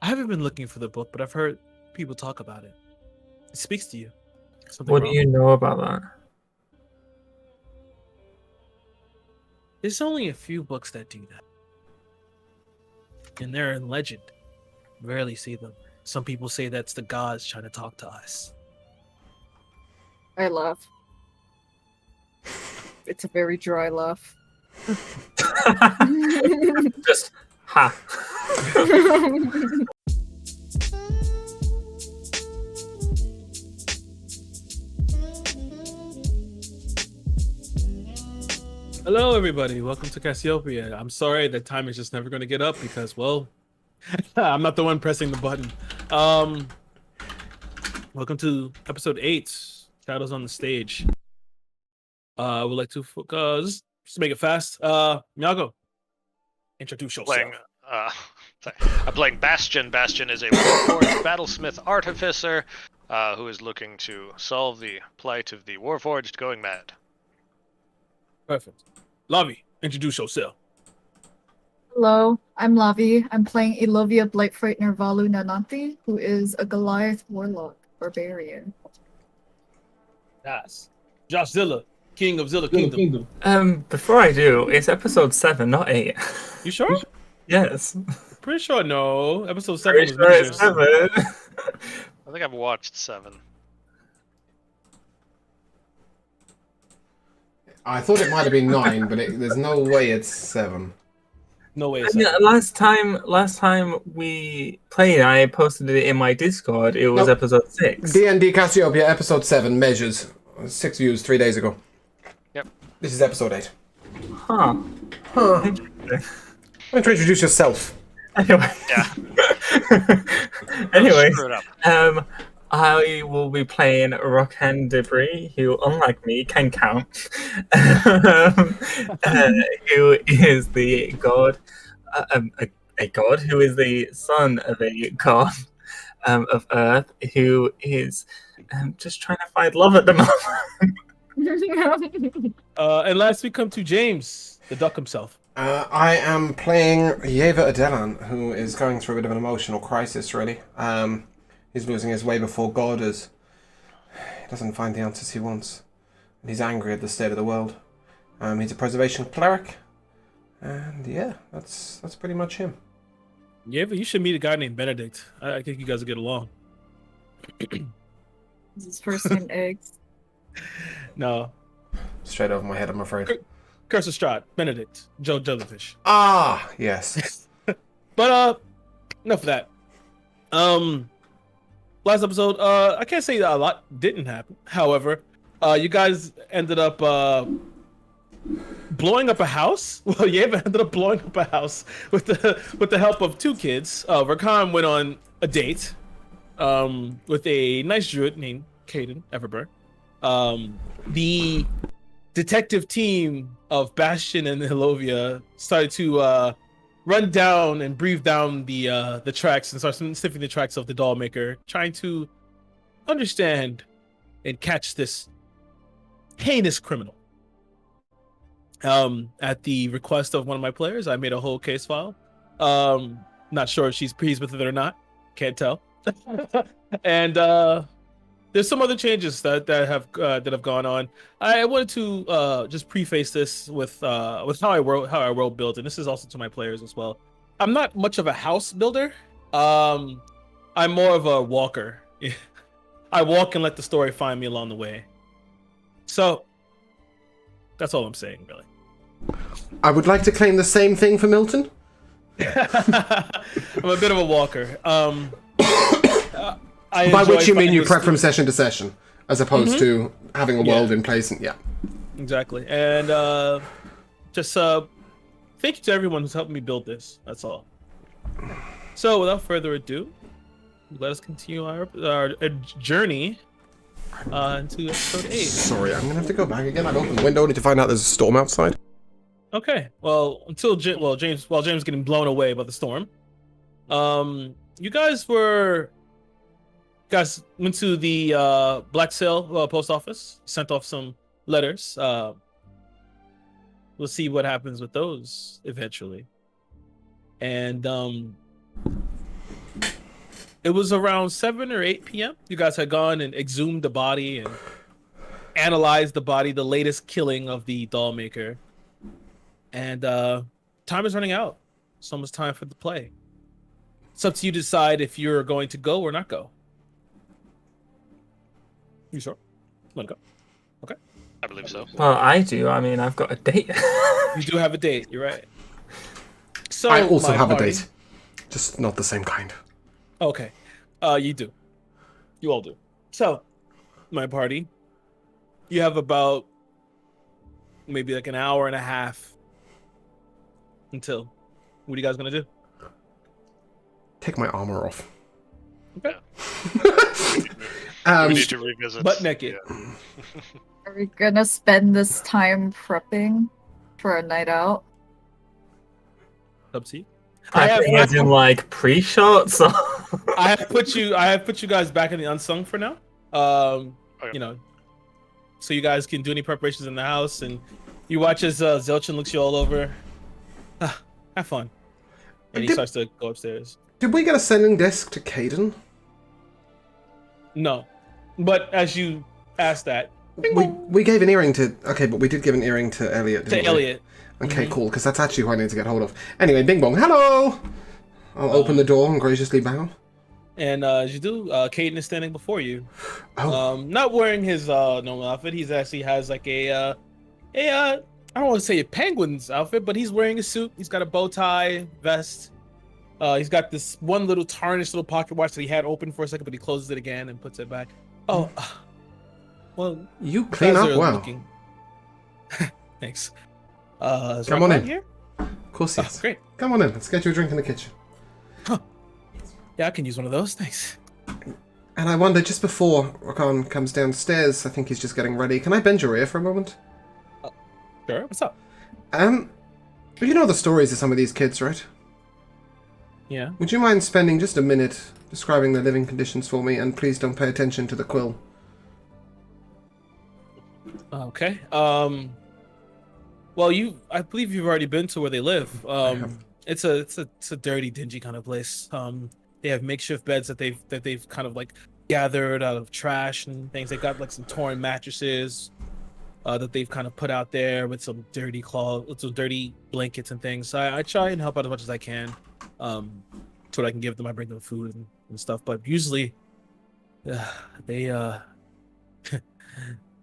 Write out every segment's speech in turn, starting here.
I haven't been looking for the book, but I've heard people talk about it. It speaks to you. Something What wrong? do you know about that? There's only a few books that do that. And they're in legend. Rarely see them. Some people say that's the gods trying to talk to us. I laugh. It's a very dry laugh. Just ha. Hello, everybody. Welcome to Cassiopeia. I'm sorry that time is just never going to get up because, well, I'm not the one pressing the button. Welcome to episode 8, Shadows on the Stage. I would like to focus, just to make it fast. Miyago, introduce yourself. I'm playing Bastion. Bastion is a Warforged battlesmith artificer who is looking to solve the plight of the Warforged going mad. Perfect. Lavi, introduce yourself. Hello, I'm Lavi. I'm playing Elovia Blightfrightener Valu Nananthi, who is a Goliath Warlock Barbarian. Nice. Josh Zilla, King of Zilla Kingdom. Before I do, it's episode 7, not 8. You sure? Yes. Pretty sure no. Episode 7 Pretty was sure it's Measures. 7. I think I've watched 7. I thought it might have been 9, but there's no way it's 7. No way it's Yeah, 7. last time we played, I posted it in my Discord. It was Nope. episode 6. DND Cassiopeia, episode 7, Measures. 6 views 3 days ago. Yep. This is episode 8. Huh. Why don't you introduce yourself? Anyway. Yeah. Anyway, Screw it up. I will be playing Rockhan Debris, who, unlike me, can count. Who is the god, a god who is the son of a god of Earth, who is just trying to find love at the moment. And last we come to James, the duck himself. I am playing Yeva Adelan, who is going through a bit of an emotional crisis, really. He's losing his way before God as he doesn't find the answers he wants. And he's angry at the state of the world. He's a preservation cleric. And yeah, that's pretty much him. Yeah, but you should meet a guy named Benedict. I think you guys will get along. Is his first name Eggs? No. Straight over my head, I'm afraid. Curse of Strahd, Benedict, Joe Jellyfish. Ah, yes. But enough of that. Last episode, I can't say that a lot didn't happen. However, you guys ended up blowing up a house. Well, Yeva ended up blowing up a house with the help of 2 kids. Rakan went on a date with a nice druid named Caden Everburn. The detective team of Bastion and Hilovia started to run down and breathe down the tracks and start sniffing the tracks of the doll maker, trying to understand and catch this heinous criminal. At the request of one of my players, I made a whole case file. Not sure if she's pleased with it or not. Can't tell. And there's some other changes that have gone on. I wanted to just preface this with how I wrote build, and this is also to my players as well. I'm not much of a house builder. I'm more of a walker. I walk and let the story find me along the way. So that's all I'm saying, really. I would like to claim the same thing for Milton. I'm a bit of a walker. By which you mean you prep from session to session, as opposed to having a world in place. And yeah, exactly. And just thank you to everyone who's helped me build this. That's all. So without further ado, let us continue our journey into episode 8. Sorry, I'm gonna have to go back again. I've opened the window only to find out there's a storm outside. Okay. Well, until James getting blown away by the storm, you guys went to the Black Sail post office, sent off some letters. We'll see what happens with those eventually. And It was around 7 or 8 p.m. You guys had gone and exhumed the body and analyzed the body, the latest killing of the doll maker. And time is running out. It's almost time for the play. It's up to you to decide if you're going to go or not go. You sure? Want to go? I believe so. Well, I do. I mean, I've got a date. You do have a date. You're right. So I also my have party- a date, just not the same kind. Okay. You do. You all do. So, my party, you have about maybe like an hour and a half until. What are you guys gonna do? Take my armor off. Okay. We need to revisit. Butt naked. Yeah. Are we gonna spend this time prepping for a night out? Up to you. I have, Prepping as in like pre-shots. Or... I have put you guys back in the unsung for now. You know, so you guys can do any preparations in the house, and you watch as Zelchin looks you all over. Have fun. And he starts to go upstairs. Did we get a sending disc to Caden? No, but as you asked that, We gave an earring to... Okay, but we did give an earring to Elliot, didn't we? Elliot. Okay, cool, because that's actually who I need to get hold of. Anyway, bing bong, hello! I'll open the door and graciously bow. And as you do, Caden is standing before you. Oh. Not wearing his normal outfit. He's actually has like I don't want to say a penguin's outfit, but he's wearing a suit. He's got a bow tie, vest. He's got this one little tarnished little pocket watch that he had open for a second, but he closes it again and puts it back. Oh, well, You clean guys up are well. looking- Thanks. Come on in. Here? Of course, yes. Great. Come on in, let's get you a drink in the kitchen. Yeah, I can use one of those. Thanks. And I wonder, just before Rakan comes downstairs, I think he's just getting ready. Can I bend your ear for a moment? Sure. What's up? You know the stories of some of these kids, right? Yeah. Would you mind spending just a minute describing their living conditions for me, and please don't pay attention to the quill? Okay. Well, I believe you've already been to where they live. have. It's a dirty, dingy kind of place. They have makeshift beds that they've kind of like gathered out of trash and things. They've got like some torn mattresses that they've kind of put out there with some dirty blankets and things. So I try and help out as much as I can. So what I can give them, I bring them food and stuff. But usually, they're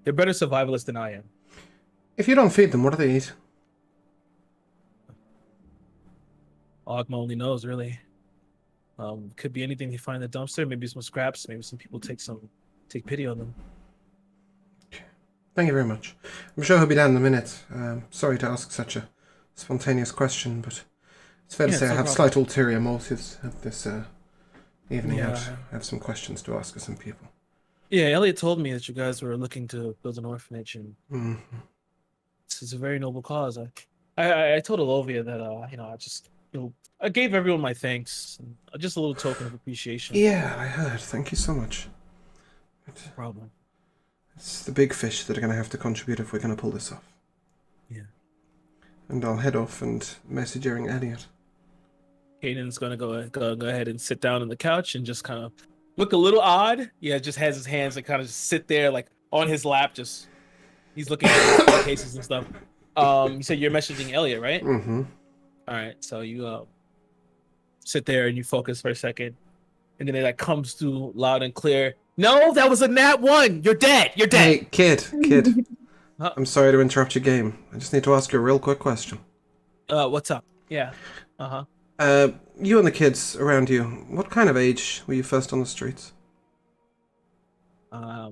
better survivalists than I am. If you don't feed them, what do they eat? Ogma only knows, really. Could be anything they find in the dumpster. Maybe some scraps. Maybe some people take pity on them. Thank you very much. I'm sure he'll be down in a minute. Sorry to ask such a spontaneous question, but it's fair to say I have slight ulterior motives at this evening out. I have some questions to ask of some people. Yeah, Elliot told me that you guys were looking to build an orphanage, and it's a very noble cause. I told Olovia that I gave everyone my thanks, and just a little token of appreciation. Yeah, I heard. Thank you so much. No problem. It's the big fish that are going to have to contribute if we're going to pull this off. Yeah. And I'll head off and message Elliot. Caden's gonna go ahead and sit down on the couch and just kind of look a little odd. Yeah, just has his hands and kind of just sit there like on his lap. Just he's looking at his cases and stuff. You said you're messaging Elliot, right? Mm-hmm. All right, so you sit there and you focus for a second, and then it like comes through loud and clear. No, that was a nat 1. You're dead. You're dead. Hey, kid. I'm sorry to interrupt your game. I just need to ask you a real quick question. What's up? Yeah. You and the kids around you, what kind of age were you first on the streets? I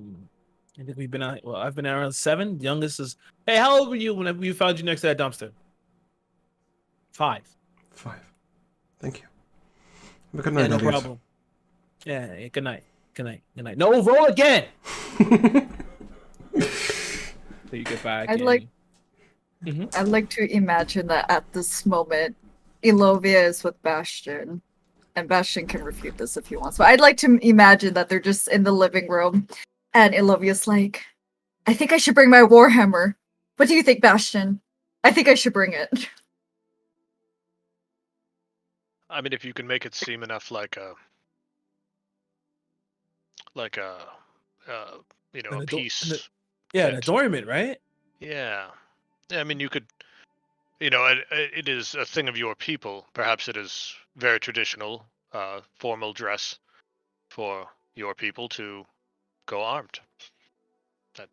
think we've been out. Well, I've been out around 7. Youngest is. Hey, how old were you when we found you next to that dumpster? 5. 5. Thank you. Have a good night, Yeah, no Elliot. problem. Yeah, good night. Good night. Good night. No, roll again. So you get back. I'd like to imagine that at this moment, Elovia is with Bastion, and Bastion can refute this if he wants. But I'd like to imagine that they're just in the living room, and Elovia's like, "I think I should bring my warhammer. What do you think, Bastion? I think I should bring it." I mean, if you can make it seem enough like a like a An a ador- piece. an- yeah, an that- adornment, right? Yeah. Yeah, I mean, you could, it is a thing of your people. Perhaps it is very traditional, formal dress for your people to go armed. That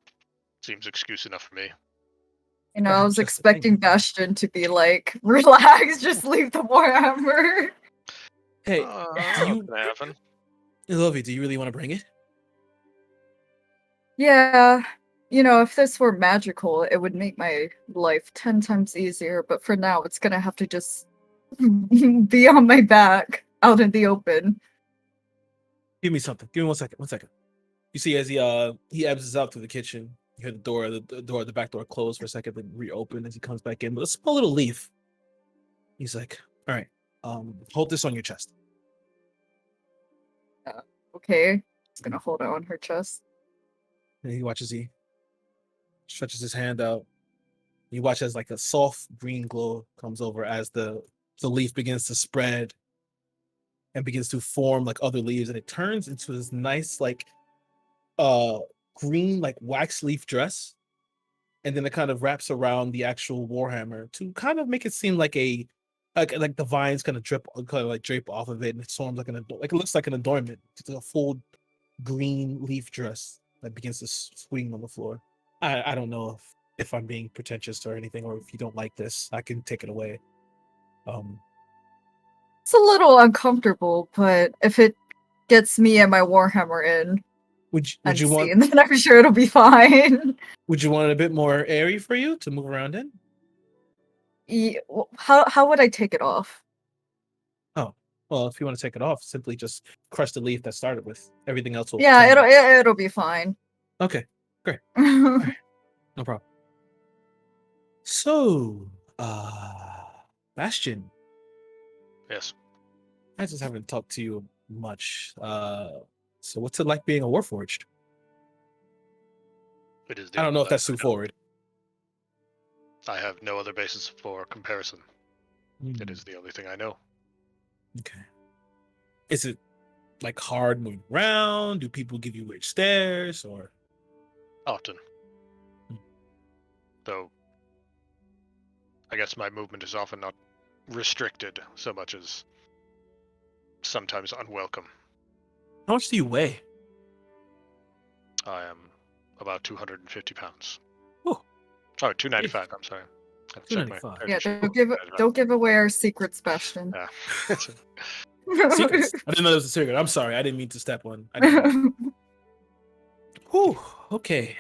seems excuse enough for me. I Perhaps was just the thing. expecting Bastion to be like, relax, just leave the Warhammer. Hey, do you, Can happen? Lovey, do you really want to bring it? Yeah, if this were magical, it would make my life 10 times easier, but for now, it's gonna have to just be on my back, out in the open. Give me something. Give me 1 second. 1 second. You see, as he ebbs out through the kitchen, you hear the back door close for a second, then reopen as he comes back in with a small little leaf. He's like, "All right, hold this on your chest." Okay, just gonna hold it on her chest. And he stretches his hand out. You watch as like a soft green glow comes over as the leaf begins to spread and begins to form like other leaves, and it turns into this nice like green like wax leaf dress, and then it kind of wraps around the actual warhammer to kind of make it seem like like the vines kind of drape off of it, and it forms like it looks like an adornment. It's a full green leaf dress that begins to swing on the floor. I don't know if I'm being pretentious or anything, or if you don't like this, I can take it away. It's a little uncomfortable, but if it gets me and my Warhammer in Would and you want seen, then I'm sure it'll be fine. would you want it a bit more airy for you to move around in? How would I take it off? Oh, well, if you want to take it off, simply just crush the leaf that started with. Everything else will. Yeah, turn out. it'll be fine. Okay, no problem. So, Bastion, Yes. I just haven't talked to you much. So what's it like being a warforged? It is. I don't know if that's too I know. forward. I have no other basis for comparison. It Hmm, is the only thing I know. okay. Is it like hard moving around? Do people give you weird stares or? Often. Hmm. Though, I guess my movement is often not restricted so much as sometimes unwelcome. How much do you weigh? I am about 250 pounds. Oh, Sorry, 295. I'm sorry. I have to check my 295. Yeah, parachute sheet. don't give away our secrets, Bastion. Yeah. secrets. I didn't know there was a secret. I'm sorry. I didn't mean to step on. I didn't. Whew. Okay.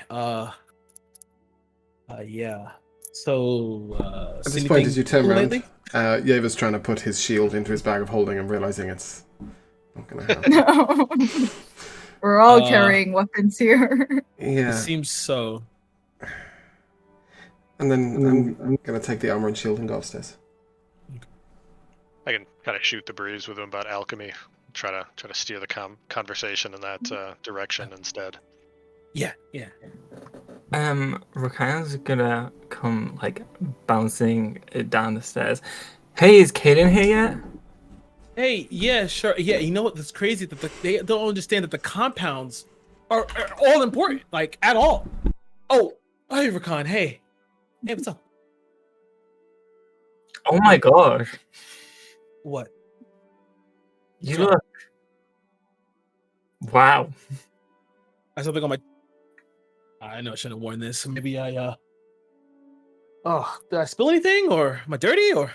Yeah. So. At see this point, anything as you turn cool around, lately? Yeva's trying to put his shield into his bag of holding and realizing it's not going to happen. No. We're all Uh, carrying weapons here. It Yeah, seems so. and then I'm going to take the armor and shield and go upstairs. I can kind of shoot the breeze with him about alchemy. Try to steer the conversation in that direction instead. Yeah. Rakan's gonna come like bouncing down the stairs. Hey, is Kaden here yet? Hey, yeah, sure. Yeah, you know what? That's crazy that they don't understand that the compounds are all important, like at all. Oh, hey, Rakan. Hey, what's up? Oh my gosh, What? you What's look. Wow. I have something on my. I know I shouldn't have worn this. Maybe I. Oh, did I spill anything, or am I dirty, or?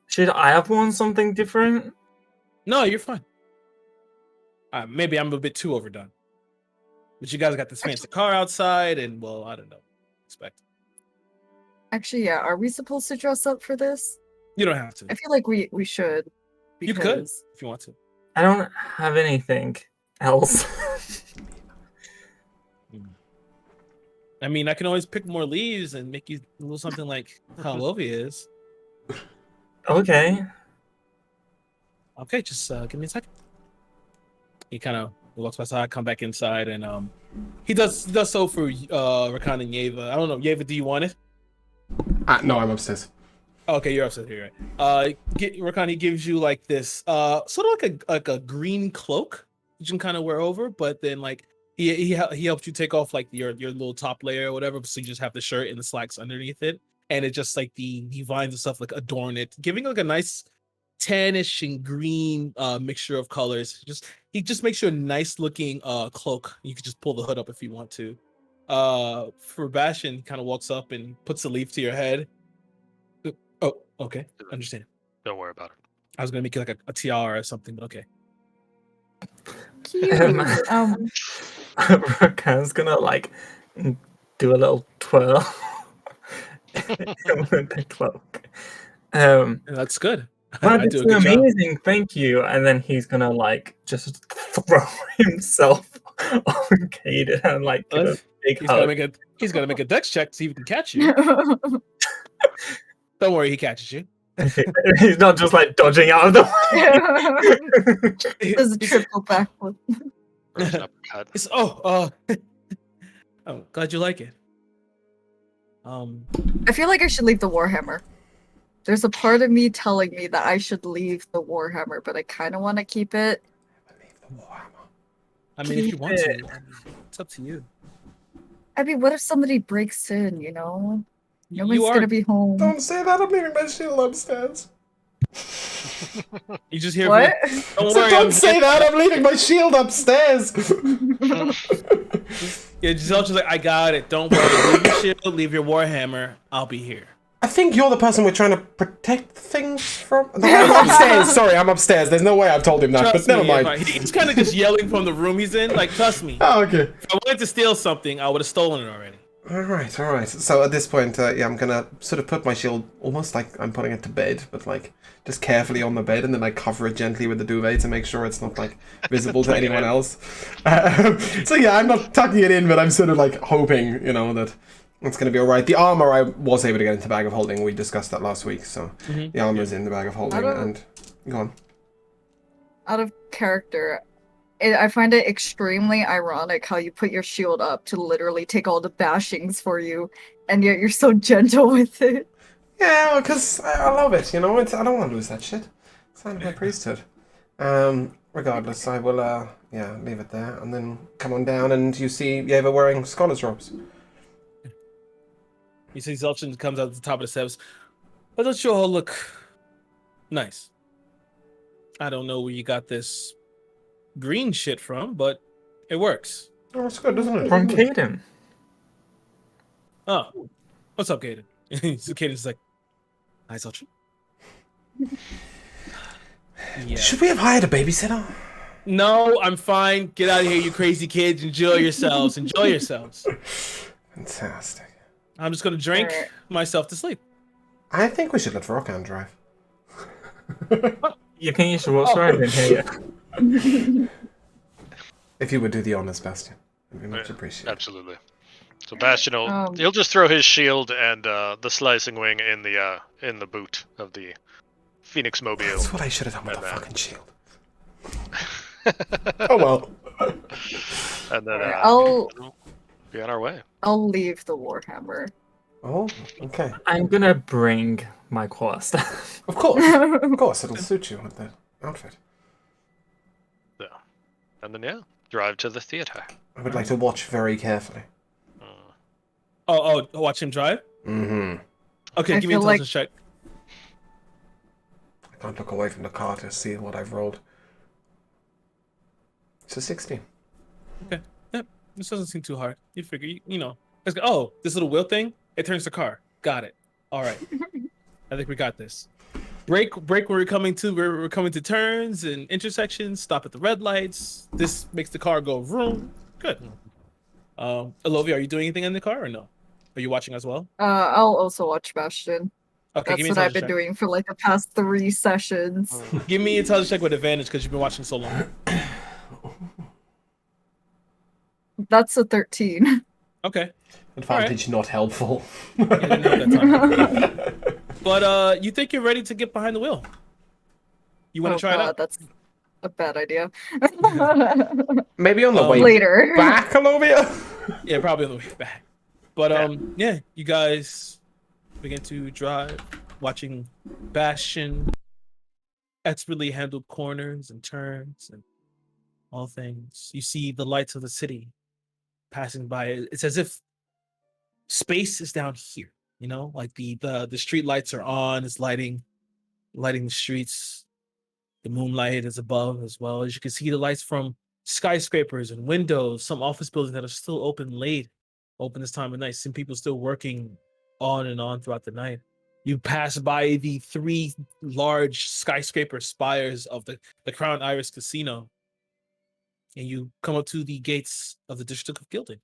Should I have worn something different? No, you're fine. Maybe I'm a bit too overdone. But you guys got this fancy car outside, and well, I don't know. Expect. Actually, yeah, are we supposed to dress up for this? You don't have to. I feel like we should. You could because- if you want to. I don't have anything else. I mean, I can always pick more leaves and make you a little something like how Lovia is. Okay. Okay, just give me a second. He kind of walks outside, come back inside, and he does so for Rakan and Yeva. I don't know, Yeva, do you want it? No, I'm upstairs. Okay, you're upset here, right? Rakan, he gives you like this, sort of like a green cloak you can kind of wear over, but then like he helped you take off like your little top layer or whatever, so you just have the shirt and the slacks underneath it, and it just like the vines and stuff like adorn it, giving like a nice tannish and green mixture of colors. He just makes you a nice looking cloak. You could just pull the hood up if you want to. For Bastion, he kind of walks up and puts a leaf to your head. Oh, okay, understand. Don't worry about it. I was gonna make it like a tiara or something, but okay. Cute. Rakan's gonna like do a little twirl with the cloak. That's good. Wow, I that's do a good job. amazing, thank you. And then he's gonna like just throw himself on Caden and like give a big hug. He's gonna make a dex check to see if he can catch you. Don't worry, he catches you. He's not just like dodging out of the way. There's a triple backward. I'm glad you like it. I feel like I should leave the Warhammer. There's a part of me telling me that I should leave the Warhammer, but I kind of want to keep it. I mean, if you want to, it's up to you. I mean, what if somebody breaks in, you know? No You one's are- gonna be home. Don't say that. I'm leaving my shield upstairs. You just hear What? Don't So worry, don't say that. I'm leaving my shield upstairs. Yeah, Giselle's just like, I got it. Don't worry. Leave your shield, leave your Warhammer. I'll be here. I think you're the person we're trying to protect things from. No, I'm upstairs. Sorry, I'm upstairs. There's no way I've told him that, Trust but never me, mind. He's kind of just yelling from the room he's in. Like, trust me. Oh, okay. If I wanted to steal something, I would have stolen it already. All right. So at this point, yeah, I'm gonna sort of put my shield almost like I'm putting it to bed, but like just carefully on the bed, and then I cover it gently with the duvet to make sure it's not like visible to anyone else. So yeah, I'm not tucking it in, but I'm sort of like hoping, you know, that it's gonna be all right. The armor I was able to get into bag of holding. We discussed that last week, so the armor is in the bag of holding. And go on. Out of character, I find it extremely ironic how you put your shield up to literally take all the bashings for you, and yet you're so gentle with it. Yeah, because I love it, you know. I don't want to lose that shit. Sign of my priesthood. Regardless, I will, leave it there, and then come on down, and you see Yeva wearing scholar's robes. You see Zelchin comes out at the top of the steps. But don't you all look nice? I don't know where you got this green shit from, but it works. Oh, it's good, doesn't it? From Caden. Oh, what's up, Caden? Caden's like, hi, Zelchin. Yeah. Should we have hired a babysitter? No, I'm fine. Get out of here, you crazy kids. Enjoy yourselves. Enjoy yourselves. Fantastic. I'm just gonna drink myself to sleep. I think we should let Rockan drive. You think you should watch right in here? If you would do the honors, Bastion, it'd be much appreciated. Absolutely. So Bastion will he'll just throw his shield and the slicing wing in the boot of the Phoenix Mobile. That's what I should have done with the fucking shield. Oh well. And then I'll be on our way. I'll leave the Warhammer. Oh, okay. I'm gonna bring my quarterstaff. Of course, it'll suit you with the outfit. Yeah. And then drive to the theater. I would like to watch very carefully. Watch him drive? Mm-hmm. Okay, I give me a feel like- intelligence check. I can't look away from the car to see what I've rolled. It's a 16. Okay. Yep. This doesn't seem too hard. You figure, you know. Let's go. Oh, this little wheel thing, it turns the car. Got it. All right. I think we got this. Break when we're coming to turns and intersections, stop at the red lights. This makes the car go vroom. Good. Elovia, are you doing anything in the car or no? Are you watching as well? I'll also watch Bastion. Okay, That's give me what I've been intelligence doing for like the past 3 sessions. check. Give me intelligence check with advantage because you've been watching so long. That's a 13. Okay. Advantage not helpful. You didn't have that time. But you think you're ready to get behind the wheel? You want to try it out? That's a bad idea. Maybe on the way Later. back, Olovia? Yeah, probably on the way back. But you guys begin to drive, watching Bastion expertly handled corners and turns, and all things. You see the lights of the city passing by. It's as if space is down here. You know, like the street lights are on. It's lighting the streets. The moonlight is above as well. As you can see the lights from skyscrapers and windows, some office buildings that are still open late, open this time of night. Some people still working on and on throughout the night. You pass by the 3 large skyscraper spires of the Crown Iris Casino, and you come up to the gates of the District of Gilding.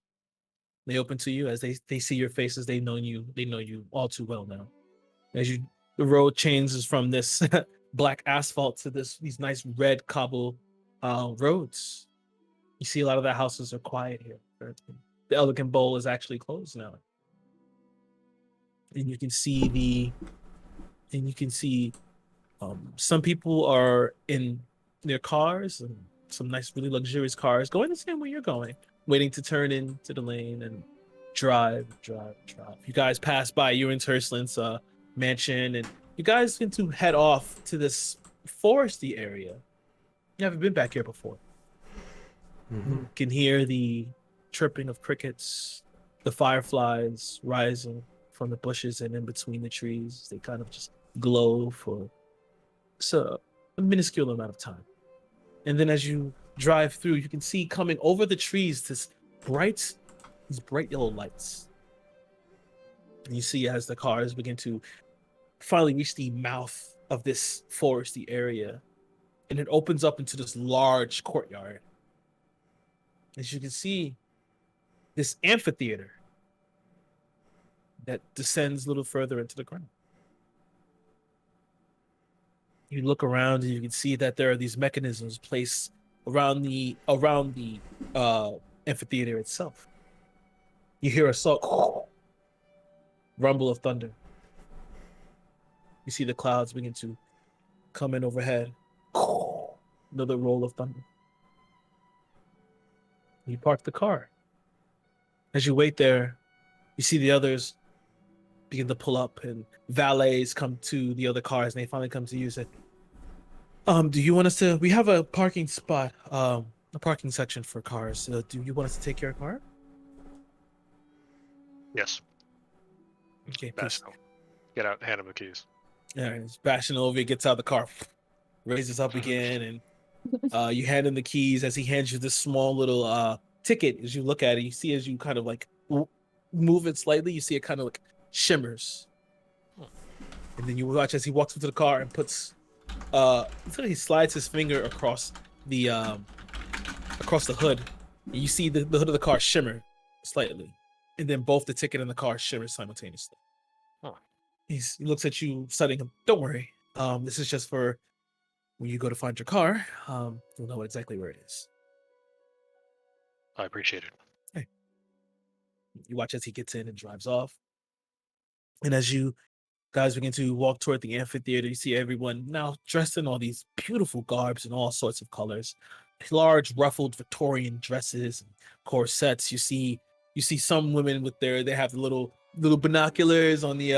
They open to you as they see your faces. They know you all too well now. As the road changes from this black asphalt to these nice red cobble roads. You see a lot of the houses are quiet here. The Elegant Bowl is actually closed now. And you can see some people are in their cars, and some nice, really luxurious cars going the same way you're going, waiting to turn into the lane and drive. You guys pass by Ewan Tursland's mansion, and you guys get to head off to this foresty area. You haven't been back here before. You can hear the chirping of crickets, the fireflies rising from the bushes and in between the trees. They kind of just glow for a minuscule amount of time. And then as you drive through, you can see coming over the trees these bright yellow lights. And you see as the cars begin to finally reach the mouth of this foresty area, and it opens up into this large courtyard. As you can see, this amphitheater that descends a little further into the ground. You look around and you can see that there are these mechanisms placed around the amphitheater itself. You hear a soft rumble of thunder. You see the clouds begin to come in overhead. Another roll of thunder. You park the car. As you wait there, you see the others begin to pull up, and valets come to the other cars, and they finally come to you and say, do you want us to, we have a parking spot, a parking section for cars. Do you want us to take your car? Yes. Okay, please. Bastion. Get out, hand him the keys. All right, Bastion over gets out of the car, raises up again, and you hand him the keys. As he hands you this small little ticket. As you look at it, you see as you kind of like move it slightly, you see it kind of like shimmers. And then you watch as he walks into the car and puts he slides his finger across the hood, and you see the hood of the car shimmer slightly, and then both the ticket and the car shimmer simultaneously. He looks at you, studying him. Don't worry, this is just for when you go to find your car. You'll know exactly where it is. I appreciate it. Hey. You watch as he gets in and drives off, and as you guys begin to walk toward the amphitheater, you see everyone now dressed in all these beautiful garbs in all sorts of colors, large ruffled Victorian dresses and corsets. You see some women with they have the little binoculars on the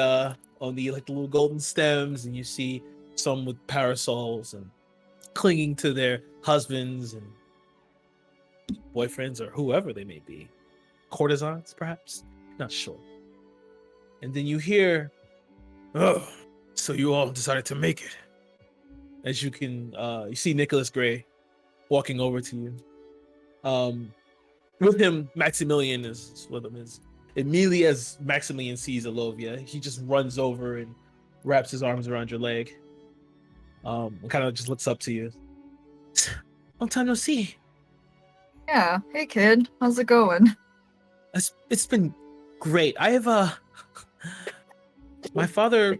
like the little golden stems, and you see some with parasols and clinging to their husbands and boyfriends or whoever they may be, courtesans perhaps, not sure. And then you hear, "Oh, so you all decided to make it." As you can, you see Nicholas Gray walking over to you. With him, Maximilian is with him. Immediately as Maximilian sees Alovia, he just runs over and wraps his arms around your leg. And kind of just looks up to you. Long time no see. Yeah. Hey, kid. How's it going? It's been great. I have my father,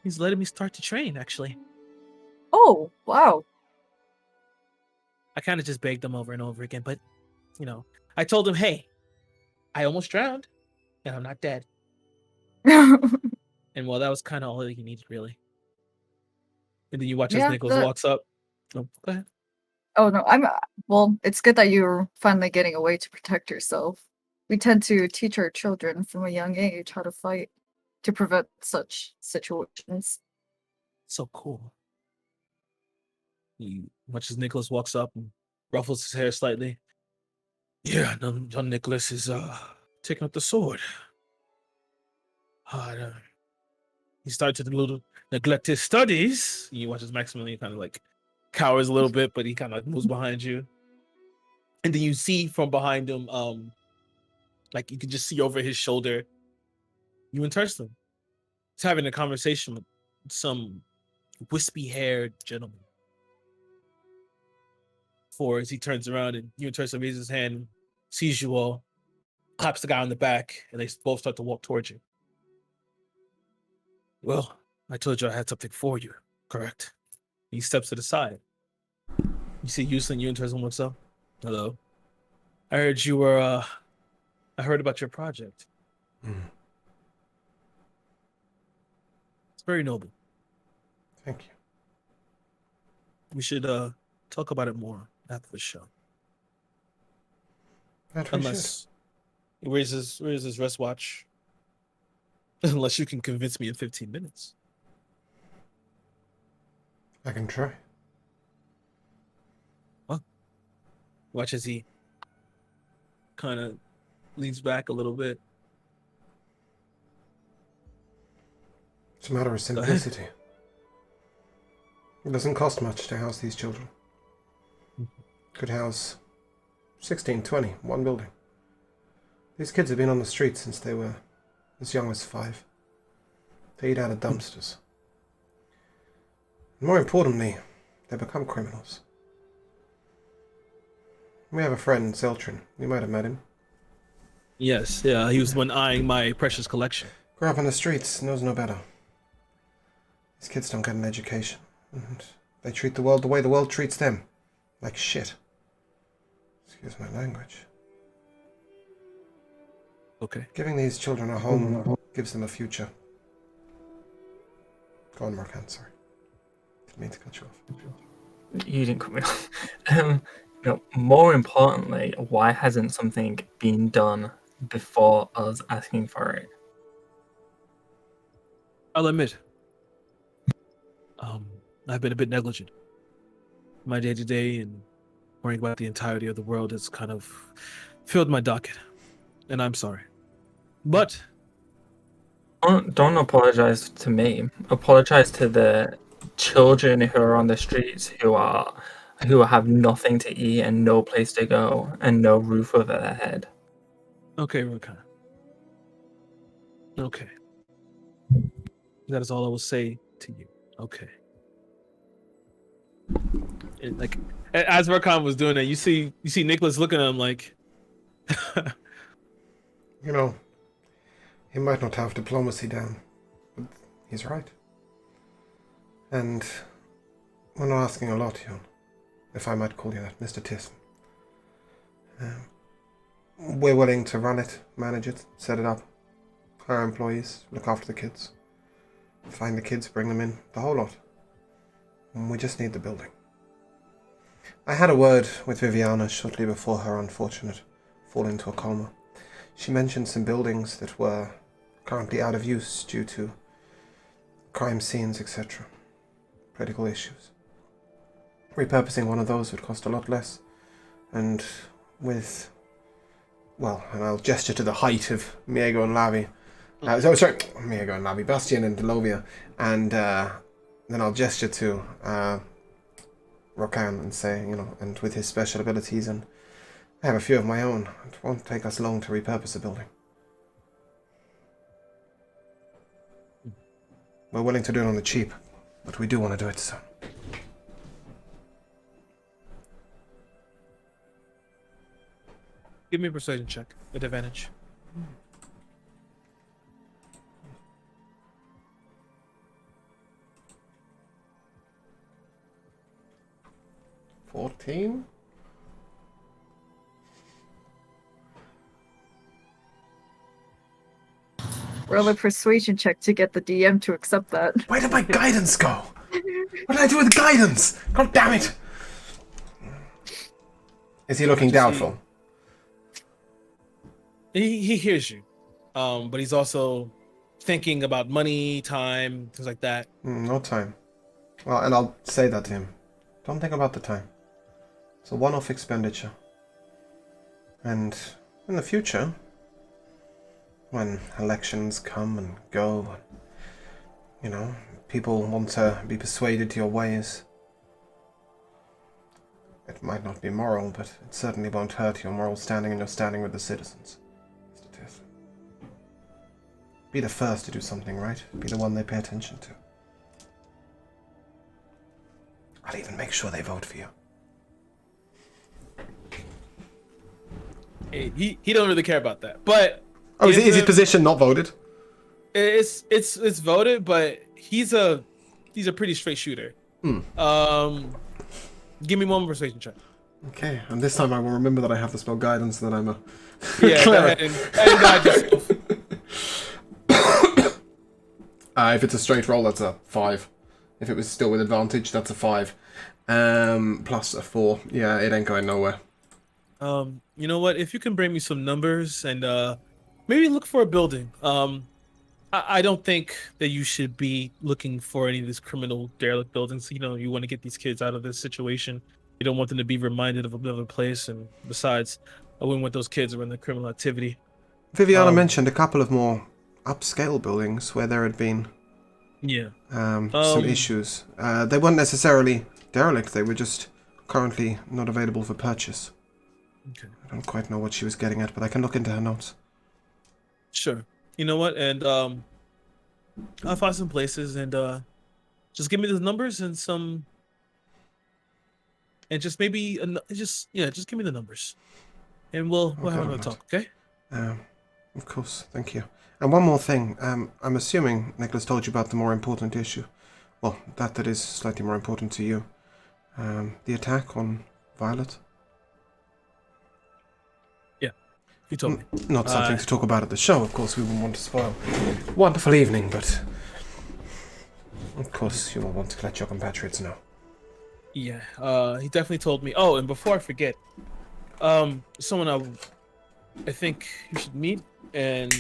he's letting me start to train, actually. Oh, wow. I kind of just begged him over and over again, but, I told him, hey, I almost drowned, and I'm not dead. And well, that was kind of all that he needed, really. And then you watch as Nicholas walks up. Oh, go ahead. Oh, no, well, it's good that you're finally getting away to protect yourself. We tend to teach our children from a young age how to fight to prevent such situations. So cool. Much as Nicholas walks up and ruffles his hair slightly. Yeah, young Nicholas is taking up the sword. He started to little neglect his studies. You watch his Maximilian kind of like cowers a little bit, but he kind of like moves behind you. And then you see from behind him, like you can just see over his shoulder, you and Turston. He's having a conversation with some wispy-haired gentleman. For as he turns around and you and Turston raises his hand, sees you all, claps the guy on the back, and they both start to walk towards you. Well, I told you I had something for you, correct? He steps to the side. You see Houston, you and Turston, what's up? Hello. I heard you were, I heard about your project. It's very noble. Thank you. We should talk about it more after the show. Unless he raises his wristwatch. Unless you can convince me in 15 minutes. I can try. Well, watch as he kind of leans back a little bit. It's a matter of simplicity. It doesn't cost much to house these children. Could house 16, 20, one building. These kids have been on the street since they were as young as 5. They eat out of dumpsters. And more importantly, they become criminals. We have a friend, Zeltrin. You might have met him. Yes, yeah, he was the one eyeing my precious collection. Grew up on the streets, knows no better. These kids don't get an education. And they treat the world the way the world treats them. Like shit. Excuse my language. Okay. Giving these children a home gives them a future. Go on, Markan, sorry. Didn't mean to cut you off. You didn't cut me off. More importantly, why hasn't something been done before us asking for it? I'll admit, I've been a bit negligent. My day-to-day and worrying about the entirety of the world has kind of filled my docket, and I'm sorry. But Don't apologize to me. Apologize to the children who are on the streets who have nothing to eat and no place to go and no roof over their head. okay, Rakan. Okay. That is all I will say to you. Okay. Like as Rakan was doing that, you see Nicholas looking at him like You know, he might not have diplomacy down, but he's right. And we're not asking a lot, Yon, if I might call you that, Mr. Tisson. We're willing to run it, manage it, set it up, hire employees, look after the kids, find the kids, bring them in, the whole lot. And we just need the building. I had a word with Viviana shortly before her unfortunate fall into a coma. She mentioned some buildings that were currently out of use due to crime scenes, etc. Critical issues. Repurposing one of those would cost a lot less, and with, well, and I'll gesture to the height of Miego and Lavi. Miego and Lavi, Bastian and Delovia, and then I'll gesture to Rokan and say, and with his special abilities, and I have a few of my own. It won't take us long to repurpose a building. We're willing to do it on the cheap, but we do want to do it soon. give me a persuasion check with advantage. 14? Roll a persuasion check to get the DM to accept that. Where did my guidance go? What did I do with guidance? God damn it! Is he looking doubtful? He hears you, but he's also thinking about money, time, things like that. No time. Well, and I'll say that to him. Don't think about the time. It's a one-off expenditure. And in the future, when elections come and go, you know, people want to be persuaded to your ways, it might not be moral, but it certainly won't hurt your moral standing and your standing with the citizens. Mr. Tiff. Be the first to do something right. Be the one they pay attention to. I'll even make sure they vote for you. He don't really care about that, but Oh, is his position not voted? It's voted, but he's a pretty straight shooter. Give me one persuasion check. Okay, and this time I will remember that I have the spell guidance and that I'm a Yeah, go cleric. ahead and guide yourself. If it's a straight roll, that's a 5. If it was still with advantage, that's a 5. Plus a 4. Yeah, it ain't going nowhere. You know what? If you can bring me some numbers and maybe look for a building. I don't think that you should be looking for any of these criminal derelict buildings. You know, you want to get these kids out of this situation. You don't want them to be reminded of another place. And besides, I wouldn't want those kids around the criminal activity. Viviana mentioned a couple of more upscale buildings where there had been some issues. They weren't necessarily derelict. They were just currently not available for purchase. Okay. I don't quite know what she was getting at, but I can look into her notes. Sure. You know what? And I'll find some places and just give me the numbers and some, and just maybe just give me the numbers, and we'll have another talk. Okay. Of course, thank you. And one more thing. I'm assuming Nicholas told you about the more important issue. Well, that is slightly more important to you. The attack on Violet. You told me. Not something to talk about at the show, of course. We wouldn't want to spoil a wonderful evening, but of course you will want to let your compatriots know. Yeah, he definitely told me. Oh, and before I forget, someone I think you should meet. And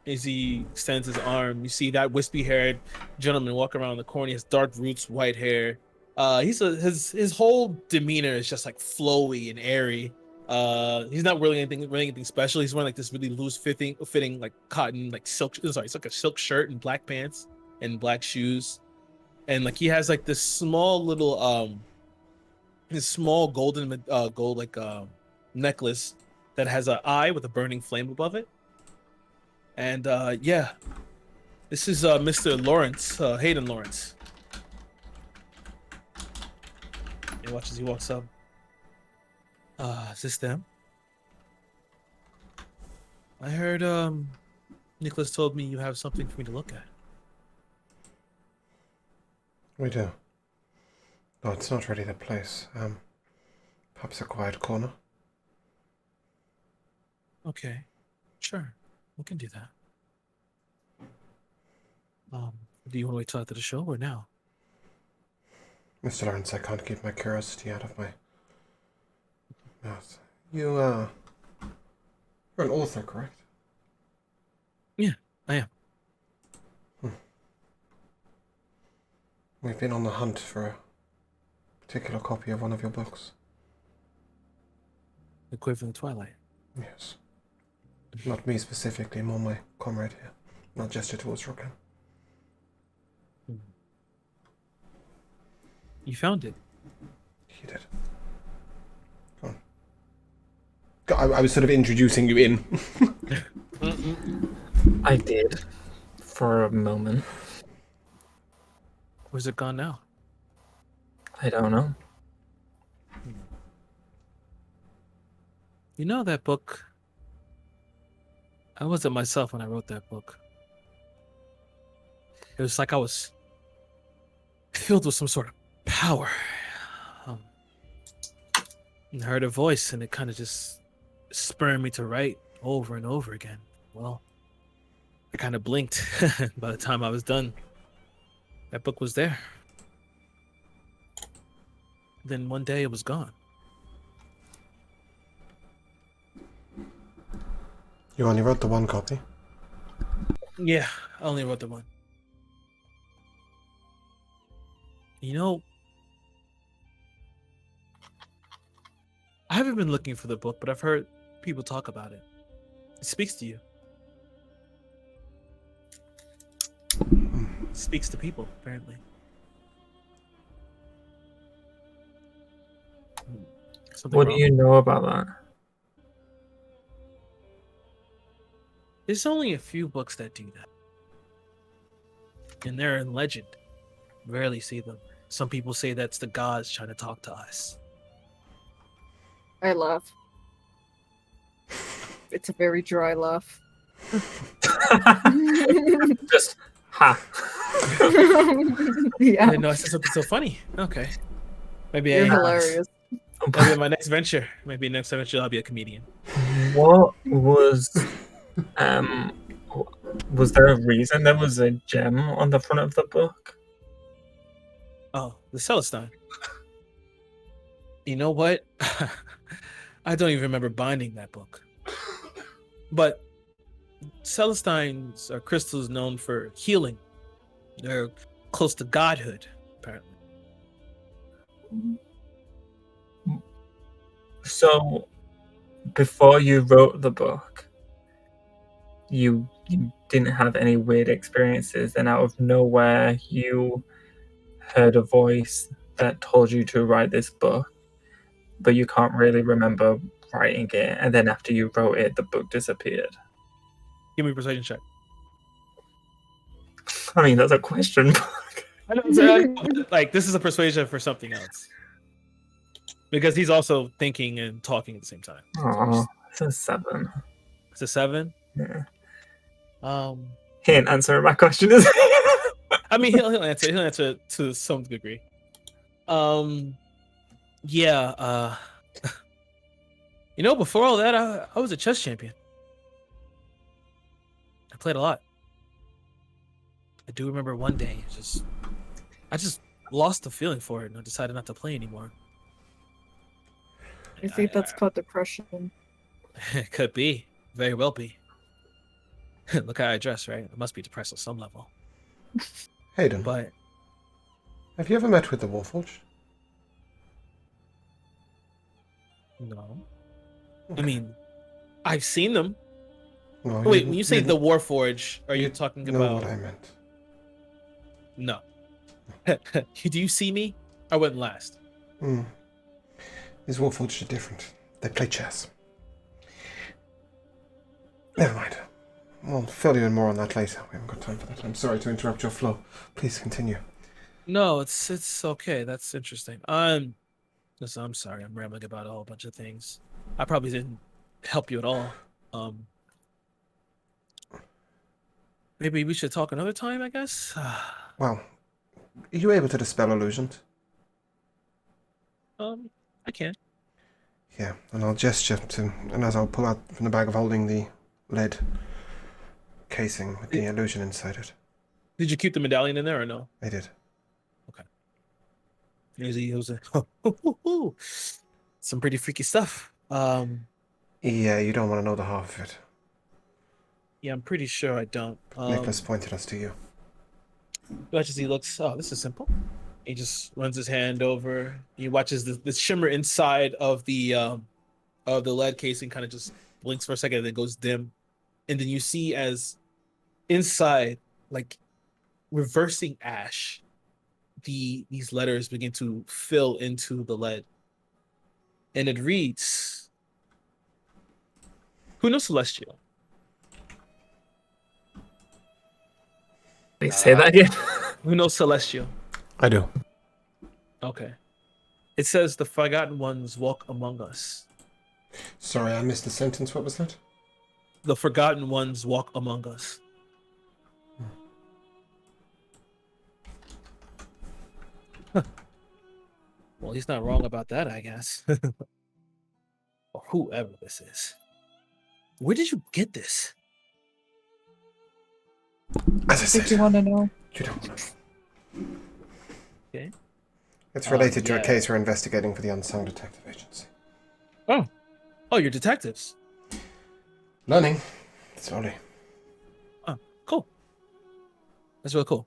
as he extends his arm, you see that wispy-haired gentleman walk around the corner. He has dark roots, white hair. His whole demeanor is just like flowy and airy. He's not wearing anything special. He's wearing like this really loose fitting like cotton, like silk. Sorry, it's like a silk shirt and black pants and black shoes, and like he has like this small little his small golden gold like necklace that has an eye with a burning flame above it. And yeah, this is Mr. Lawrence, Hayden Lawrence. And watch as he walks up. Is this them? I heard Nicholas told me you have something for me to look at. We do. No, it's not really the place. Perhaps a quiet corner. Okay, sure, we can do that. Do you want to wait till after the show or now? Mr. Lawrence, I can't keep my curiosity out of my mouth. You're an author, correct? Yeah, I am. We've been on the hunt for a particular copy of one of your books. The Quiver in the Twilight. Yes. Not me specifically, more my comrade here. Not gesture towards Rokan. You found it. He did. Come on. I was sort of introducing you in. I did. For a moment. Where's it gone now? I don't know. You know that book? I wasn't myself when I wrote that book. It was like I was filled with some sort of power. I heard a voice and it kind of just spurred me to write over and over again. Well, I kind of blinked. By the time I was done, that book was there. Then one day it was gone. You only wrote the one copy? Yeah, I only wrote the one. You know, I haven't been looking for the book, but I've heard people talk about it. It speaks to you. It speaks to people, apparently. Something What wrong? do you know about that? There's only a few books that do that. And they're in legend. Rarely see them. Some people say that's the gods trying to talk to us. I laugh. It's a very dry laugh. Just ha. I Yeah, didn't know I said something so funny. Okay. Maybe you're I hilarious. maybe in my next venture. Maybe next venture I'll be a comedian. What um was there a reason there was a gem on the front of the book? Oh, the Celestine. You know what? I don't even remember binding that book. But Celestines are crystals known for healing. They're close to godhood, apparently. So before you wrote the book, you didn't have any weird experiences, and out of nowhere you heard a voice that told you to write this book, but you can't really remember writing it, and then after you wrote it, the book disappeared. Give me a persuasion check. I mean, that's a question. I know, it's like this is a persuasion for something else. Because he's also thinking and talking at the same time. Oh, it's a 7. It's a 7. Yeah. He ain't answering my question, is it? I mean, he'll answer. He'll answer to some degree. Yeah. You know, before all that, I was a chess champion. I played a lot. I do remember one day, I just lost the feeling for it, and I decided not to play anymore. I think that's called depression. It could be, very well be. Look how I dress, right? I must be depressed on some level. Hayden, But have you ever met with the Warforged? no, I mean, I've seen them. No. Wait, when you say the Warforge, are you talking know about? what I meant? No. Do you see me? I went last. These Warforged are different. They play chess. Never mind. We'll fill you in more on that later. We haven't got time for that. I'm sorry to interrupt your flow. Please continue. No, it's okay. That's interesting. Listen, I'm sorry. I'm rambling about a whole bunch of things. I probably didn't help you at all. Maybe we should talk another time, I guess. Well, are you able to dispel illusions? I can. Yeah, and I'll gesture to, and as I'll pull out from the bag of holding the lead casing with the illusion inside it. Did you keep the medallion in there or no? I did. Okay. He was some pretty freaky stuff. Yeah, you don't want to know the half of it. Yeah, I'm pretty sure I don't. Nicholas pointed us to you. Watch as he looks. Oh, this is simple. He just runs his hand over. He watches the shimmer inside of the lead casing kind of just blinks for a second and then goes dim. And then you see as inside, like reversing ash, these letters begin to fill into the lead. And it reads, "Who knows Celestial?" Please say that again. Who knows Celestial? I do. Okay. It says the Forgotten Ones walk among us. Sorry, I missed the sentence. What was that? The Forgotten Ones walk among us. Well, he's not wrong about that, I guess. Or whoever this is. Where did you get this? As I Did said, you want to know? you don't want to know. Okay. It's related to yeah. a case we're investigating for the Unsung Detective Agency. Oh, you're detectives. Learning. Slowly. Oh, cool. That's really cool.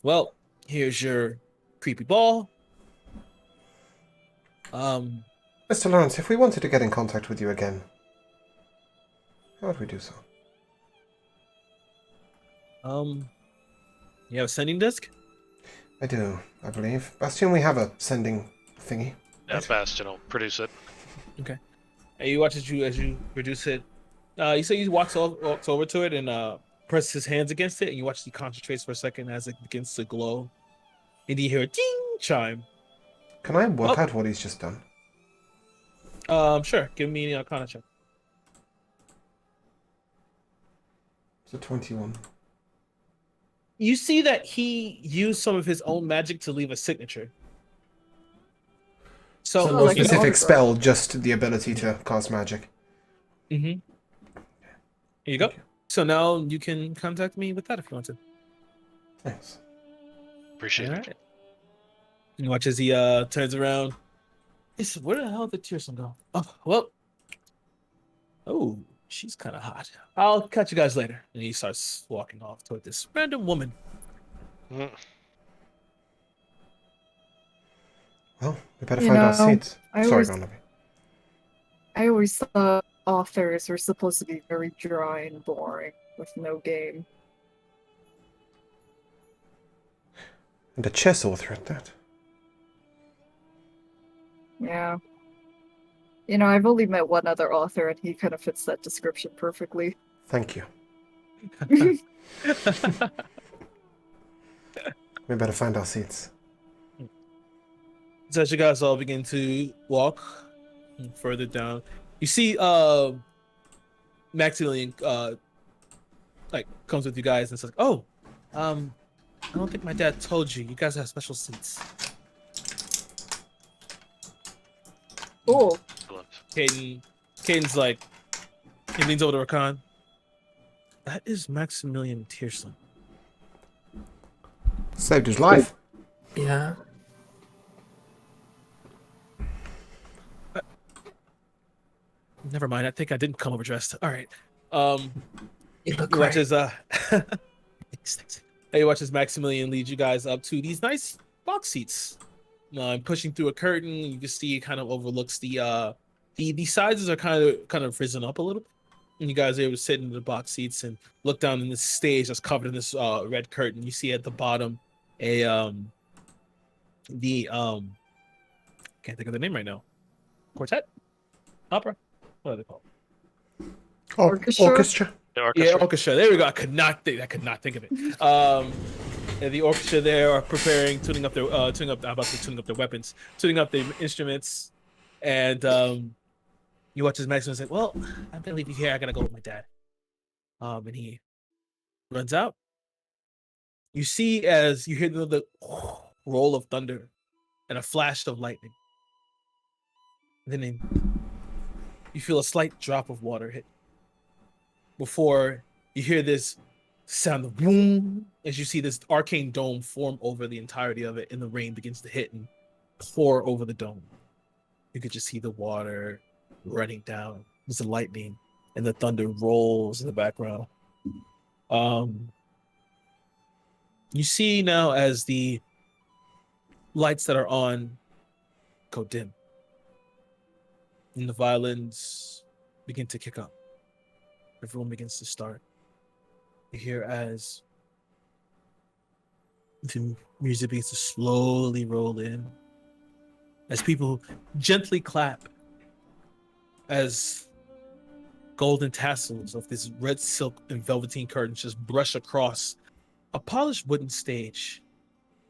Well, here's your creepy ball. Mr. Lawrence, if we wanted to get in contact with you again, how would we do so? You have a sending disc? I do, I believe. Bastion, we have a sending thingy. Yeah, Right? Bastion will produce it. Okay. And you watch as you produce it. You say he walks over to it and presses his hands against it, and you watch he concentrates for a second as it begins to glow. And you hear a ding chime. Can I work out what he's just done? Sure. Give me an Arcana check. It's a 21. You see that he used some of his own magic to leave a signature. So, So no like an specific autograph. spell, just the ability to cast magic. Here you go. Thank you. So now you can contact me with that if you want to. Thanks. Appreciate All it. right. You watch as he turns around. Where the hell did Tearson go? Oh, well. Oh, she's kind of hot. I'll catch you guys later. And he starts walking off toward this random woman. Mm. Well, we better You find our know, seats. I Sorry, always- Barnaby. I always thought authors were supposed to be very dry and boring with no game. And a chess author at that. Yeah. You know, I've only met one other author, and he kind of fits that description perfectly. Thank you. We better find our seats. So as you guys all begin to walk further down, you see Maximilian like comes with you guys and says, "Oh, I don't think my dad told you. You guys have special seats." Cool. Excellent. Caden's like, he leans over to Rakan. That is Maximilian Tierson. Saved his life. Yeah. Never mind. I think I didn't come overdressed. All right. You look You watch great. as thanks. Hey, you watch as Maximilian leads you guys up to these nice box seats. Pushing through a curtain, you can see it kind of overlooks the sizes are kind of risen up a little. And you guys are able to sit in the box seats and look down in this stage that's covered in this red curtain. You see at the bottom can't think of the name right now. Quartet? Opera? What are they called? Orchestra? Orchestra. The Yeah, orchestra. orchestra. There we go. I could not think of it. And the orchestra there are preparing, tuning up their tuning up their weapons, tuning up their instruments, and you watch as Maximus say, "Well, I'm gonna leave you here. I gotta go with my dad." And he runs out. You see as you hear the roll of thunder and a flash of lightning. And then you feel a slight drop of water hit before you hear this sound of boom as you see this arcane dome form over the entirety of it, and the rain begins to hit and pour over the dome. You could just see the water running down. There's the lightning and the thunder rolls in the background. You see now as the lights that are on go dim and the violins begin to kick up. Everyone begins to start. You hear as the music begins to slowly roll in, as people gently clap, as golden tassels of this red silk and velveteen curtains just brush across a polished wooden stage.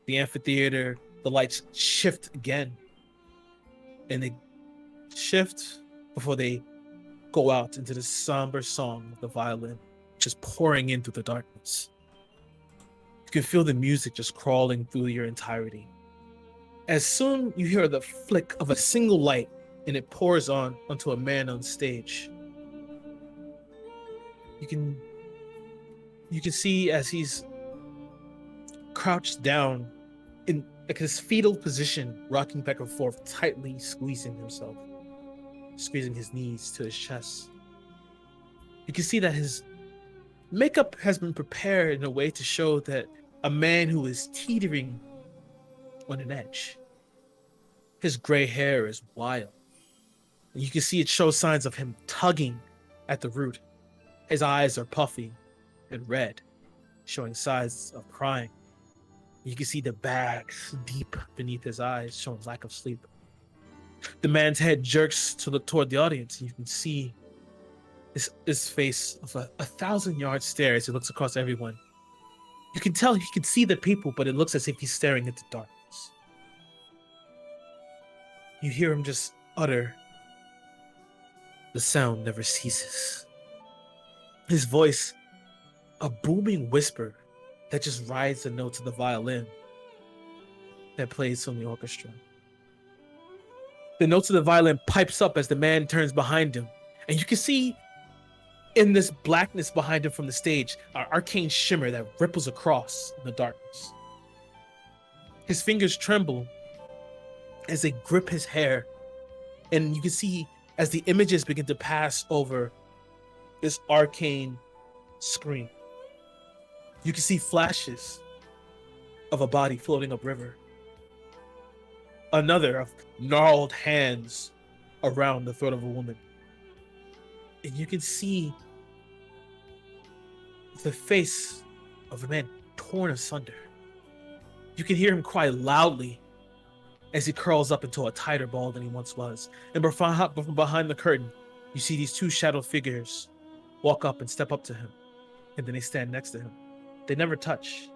The amphitheater, the lights shift again, and they shift before they go out into the somber song of the violin just pouring in through the darkness. You can feel the music just crawling through your entirety. As soon you hear the flick of a single light and it pours onto a man on stage, you can see as he's crouched down in like his fetal position, rocking back and forth, tightly squeezing himself, squeezing his knees to his chest. You can see that his makeup has been prepared in a way to show that a man who is teetering on an edge. His gray hair is wild, And you can see it shows signs of him tugging at the root. His eyes are puffy and red, showing signs of crying. You can see the bags deep beneath his eyes, showing lack of sleep. The man's head jerks to look toward the audience. You can see his face of a 1,000-yard stare as he looks across everyone. You can tell he can see the people, but it looks as if he's staring into darkness. You hear him just utter, "The sound never ceases." His voice, a booming whisper that just rides the notes of the violin that plays from the orchestra. The notes of the violin pipes up as the man turns behind him, and you can see in this blackness behind him from the stage, an arcane shimmer that ripples across in the darkness. His fingers tremble as they grip his hair, and you can see as the images begin to pass over this arcane screen. You can see flashes of a body floating upriver. Another of gnarled hands around the throat of a woman. And you can see the face of a man torn asunder. You can hear him cry loudly as he curls up into a tighter ball than he once was. And from behind the curtain, you see these two shadow figures walk up and step up to him. And then they stand next to him. They never touch.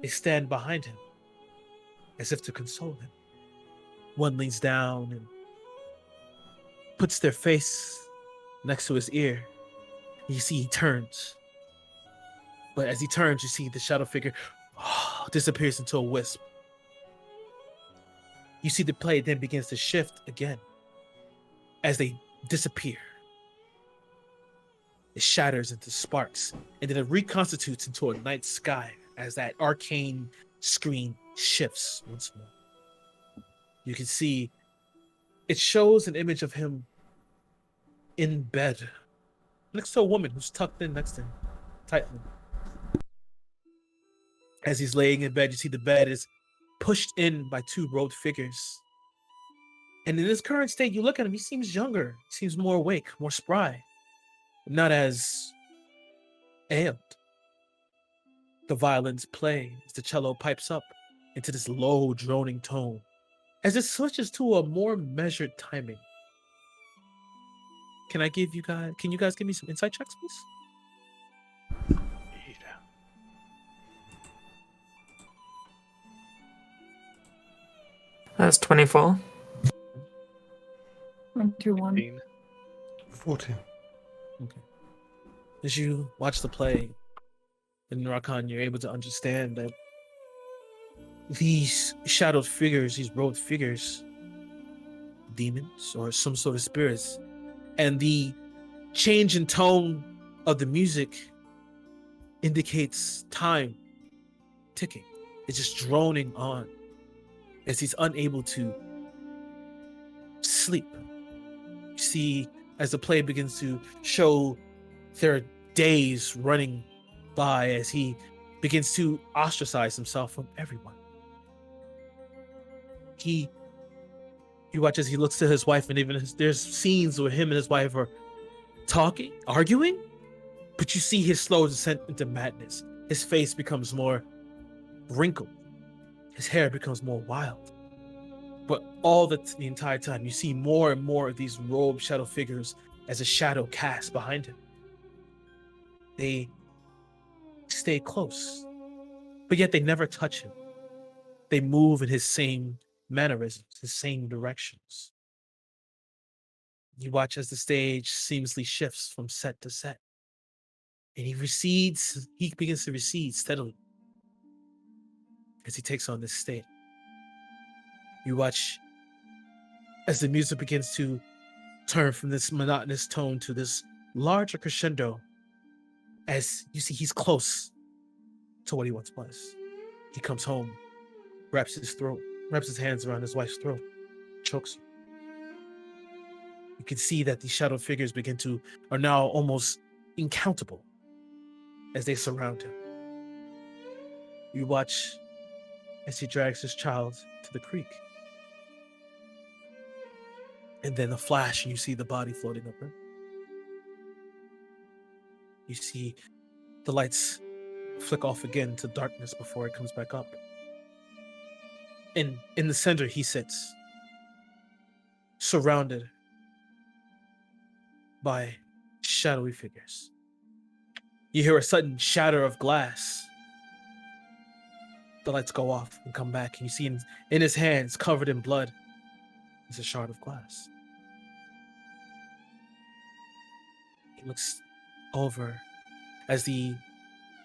They stand behind him as if to console him. One leans down and puts their face next to his ear. You see he turns. But as he turns, you see the shadow figure disappears into a wisp. You see the play then begins to shift again as they disappear. It shatters into sparks, and then it reconstitutes into a night sky as that arcane screen shifts once more. You can see it shows an image of him in bed next to a woman who's tucked in next to him tightly. As he's laying in bed, you see the bed is pushed in by two robed figures. And in his current state, you look at him, he seems younger, seems more awake, more spry, not as ailed. The violins play as the cello pipes up into this low droning tone, as it switches to a more measured timing. Can you guys give me some insight checks, please? That's 24. 21. 14. Okay. As you watch the play in Rakan, you're able to understand that these shadowed figures, these robed figures, demons or some sort of spirits, and the change in tone of the music indicates time ticking. It's just droning on as he's unable to sleep. You see, as the play begins to show their days running by as he begins to ostracize himself from everyone. You watch as he looks to his wife, and even there's scenes where him and his wife are talking, arguing, but you see his slow descent into madness. His face becomes more wrinkled. His hair becomes more wild. But all the entire time, you see more and more of these robed shadow figures as a shadow casts behind him. They stay close, but yet they never touch him. They move in his same mannerisms, his same directions. You watch as the stage seamlessly shifts from set to set. And he begins to recede steadily as he takes on this state. You watch as the music begins to turn from this monotonous tone to this larger crescendo, as you see he's close to what he once was. He comes home, wraps his hands around his wife's throat, chokes her. You can see that these shadow figures are now almost incountable as they surround him. You watch as he drags his child to the creek. And then a flash, and you see the body floating up there. You see the lights flick off again to darkness before it comes back up. And in the center, he sits, surrounded by shadowy figures. You hear a sudden shatter of glass. The lights go off and come back, and you see in his hands, covered in blood, is a shard of glass. He looks over as the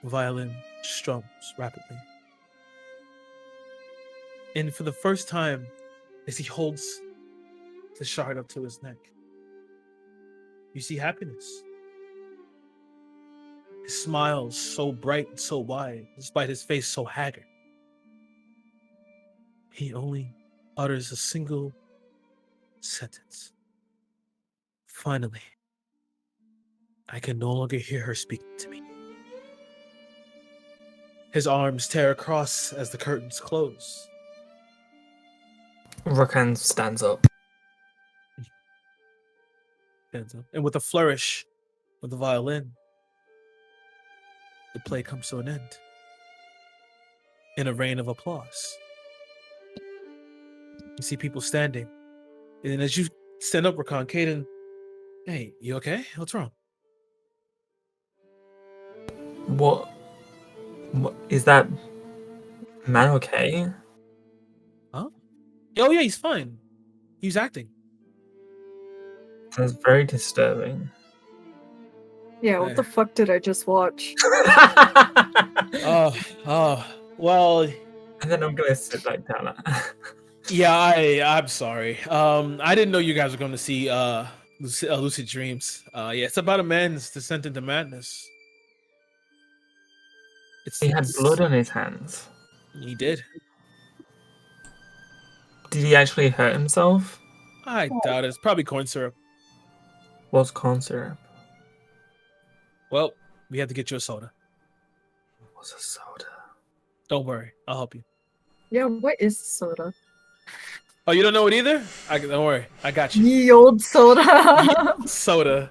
violin strums rapidly. And for the first time, as he holds the shard up to his neck, you see happiness. His smile's so bright and so wide, despite his face so haggard. He only utters a single sentence. Finally, I can no longer hear her speaking to me. His arms tear across as the curtains close. Rakan stands up. And with a flourish of the violin, the play comes to an end in a rain of applause. You see people standing. And as you stand up, Rakan, Caden, hey, you okay? What's wrong? What is that man okay? Huh? Oh yeah, he's fine. He's acting. That's very disturbing. Yeah, what the fuck did I just watch? Well. And then I'm gonna sit back down. Yeah, I'm sorry. I didn't know you guys were going to see Lucid Dreams. Yeah, it's about a man's descent into madness. He had blood on his hands. He did. Did he actually hurt himself? I doubt it. It's probably corn syrup. What's corn syrup? Well, we have to get you a soda. What's a soda? Don't worry, I'll help you. Yeah, what is soda? Oh, you don't know it either? Don't worry, I got you. Ye old soda. Soda.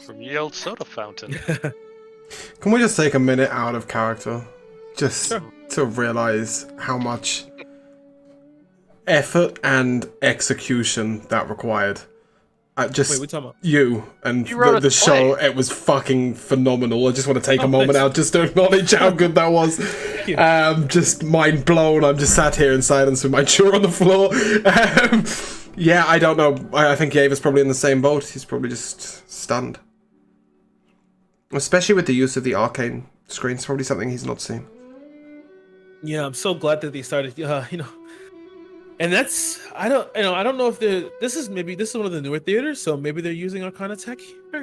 From ye old soda fountain. Can we just take a minute out of character? Just Sure. to realize how much effort and execution that required. Just Wait, we talking about? you and You wrote the a show, play. it was fucking phenomenal. I just want to take Oh, a moment thanks. out just to acknowledge how good that was. you. Just mind blown. I'm just sat here in silence with my chewer on the floor. Yeah, I don't know. I think Yava's probably in the same boat. He's probably just stunned. Especially with the use of the arcane screen. It's probably something he's not seen. Yeah, I'm so glad that they started. And that's I don't know if this is one of the newer theaters, so maybe they're using Arcana tech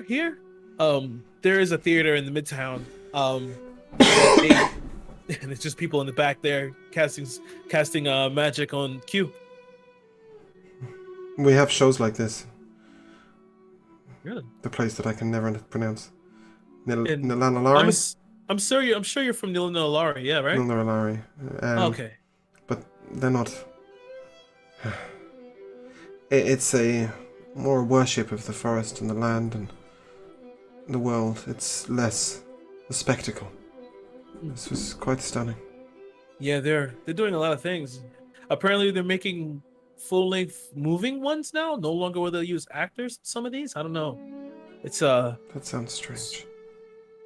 here. There is a theater in the Midtown. And it's just people in the back there casting magic on cue. We have shows like this. Really? The place that I can never pronounce. And Nilanalari? I'm sure you're from Nilanalari, yeah, right? Nilanalari. Okay. But they're not. It's a more worship of the forest and the land and the world. It's less a spectacle. This was quite stunning. Yeah, they're doing a lot of things. Apparently, they're making full-length moving ones now. No longer will they use actors. Some of these, I don't know. It's That sounds strange.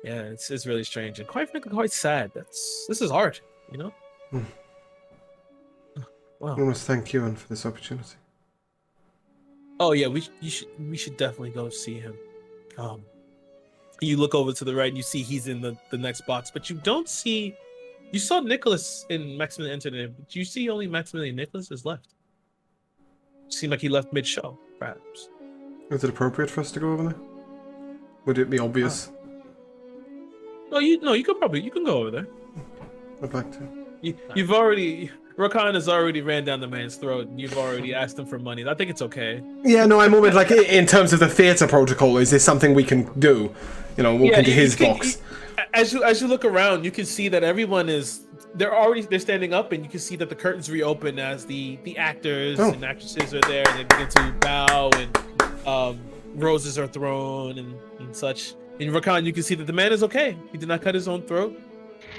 yeah, it's really strange and quite frankly quite sad. This is art, you know. Wow. I want to thank Ewan for this opportunity. Oh yeah, we should definitely go see him. You look over to the right and you see he's in the next box, but you don't see. You saw Nicholas in Maximilian Entertainment, but you see only Maximilian Nicholas is left. Seemed like he left mid-show, perhaps. Is it appropriate for us to go over there? Would it be obvious? You can go over there. I'd like to. You've already. Rakan has already ran down the man's throat, and you've already asked him for money. I think it's okay. Yeah, no, I'm almost like in terms of the theatre protocol. Is this something we can do? Walk into his box. As you look around, you can see that everyone is they're standing up, and you can see that the curtains reopen as the actors Oh. and actresses are there, and they begin to bow, and roses are thrown and such. In Rakan, you can see that the man is okay. He did not cut his own throat,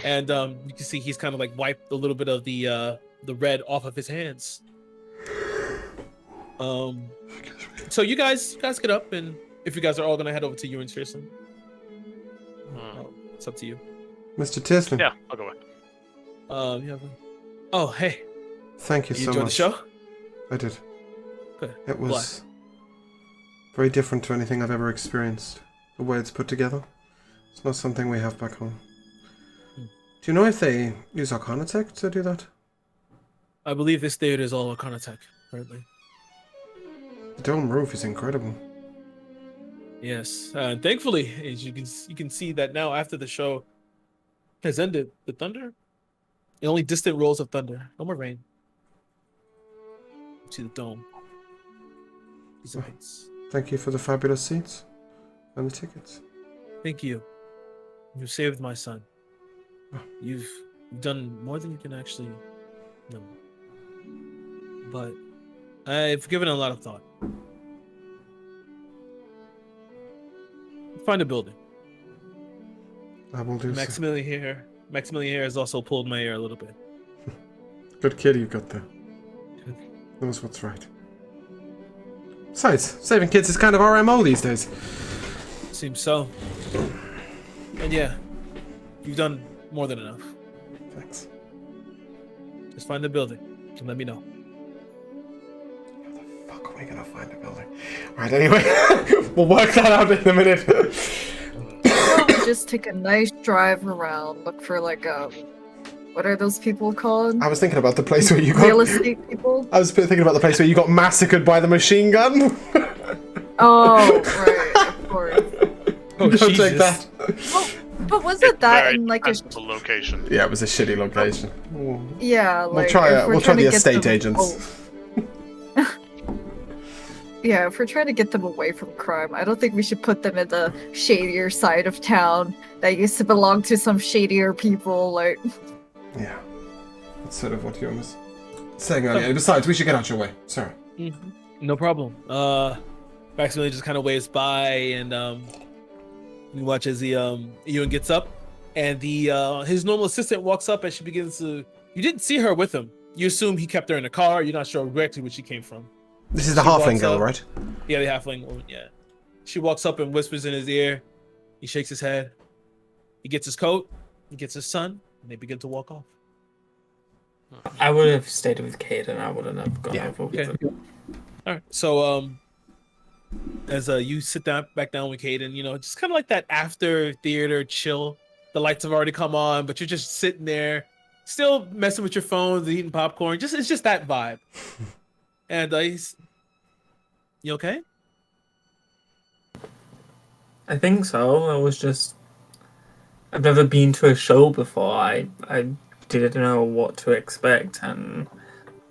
and you can see he's kind of like wiped a little bit of the red off of his hands. So you guys get up, and if you guys are all gonna head over to Ewan's Fearsome, it's up to you. Mr. Tislin. Yeah, I'll go with. Oh, hey. Thank you You so enjoyed much. the show? I did. Good. It was very different to anything I've ever experienced. The way it's put together. It's not something we have back home. Do you know if they use Arcana Tech to do that? I believe this theater is all Arcana Tech currently. The dome roof is incredible. Yes, thankfully, as you can see that now after the show has ended, the thunder, the only distant rolls of thunder, no more rain. See the dome. These Oh. lights. Thank you for the fabulous seats and the tickets. Thank you. You saved my son. Oh. You've done more than you can actually know. But I've given it a lot of thought. Find a building. I will do so. Maximilian here has also pulled my ear a little bit. Good kid you've got there. Knows what's right. Besides, saving kids is kind of our MO these days. Seems so. And yeah, you've done more than enough. Thanks. Just find the building and let me know. How the fuck are we gonna find a building? Alright, anyway, we'll work that out in a minute. Just take a nice drive around, look for like what are those people called? I was thinking about the place where you got... Real estate people? I was thinking about the place where you got massacred by the machine gun. Oh, right, of course. Oh, Don't take Jesus. that. But was it that Very in like a defensible location. Yeah, it was a shitty location. yeah? Like We'll try. if we're We'll try trying the to get estate them- agents. Oh. Yeah, if we're trying to get them away from crime, I don't think we should put them in the shadier side of town that used to belong to some shadier people. Like, Yeah, that's sort of what you was saying earlier. Besides, we should get out your way. Sorry. No problem. Maximilian just kind of waves by, and you watch as the Ewan gets up, and the his normal assistant walks up, and she begins to. You didn't see her with him. You assume he kept her in the car. You're not sure exactly where she came from. This is the She halfling walks girl, up. right? Yeah, the halfling woman. Yeah. She walks up and whispers in his ear. He shakes his head. He gets his coat. He gets his son, and they begin to walk off. I would have stayed with Caden. I wouldn't have gone Yeah, over with okay. them. All right. So as you sit down back down with Caden, you know, just kind of like that after theater chill. The lights have already come on, but you're just sitting there, still messing with your phones, eating popcorn. It's just that vibe. And you okay? I think so. I've never been to a show before. I didn't know what to expect, and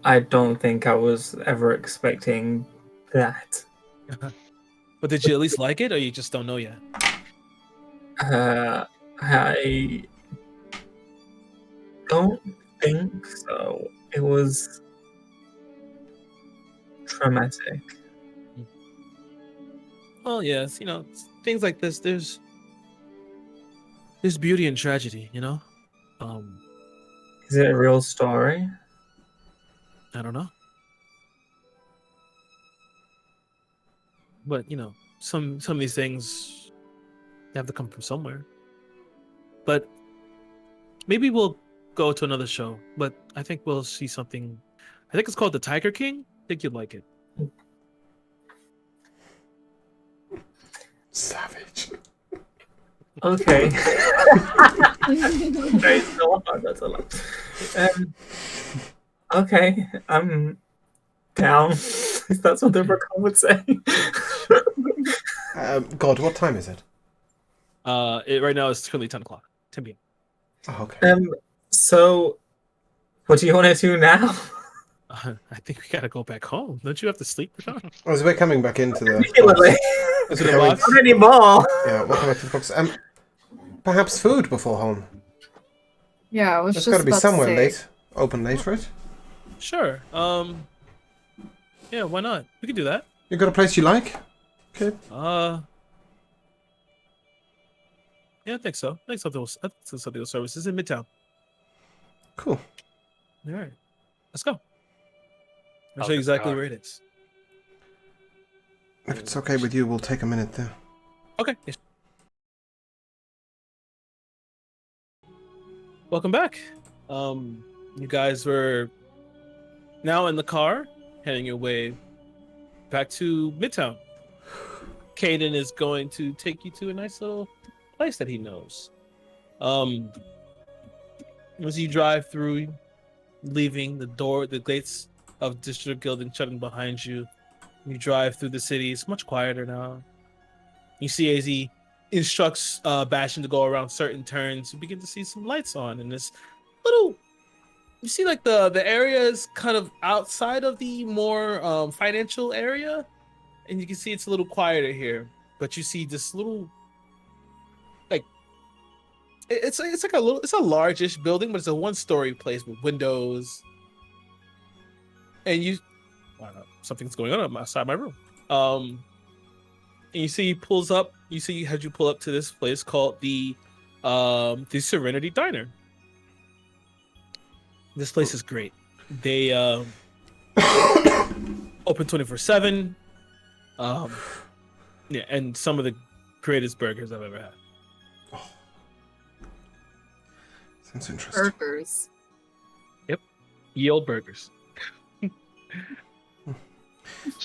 I don't think I was ever expecting that. But did you at least like it, or you just don't know yet? I don't think so. It was traumatic. Well, yes, you know, things like this. There's beauty in tragedy, you know. Is it a real story? I don't know, but you know, some of these things have to come from somewhere. But maybe we'll go to another show. But I think we'll see something. I think it's called The Tiger King. I think you'd like it. Savage. Okay. That's a lot. Okay, I'm down. Is that something Rakan would say? God, what time is it? Right now it's currently 10 o'clock. 10 p.m. Oh, okay. So, what do you want to do now? I think we gotta go back home. Don't you have to sleep, Rashawn? Oh, so we're coming back into the... Particularly. Is it a Yeah, box? Not anymore. Yeah, welcome back to the box. Perhaps food before home. Yeah, I was There's just got to be about somewhere to say. late. Open late, right? Sure. Yeah, why not? We could do that. You got a place you like? Okay. Yeah, I think so. I think something will services in Midtown. Cool. All right, let's go. I'll How's show you the exactly car? where it is. If it's okay with you, we'll take a minute there. Okay. Yes. Welcome back. You guys were now in the car, heading your way back to Midtown. Caden is going to take you to a nice little place that he knows. As you drive through, leaving the gates of District Guilding shutting behind you, you drive through the city. It's much quieter now. You see as he instructs Bastion to go around certain turns, you begin to see some lights on, and this little. You see, like the area is kind of outside of the more financial area, and you can see it's a little quieter here. But you see this little, like, it's like it's a large-ish building, but it's a one-story place with windows. And something's going on outside my room. And you see he pulls up. You see had you pull up to this place called the Serenity Diner. This place is great. They open 24/7. Yeah, and some of the greatest burgers I've ever had. Sounds interesting. Burgers. Yep, ye old burgers.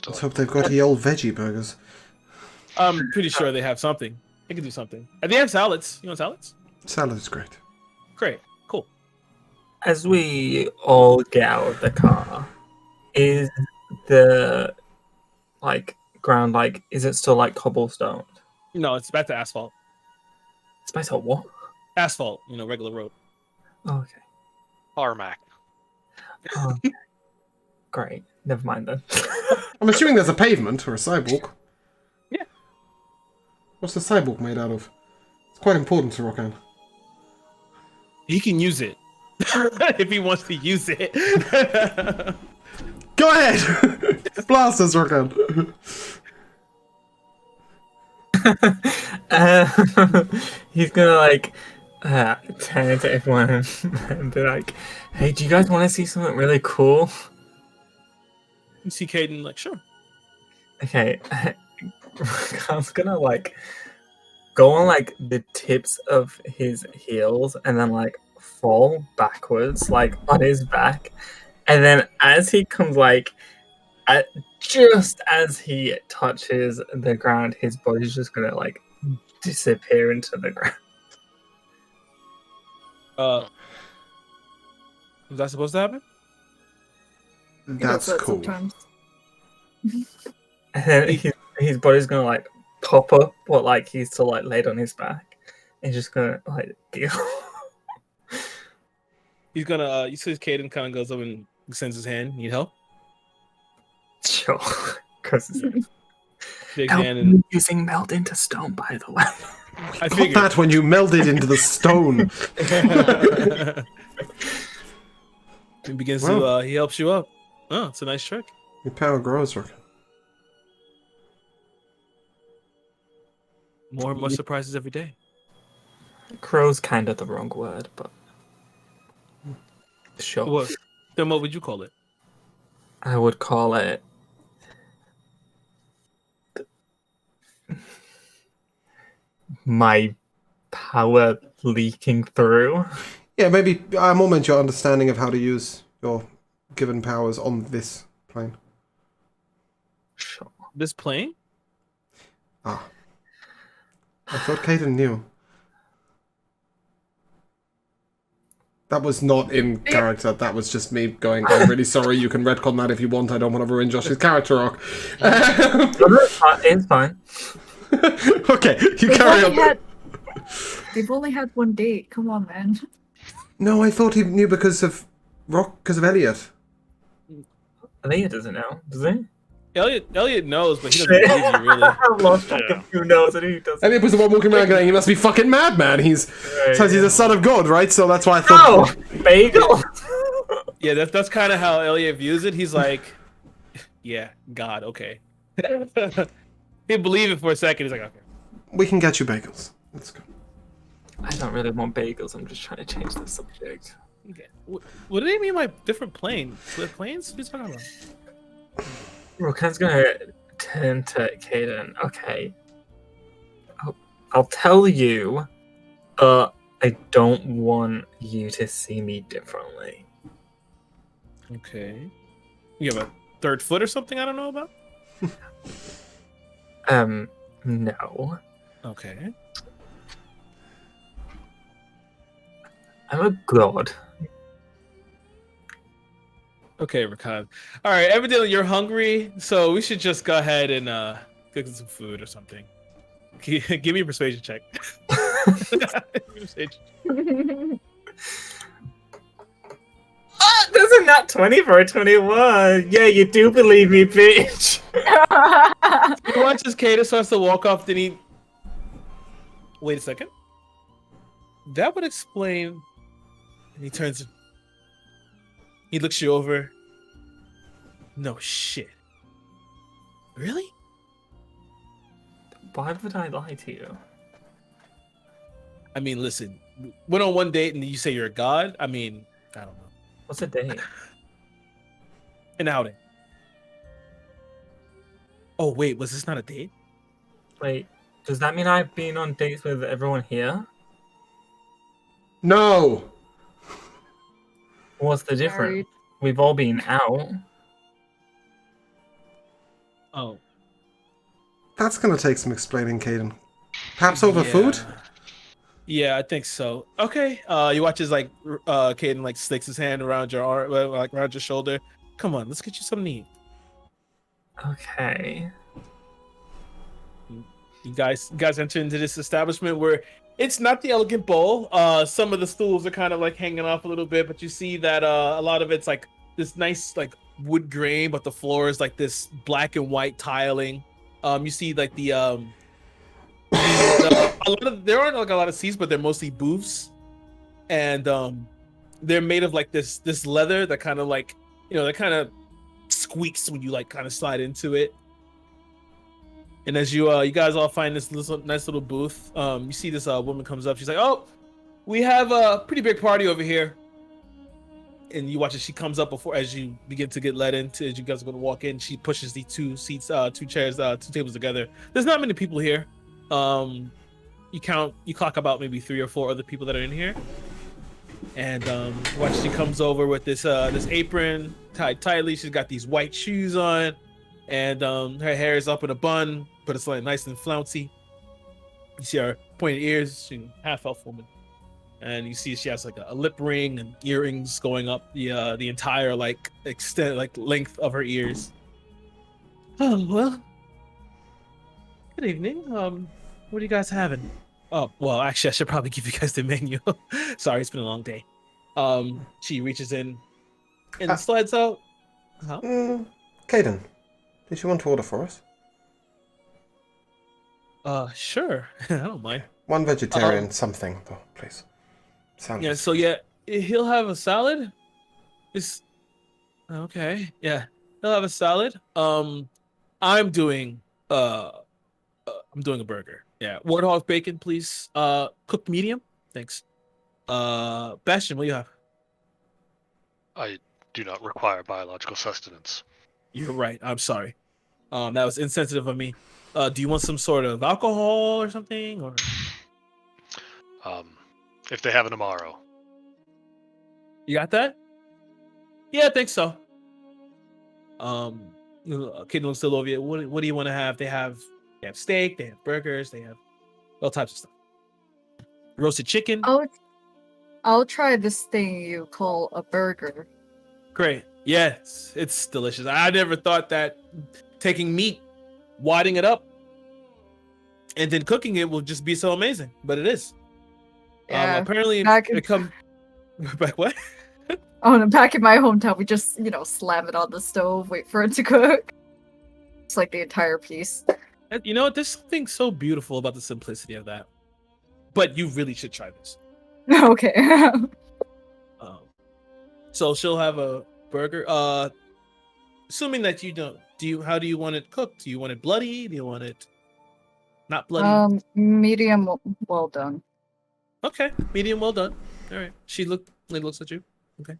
Let's hope they've got the old veggie burgers. I'm pretty sure they have something. They can do something. And they have salads. You want salads? Salad is great. Great. Cool. As we all get out of the car, is the ground is it still cobblestone? No, it's back to asphalt. It's back to what? Asphalt, regular road. Oh, okay. Tarmac. Oh, okay. Great. Never mind then. I'm assuming there's a pavement or a sidewalk. Yeah. What's the sidewalk made out of? It's quite important to Rokan. He can use it. If he wants to use it. Go ahead! Blast us, Rokan. He's gonna turn to everyone and be like, "Hey, do you guys want to see something really cool?" You see Caden sure. Okay, I was gonna go on the tips of his heels and then fall backwards on his back, and then as he comes just as he touches the ground, his body's just gonna disappear into the ground. Was that supposed to happen? He does That's that cool. Sometimes. And then his body's gonna pop up, but he's still laid on his back. And he's just gonna deal. He's gonna. You see, Caden kind of goes over and extends his hand. Need help? Sure, because Big hand and using melt into stone, by the way. I Got figured. that when you melded into the stone. He begins Well. to. He helps you up. Oh, it's a nice trick. Your power grows, Rokan. More and more surprises every day. Crow's kind of the wrong word, but sure. What? Then what would you call it? I would call it my power leaking through. Yeah, maybe I more meant your understanding of how to use your given powers on this plane. Sure. This plane? Ah. I thought Caden knew. That was not in character. That was just me going, I'm really sorry, you can retcon that if you want. I don't want to ruin Josh's character arc. It's fine. Okay, you carry on. They've only had one date. Come on, man. No, I thought he knew because of Elliot. Leah doesn't know, does he? Elliot knows, but he doesn't believe you really. I've lost track Yeah. of who knows and who doesn't. Elliot was the one walking around going, he must be fucking mad, man. Says he's a son of God, right? So that's why I thought. Oh, bagel. Yeah, that's kind of how Elliot views it. He's like, yeah, God, okay. He'd believe it for a second. He's like, okay. We can get you bagels. Let's go. I don't really want bagels. I'm just trying to change the subject. Okay. What do they mean by different plane? Split planes? What are you talking about? Rokan's gonna turn to Caden. Okay. I'll tell you, but I don't want you to see me differently. Okay. You have a third foot or something I don't know about? No. Okay. I'm a god. Okay, Rakan. All right, evidently you're hungry, so we should just go ahead and cook some food or something. Give me a persuasion check. There's a nat 20 for a 21. Yeah, you do believe me, bitch. He watches Kata starts to walk off, then he... Wait a second. That would explain... And he turns... He looks you over. No shit. Really? Why would I lie to you? I mean, listen. Went on one date and you say you're a god? I mean, I don't know. What's a date? An outing. Oh, wait. Was this not a date? Wait, does that mean I've been on dates with everyone here? No. What's the difference? Married. We've all been out. Oh. That's gonna take some explaining, Caden. Perhaps over food? Yeah, I think so. Okay. You watch as like Caden like sticks his hand around your arm, like around your shoulder. Come on, let's get you something to eat. Okay. You guys enter into this establishment where it's not the elegant bowl. Some of the stools are kind of like hanging off a little bit, but you see that a lot of it's like this nice like wood grain, but the floor is like this black and white tiling. You see like there aren't like a lot of seats, but they're mostly booths, and they're made of like this leather that kind of like that kind of squeaks when you like kind of slide into it. And as you guys all find this nice little booth, you see this woman comes up. She's like, "Oh, we have a pretty big party over here." And you watch as she comes up as you begin to get let into. As you guys are going to walk in, she pushes the two chairs, two tables together. There's not many people here. You clock about maybe 3 or 4 other people that are in here. And watch she comes over with this apron tied tightly. She's got these white shoes on, and her hair is up in a bun, but it's like nice and flouncy. You see her pointed ears. She's a half-elf woman, and you see she has like a lip ring and earrings going up the entire like extent length of her ears. Oh well. Good evening. What are you guys having? Oh, well, actually, I should probably give you guys the menu. Sorry, it's been a long day. She reaches in and slides out. Huh? Caden, did you want to order for us? Sure. I don't mind. One vegetarian something, though, please. Sounds Yeah, so yeah, he'll have a salad. Okay. Yeah, he'll have a salad. I'm doing a burger. Yeah, warthog bacon, please. Cooked medium. Thanks. Bastion, what do you have? I do not require biological sustenance. You're right. I'm sorry. That was insensitive of me. Do you want some sort of alcohol or something, or? If they have an Amaro. You got that? Yeah, I think so. Kid looks still over you. What do you want to have? They have steak, they have burgers, they have all types of stuff. Roasted chicken. I'll try this thing you call a burger. Great. Yes, it's delicious. I never thought that taking meat, wadding it up, and then cooking it will just be so amazing, but it is. Yeah, apparently it comes back what? Oh, and back in my hometown, we just slam it on the stove, wait for it to cook. It's like the entire piece. And you know what? There's something so beautiful about the simplicity of that. But you really should try this. Okay. Um, so she'll have a burger. Assuming that you don't. How do you want it cooked? Do you want it bloody? Do you want it not bloody? Medium well done. Okay, medium well done. All right. She looks at you. Okay.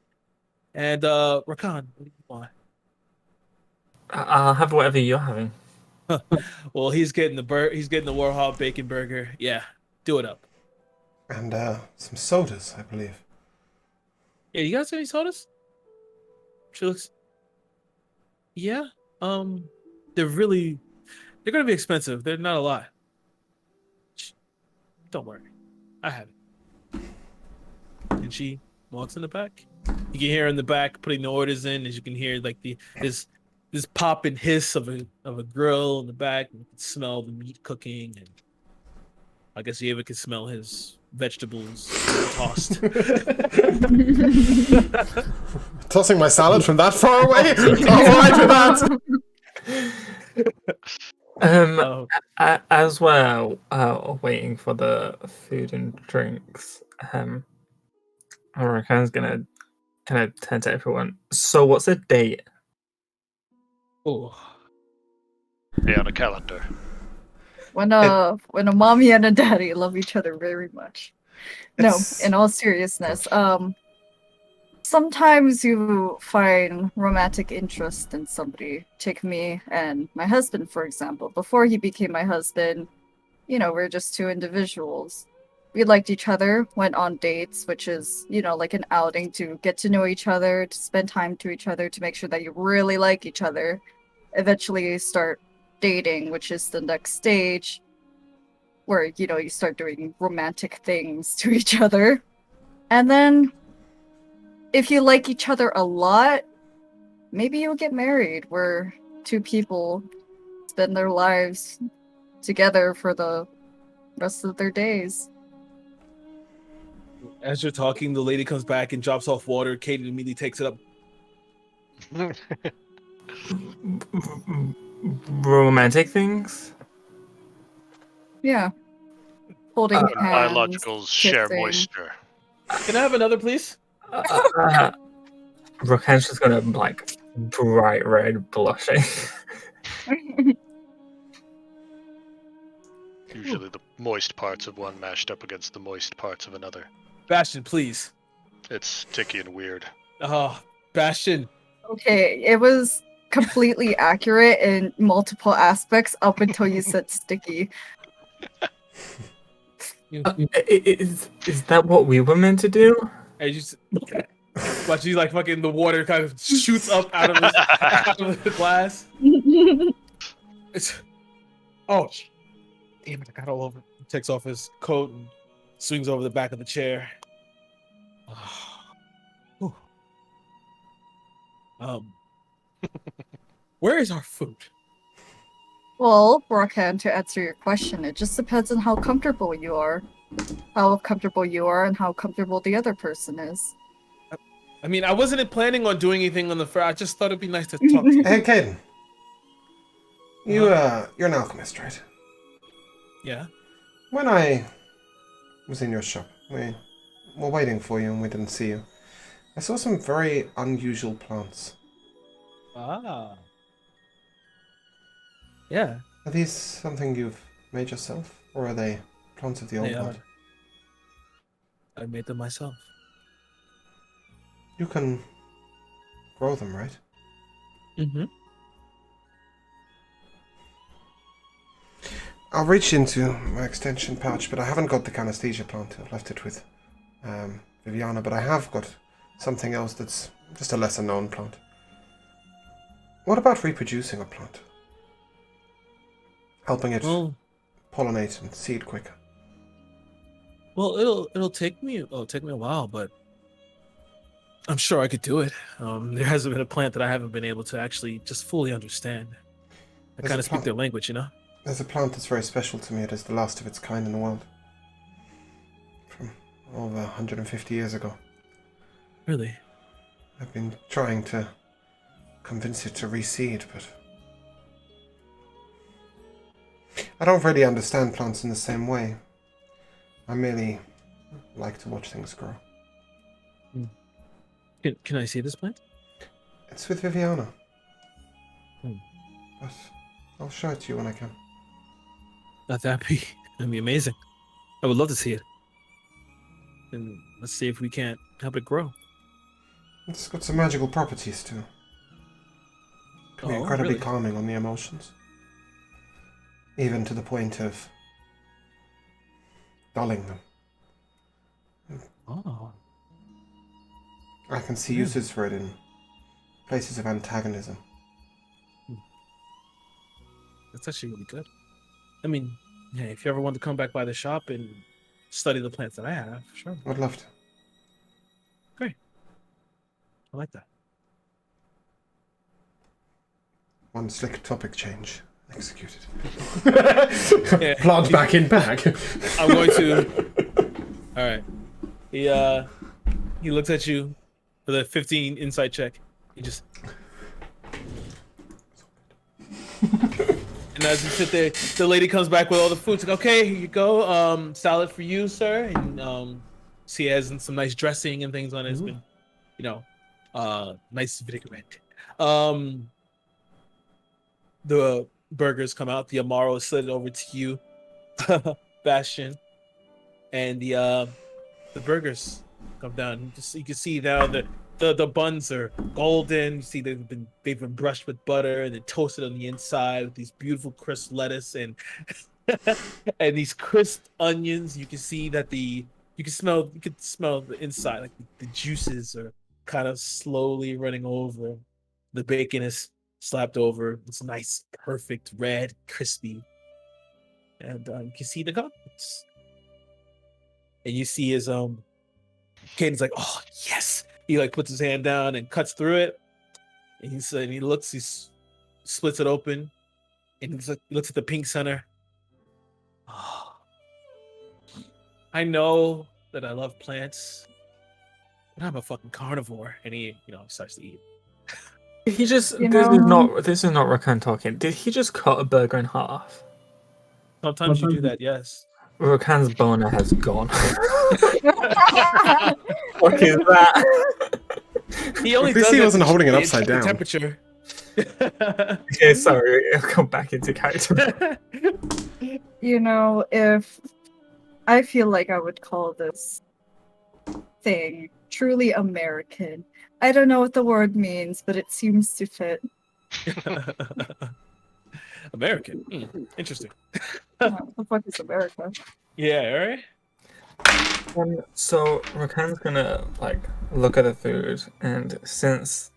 And Rakan, what do you want? I'll have whatever you're having. Well, he's getting the Warhol bacon burger. Yeah, do it up. And some sodas, I believe. Yeah, you guys got any sodas? She looks. Yeah. They're gonna be expensive. They're not a lot. Don't worry, I have it. And she walks in the back. You can hear her in the back putting the orders in, as you can hear like this pop and hiss of a grill in the back. You can smell the meat cooking, and I guess Yeva can smell his vegetables tossed. Tossing my salad from that far away? Oh, why do that? As well, waiting for the food and drinks, Rakan's gonna kind of turn to everyone. So, what's a date? Oh, Yeah, on a calendar. When a mommy and a daddy love each other very much. No, in all seriousness, sometimes you find romantic interest in somebody. Take me and my husband, for example. Before he became my husband, we're just two individuals. We liked each other, went on dates, which is, like an outing to get to know each other, to spend time to each other, to make sure that you really like each other. Eventually you start dating, which is the next stage where, you start doing romantic things to each other. And then if you like each other a lot, maybe you'll get married, where two people spend their lives together for the rest of their days. as you're talking, the lady comes back and drops off water. Katie immediately takes it up. Romantic things? Yeah. Holding When hands. biologicals share kissing. moisture. Can I have another, please? Rakan's just gonna bright red blushing. Usually the moist parts of one mashed up against the moist parts of another. Bastion, please. It's sticky and weird. Oh, Bastion. Okay, it was completely accurate in multiple aspects up until you said sticky. Is that what we were meant to do? And you just watch you fucking the water kind of shoots up out of the glass. It's damn it! I got all over. He takes off his coat and swings over the back of the chair. Whew. Where is our food? Well, Rakan, to answer your question, it just depends on how comfortable you are. How comfortable you are and how comfortable the other person is. I mean, I wasn't planning on doing anything on the fair. I just thought it'd be nice to talk to you. Hey, Caden. You're an alchemist, right? Yeah. When I was in your shop, we were waiting for you and we didn't see you. I saw some very unusual plants. Ah. Yeah. Are these something you've made yourself, or are they plants of the old They god? I made them myself. You can grow them, right? Mm-hmm. I'll reach into my extension pouch, but I haven't got the canesthesia plant. I've left it with Viviana, but I have got something else that's just a lesser known plant. What about reproducing a plant? Helping it pollinate and seed quicker. Well, it'll take me a while, but I'm sure I could do it. There hasn't been a plant that I haven't been able to actually just fully understand. I There's kind a of speak plant- their language, you know? There's a plant that's very special to me. It is the last of its kind in the world. From over 150 years ago. Really? I've been trying to convince it to reseed, but I don't really understand plants in the same way. I merely like to watch things grow. Can I see this plant? It's with Viviana. Hmm. But I'll show it to you when I can. That'd be amazing. I would love to see it. And let's see if we can't help it grow. It's got some magical properties too. Can be Oh, incredibly really? calming on the emotions. Even to the point of dulling them. Oh. I can see Really? uses for it in places of antagonism. That's actually really good. I mean, yeah, if you ever want to come back by the shop and study the plants that I have, sure. I'd love to. Great. I like that. One slick topic change. Executed. Yeah. Plant back in bag. I'm going to. All right. He looks at you for the 15 insight check. He just. And as you sit there, the lady comes back with all the food. She's like, okay, here you go. Salad for you, sir. And she has some nice dressing and things on it. It's been, nice vinaigrette. The burgers come out. The Amaro is slid over to you, Bastion. And the burgers come down. You can see now the buns are golden. You see they've been brushed with butter and then toasted on the inside with these beautiful crisp lettuce and and these crisp onions. You can see that you can smell the inside, like the juices are kind of slowly running over. The bacon is slapped over. It's nice, perfect red, crispy. And you can see the gauntlets. And you see his Caden's like, oh yes. He like puts his hand down and cuts through it. And he splits it open, and he looks at the pink center. Oh, I know that I love plants, but I'm a fucking carnivore. And he, starts to eat. He just You this know- is not Rakan talking. Did he just cut a burger in half? Sometimes you do that, yes. Rakan's boner has gone. What is that? He only At least does he that wasn't to holding it check upside the down. temperature. Okay, sorry, I'll come back into character. If I feel like I would call this thing truly American. I don't know what the word means, but it seems to fit. American. Interesting. What the fuck is America? Yeah, right? So Rakan's gonna look at the food, and since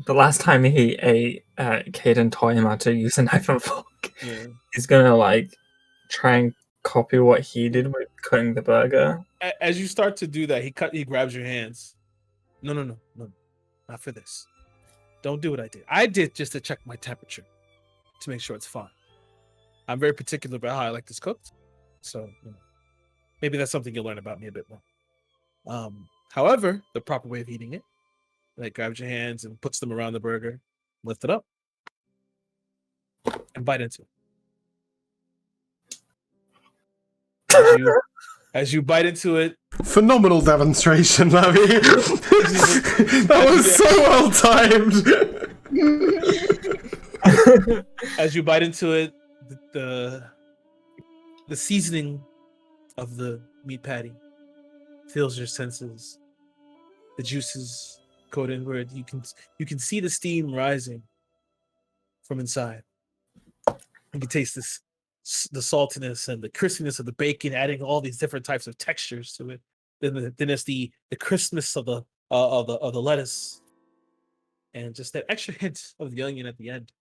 the last time he ate, Caden taught him how to use a knife and fork. Yeah. He's gonna try and copy what he did with cutting the burger. As you start to do that, he grabs your hands. No, not for this. Don't do what I did. I did just to check my temperature, to make sure it's fine. I'm very particular about how I like this cooked, so maybe that's something you'll learn about me a bit more. However, the proper way of eating it, grabs your hands and puts them around the burger, lift it up, and bite into it. As you bite into it, Phenomenal demonstration, Lavi. That was so well timed. as you bite into it, the seasoning of the meat patty fills your senses. The juices coat inward. You can see the steam rising from inside. You can taste the saltiness and the crispiness of the bacon, adding all these different types of textures to it. Then there's the crispness of the lettuce, and just that extra hint of the onion at the end.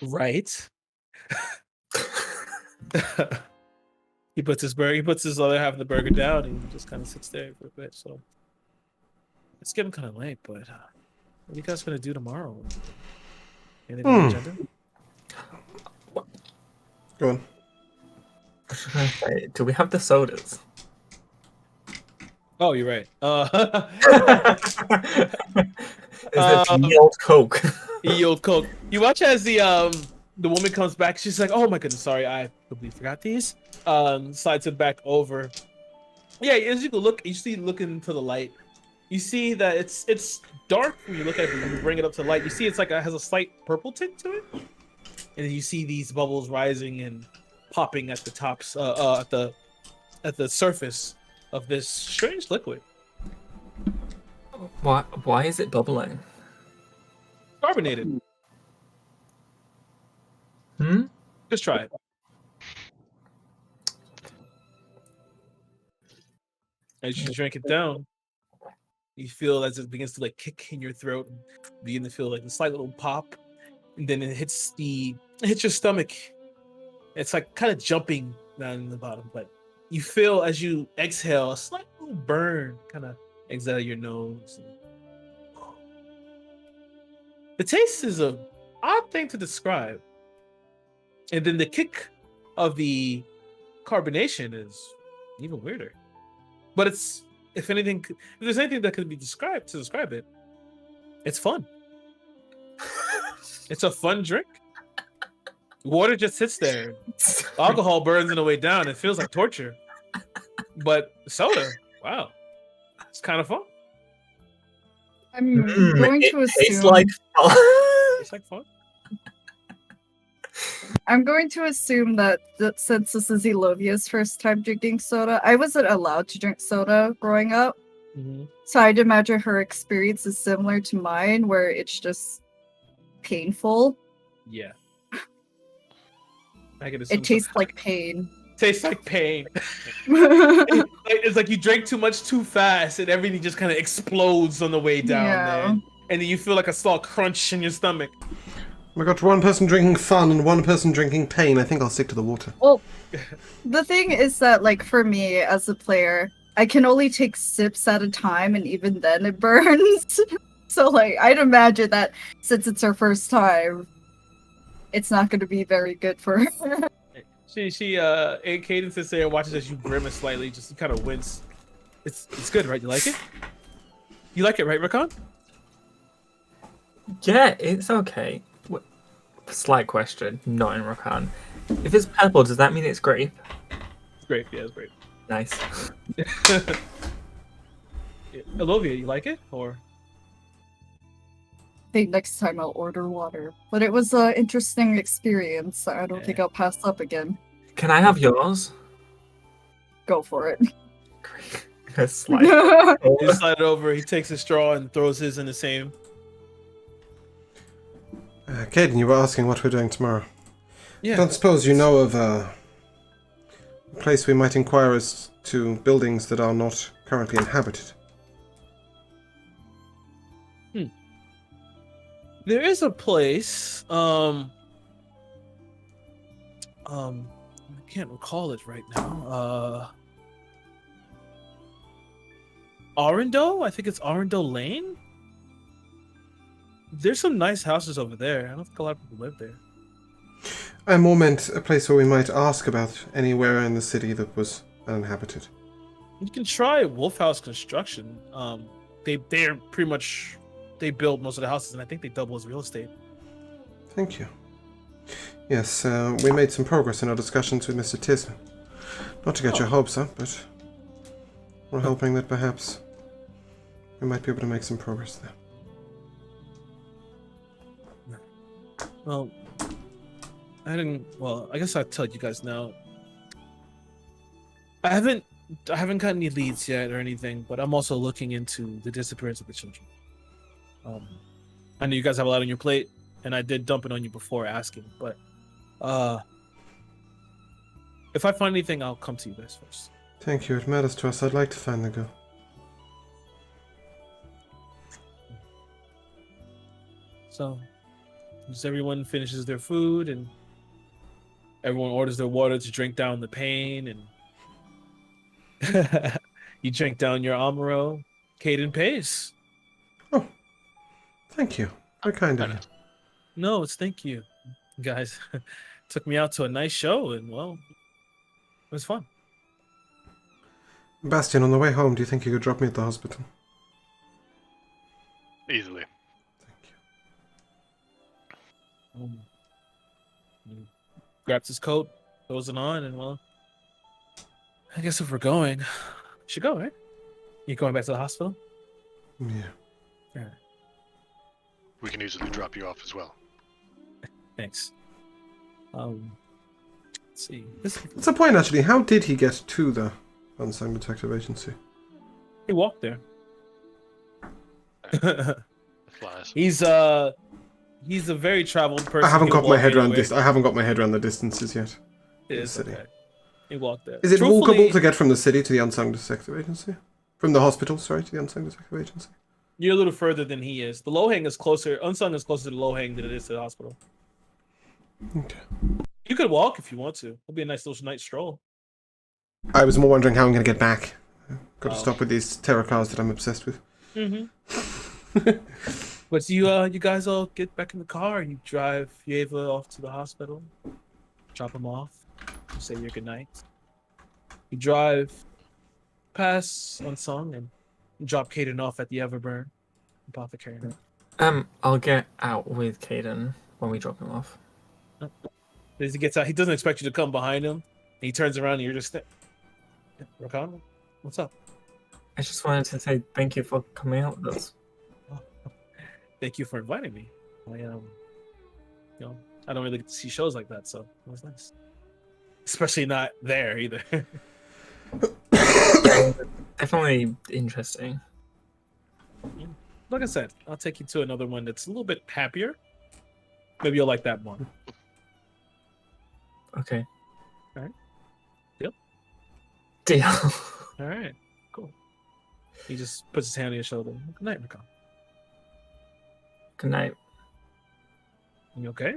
Right. He puts his other half of the burger down, and he just kind of sits there for a bit. So it's getting kind of late, but what are you guys gonna do tomorrow? Anything on the agenda? Go on. Do we have the sodas? Oh, you're right. Is it ye old Coke? Ye old Coke. You watch as the woman comes back. She's like, "Oh my goodness, sorry, I completely forgot these." Slides it back over. Yeah, as you look, you see looking into the light. You see that it's dark when you look at it. When you bring it up to light, you see it's like it has a slight purple tint to it, and then you see these bubbles rising and popping at the tops, at the surface of this strange liquid. Why is it bubbling? Carbonated. Hmm? Just try it. As you drink it down, you feel as it begins to like kick in your throat, and begin to feel like a slight little pop, and then it hits your stomach. It's like kind of jumping down in the bottom, but you feel as you exhale a slight little burn kind of exit out of your nose. The taste is a odd thing to describe, and then the kick of the carbonation is even weirder. But it's, if anything, if there's anything that could be described to describe it, it's fun. It's a fun drink. Water just sits there. Alcohol burns on the way down. It feels like torture. But soda, wow, it's kind of fun. I'm going to Tastes assume. like fun. It's like fun. I'm going to assume that since this is Elovia's first time drinking soda, I wasn't allowed to drink soda growing up. Mm-hmm. So I'd imagine her experience is similar to mine, where it's just painful. Yeah. I can assume It tastes like pain. Tastes like pain. Yeah. It's like you drank too much too fast, and everything just kind of explodes on the way down there, and then you feel like a small crunch in your stomach. We got one person drinking fun and one person drinking pain. I think I'll stick to the water. Well, the thing is that, like, for me as a player, I can only take sips at a time, and even then it burns. So, like, I'd imagine that since it's her first time, it's not going to be very good for her. Cadence sits there and watches as you grimace slightly, just kind of wince. It's good, right? You like it? You like it, right, Rakan? Yeah, it's okay. Slight question, not in Rakan. If it's purple, does that mean it's grape? It's grape, yeah, it's grape. Nice. Elovia, you like it, or? I think next time I'll order water. But it was an interesting experience. I don't think I'll pass up again. Can I have yours? Go for it. Great. Slide. You slide it over. He takes a straw and throws his in the same. Caden, you were asking what we're doing tomorrow. Yeah. Don't suppose you know of a place we might inquire as to buildings that are not currently inhabited? There is a place. I can't recall it right now. Arundel? I think it's Arundel Lane. There's some nice houses over there. I don't think a lot of people live there. I more meant a place where we might ask about anywhere in the city that was uninhabited. You can try Wolf House Construction. They're pretty much, they build most of the houses, and I think they double as real estate. Thank you. Yes, we made some progress in our discussions with Mr. Tisman. Not to get your hopes up, but we're hoping that perhaps we might be able to make some progress there. Well, I guess I'll tell you guys now. I haven't gotten any leads yet or anything, but I'm also looking into the disappearance of the children. I know you guys have a lot on your plate, and I did dump it on you before asking, but if I find anything, I'll come to you guys first. Thank you. It matters to us. I'd like to find the girl. So, as everyone finishes their food and everyone orders their water to drink down the pain, and you drink down your Amaro, Caden pays. Oh, thank you. Very kind of you. No, it's thank you, guys. Took me out to a nice show, and well, it was fun. Bastian, on the way home, do you think you could drop me at the hospital? Easily. He grabs his coat, throws it on, and well, I guess if we're going, we should go, right? You going back to the hospital? Yeah. We can easily drop you off as well. Thanks. Let's see. That's a point, actually. How did he get to the Unsung Detective Agency? He walked there. Flies. He's a very traveled person. I haven't He'll got my walk head around anywhere. this. I haven't got my head around the distances yet. It is city. okay. He walked there. Is it Truthfully, walkable to get from the city to the Unsung Detective Agency? From the hospital, sorry, to the Unsung Detective Agency? You're a little further than he is. The Lohang is closer. Unsung is closer to the Lohang than it is to the hospital. Okay. You could walk if you want to. It'll be a nice little night stroll. I was more wondering how I'm going to get back. Got to Oh. stop with these terror cars that I'm obsessed with. Mm-hmm. But you guys all get back in the car. You drive Yeva off to the hospital. Drop him off. You say your goodnight. You drive past Unsung and drop Caden off at the Everburn apothecary. I'll get out with Caden when we drop him off. As he gets out, he doesn't expect you to come behind him. And he turns around and you're just Rakan, what's up? I just wanted to say thank you for coming out with us. Thank you for inviting me. I don't really get to see shows like that, so it was nice. Especially not there either. Definitely interesting. Like I said, I'll take you to another one that's a little bit happier. Maybe you'll like that one. Okay. Alright. Deal? Deal. All right, cool. He just puts his hand on your shoulder. Good night, Rakan. Good night. You okay?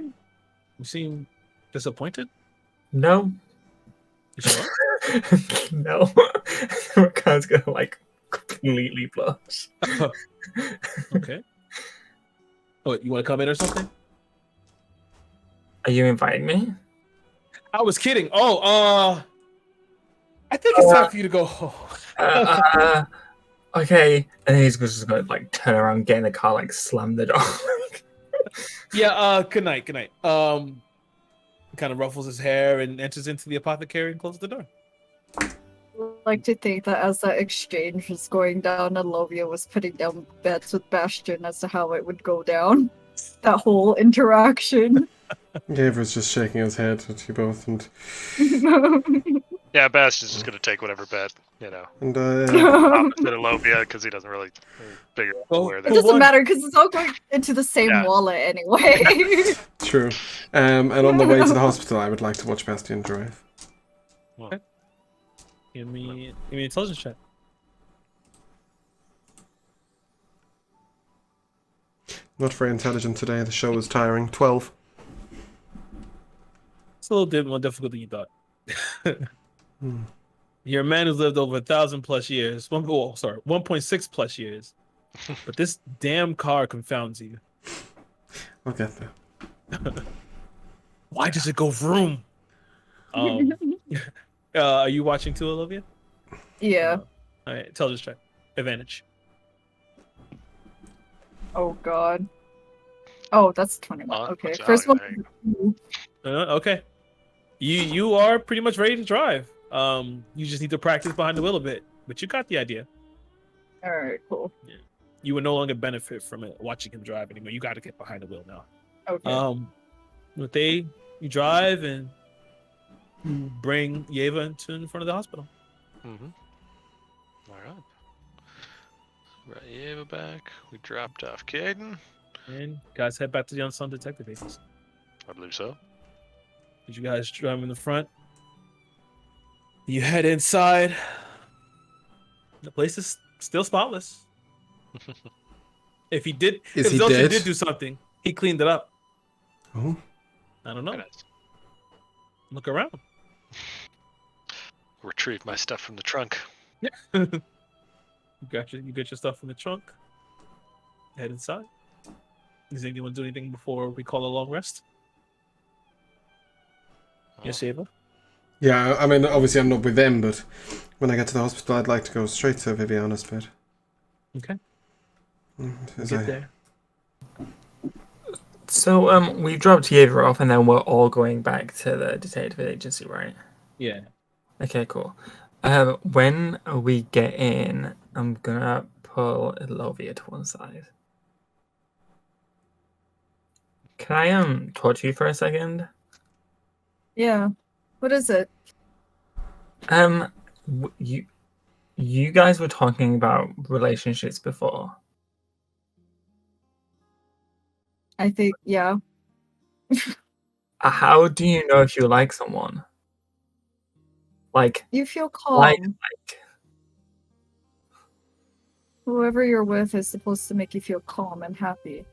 You seem disappointed. No. You sure? No. Rakan's gonna like completely blush. Okay. Oh, you want to come in or something? Are you inviting me? I was kidding. Oh, I think it's time for you to go home. Okay. And then he's just gonna like turn around, get in the car, like slam the door. Yeah. Good night. Good night. Kind of ruffles his hair and enters into the apothecary and closes the door. I'd like to think that as that exchange was going down, Alovia was putting down bets with Bastion as to how it would go down. That whole interaction. Gabriel's just shaking his head at you both, and Yeah, Bastion's just gonna take whatever bet, you know. and Opposite of Lobia, because he doesn't really figure out Well, where It they're. doesn't matter because it's all going into the same Yeah. wallet anyway. true. And on the way to the hospital, I would like to watch Bastion drive. Give me an intelligence check. Not very intelligent today. The show was tiring. 12. It's a little bit more difficult than you thought. You're a man who's lived over 1,000+ years. 1.6 plus years. But this damn car confounds you. I'll get there. Why does it go vroom? Are you watching too, Olivia? Yeah. All right, intelligence check. Advantage. Oh god. Oh, that's 21. Okay. What's First out? one. Okay. You are pretty much ready to drive. You just need to practice behind the wheel a bit, but you got the idea. Alright, cool. You would no longer benefit from it watching him drive anymore. You got to get behind the wheel now. Okay. You drive and you bring Yeva in front of the hospital. Mm-hmm. All right. Right, Eva back. We dropped off Caden. And guys head back to the Unsung Detective Agency. I believe so. Did you guys drive in the front? You head inside. The place is still spotless. If he did, Is if he Zelda dead? did do something, he cleaned it up. Oh. I don't know. Very nice. Look around. Retrieve my stuff from the trunk. You got your stuff from the trunk. Head inside. Does anyone do anything before we call a long rest? Yes, Eva. Yeah, I mean, obviously I'm not with them, but when I get to the hospital, I'd like to go straight to Viviana's bed. Okay. As Get I- there. So we dropped Yeva off, and then we're all going back to the detective agency, right? Yeah. Okay, cool. When we get in, I'm gonna pull Elovia to one side. Can I talk to you for a second? Yeah. What is it? You guys were talking about relationships before. I think, yeah. How do you know if you like someone? Like, You feel calm. like. Whoever you're with is supposed to make you feel calm and happy.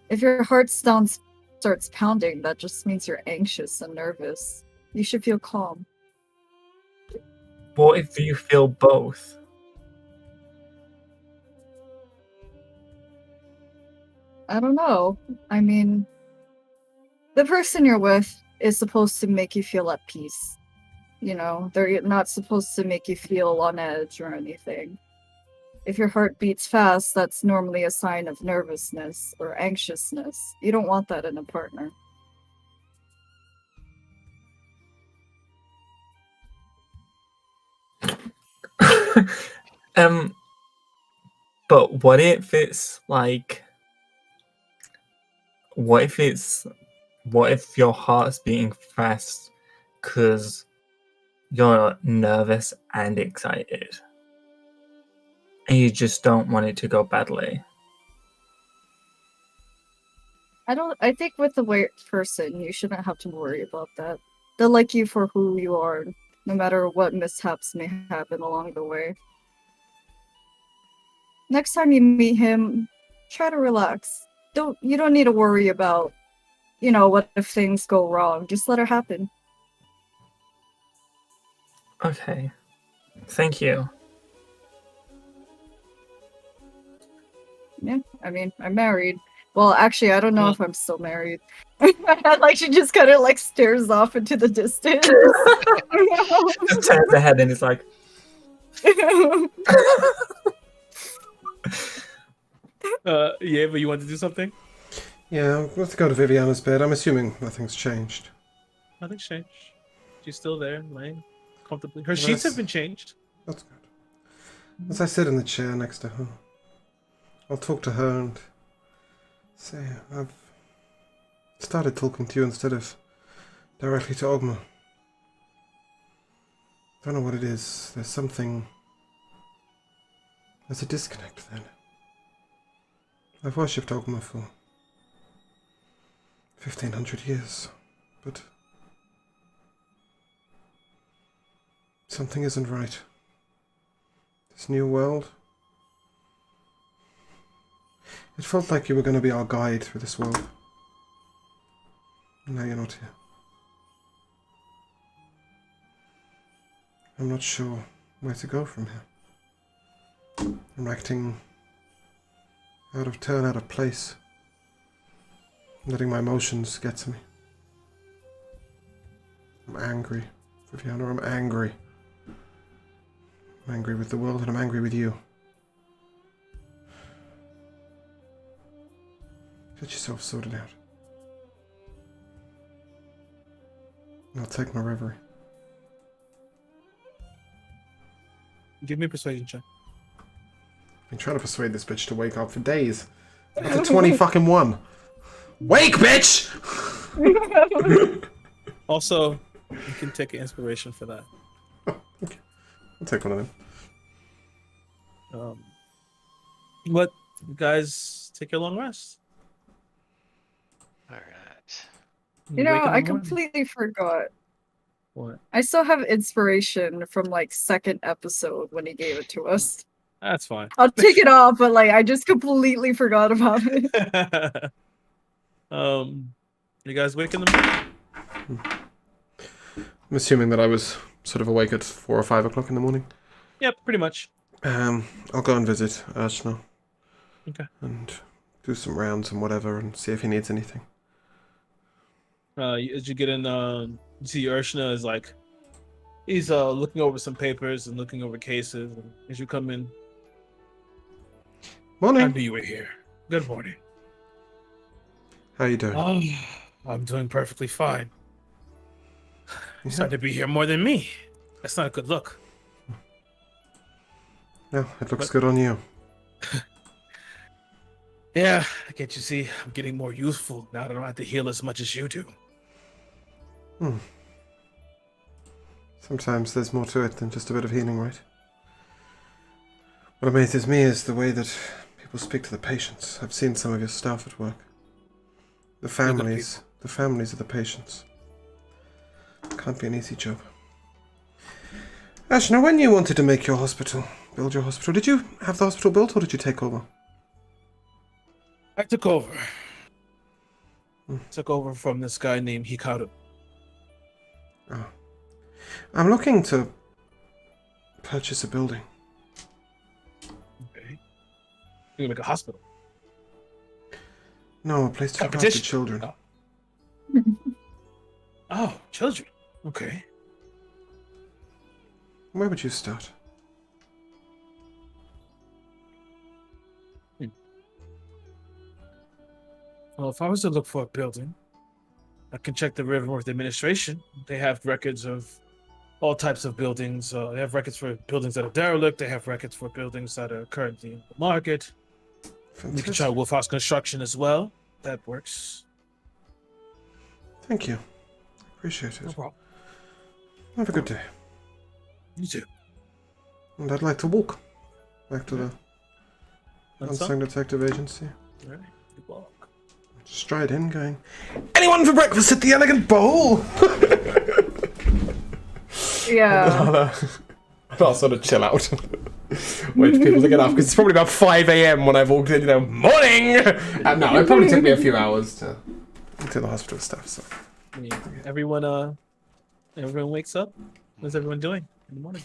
If your heart starts pounding, that just means you're anxious and nervous. You should feel calm. What if you feel both? I don't know. I mean, the person you're with is supposed to make you feel at peace. You know, they're not supposed to make you feel on edge or anything. If your heart beats fast, that's normally a sign of nervousness or anxiousness. You don't want that in a partner. But what if it's like, what if your heart's beating fast because you're nervous and excited and you just don't want it to go badly? I think with the right person, you shouldn't have to worry about that. They'll like you for who you are, no matter what mishaps may happen along the way. Next time you meet him, try to relax. You don't need to worry about, what if things go wrong. Just let it happen. Okay. Thank you. Yeah, I mean, I'm married. Well, actually, I don't know if I'm still married. Like, she just kind of, like, stares off into the distance. Just turns ahead and it's like, Yeah, but you want to do something? Yeah, let's go to Viviana's bed. I'm assuming nothing's changed. Nothing's changed. She's still there, laying comfortably. Her sheets have been changed. That's good. As I sit in the chair next to her, I'll talk to her and say, I've started talking to you instead of directly to Ogma. Don't know what it is. There's a disconnect then. I've worshipped Ogma for 1500 years, but something isn't right. This new world, it felt like you were going to be our guide through this world. And now you're not here. I'm not sure where to go from here. I'm acting out of turn, out of place. Letting my emotions get to me. I'm angry, Viviana, I'm angry. I'm angry with the world and I'm angry with you. Get yourself sorted out. I'll take my reverie. Give me a persuasion check. I've been trying to persuade this bitch to wake up for days. That's a 20 fucking 1. Wake, bitch! Also, you can take an inspiration for that. Okay. I'll take one of them. What, you guys take your long rest. All right. Wake in the I morning. completely forgot. What? I still have inspiration from, like, second episode when he gave it to us. That's fine. I'll take it off, but, like, I just completely forgot about it. You guys wake in the morning? I'm assuming that I was sort of awake at 4 or 5 o'clock in the morning. Yep, pretty much. I'll go and visit Urshna. Okay. And do some rounds and whatever and see if he needs anything. As you get in, you see Urshna is like, he's looking over some papers and looking over cases. And as you come in, I Morning. knew you were here. Good morning. How you doing? I'm doing perfectly fine. Yeah. Starting to be here more than me. That's not a good look. No, it looks But- good on you. Yeah, can't you see? I'm getting more youthful now that I don't have to heal as much as you do. Sometimes there's more to it than just a bit of healing, right? What amazes me is the way that people speak to the patients. I've seen some of your staff at work. The families of the patients. Can't be an easy job. Ashna, when you wanted to make your hospital, build your hospital, did you have the hospital built or did you take over? I took over. Took over from this guy named Hikaru. Oh. I'm looking to purchase a building. Okay. You're like a hospital. No, a place to look after Competition. children. Oh, children. Okay. Where would you start? Well, if I was to look for a building, I can check the Riverworth administration. They have records of all types of buildings. They have records for buildings that are derelict. They have records for buildings that are currently in the market. We can try Fantastic. Wolf House Construction as well. That works. Thank you. Appreciate No it. problem. Have a good day. You too. And I'd like to walk back to the That's all. Unsung Detective Agency. All right. Good walk. Stride in, going, anyone for breakfast at the Elegant Bowl? Yeah. I'll sort of chill out. Wait for people to get up, because it's probably about 5 a.m. when I've walked in, morning! No, it probably took me a few hours to the hospital stuff, so. Yeah. Everyone wakes up. What's everyone doing in the morning?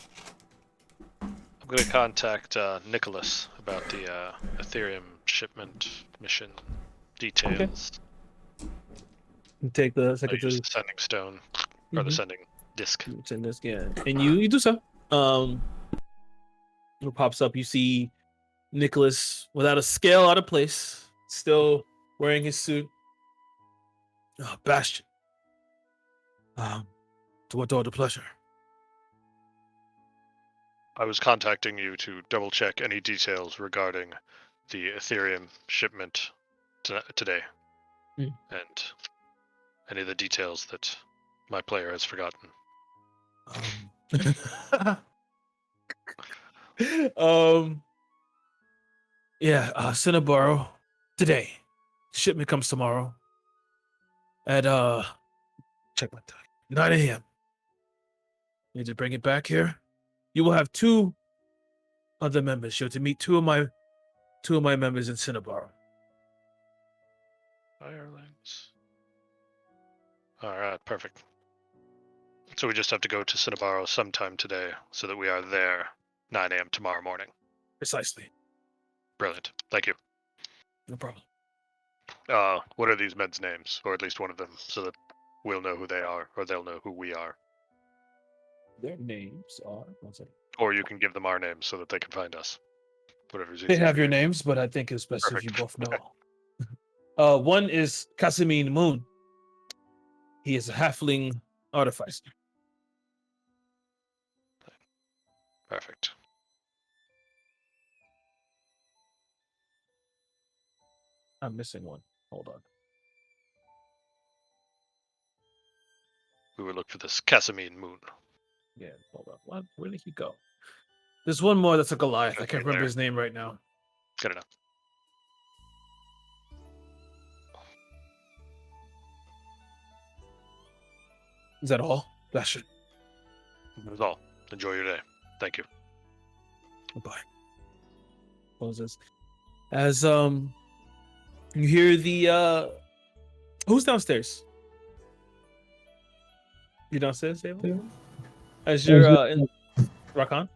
I'm going to contact Nicholas about the Ethereum shipment mission details. You take the I secretary. use the sending stone or the Mhm. sending disc. Send this, yeah. And you do so. It pops up. You see Nicholas without a scale, out of place, still wearing his suit. Bastion. To what order pleasure? I was contacting you to double check any details regarding the Ethereum shipment today, Mm. and any of the details that my player has forgotten. Yeah, Cinnabaro today. Shipment comes tomorrow at check my time. 9 a.m. Need to bring it back here. You will have 2 other members. You're to meet two of my members in Cinnabaro. Firelings. Alright, perfect. So we just have to go to Cinnabaro sometime today so that we are there 9 a.m. tomorrow morning. Precisely. Brilliant. Thank you. No problem. What are these men's names? Or at least one of them, so that we'll know who they are, or they'll know who we are. Their names are. One second. Or you can give them our names so that they can find us. Whatever's They easier. have your names, but I think it's best if you Perfect. both know. One is Casimine Moon. He is a halfling artificer. Perfect. I'm missing one. Hold on. We will look for this Casimine Moon. Yeah, hold on. What? Where did he go? There's one more that's a Goliath. I Right can't remember there. his name right now. Good enough. Is that all? Bastion. That was all. Enjoy your day. Thank you. Goodbye. Closes. As you hear the who's downstairs? You downstairs, Ava? As you're in Rakan?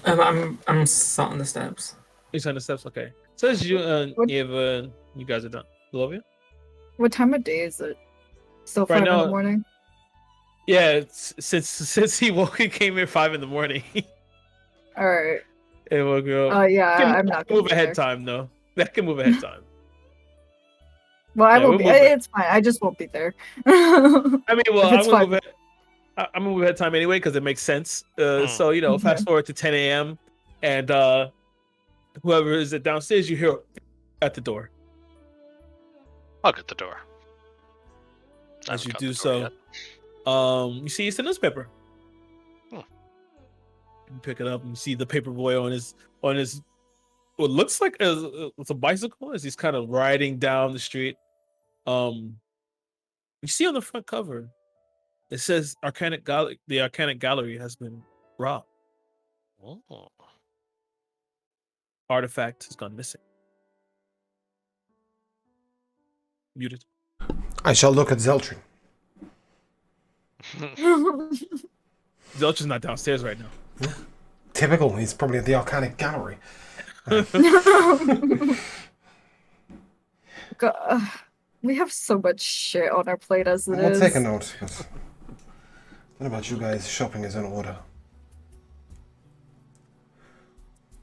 I'm sat on the steps. He's on the steps, okay. Says you What- Ava, you guys are done. Olivia? What time of day is it? Still Right 5 in now- the morning? Yeah, since he woke, he came here 5 in the morning. Alright. It will go. Yeah, Can I'm not gonna move be ahead there. time though. That can move ahead time. Well, I Yeah, will we'll be. move it. It's fine. I just won't be there. I mean, well, If I'm it's gonna fine. move it. I'm gonna move ahead time anyway because it makes sense. So fast forward to 10 a.m. and whoever is it downstairs, you hear at the door. I'll get the door. I As haven't you got do the door so, yet. you see it's a newspaper. Hmm. You pick it up and you see the paper boy on his what looks like it's a bicycle as he's kind of riding down the street. You see on the front cover, it says the Arcanic Gallery has been robbed. Oh. Artifact has gone missing. Muted. I shall look at Zeltrin. Zelch is not downstairs right now. Typical. He's probably at the Arcanic Gallery. God, we have so much shit on our plate as it I'll is. take a note. But what about you guys? Shopping is in order.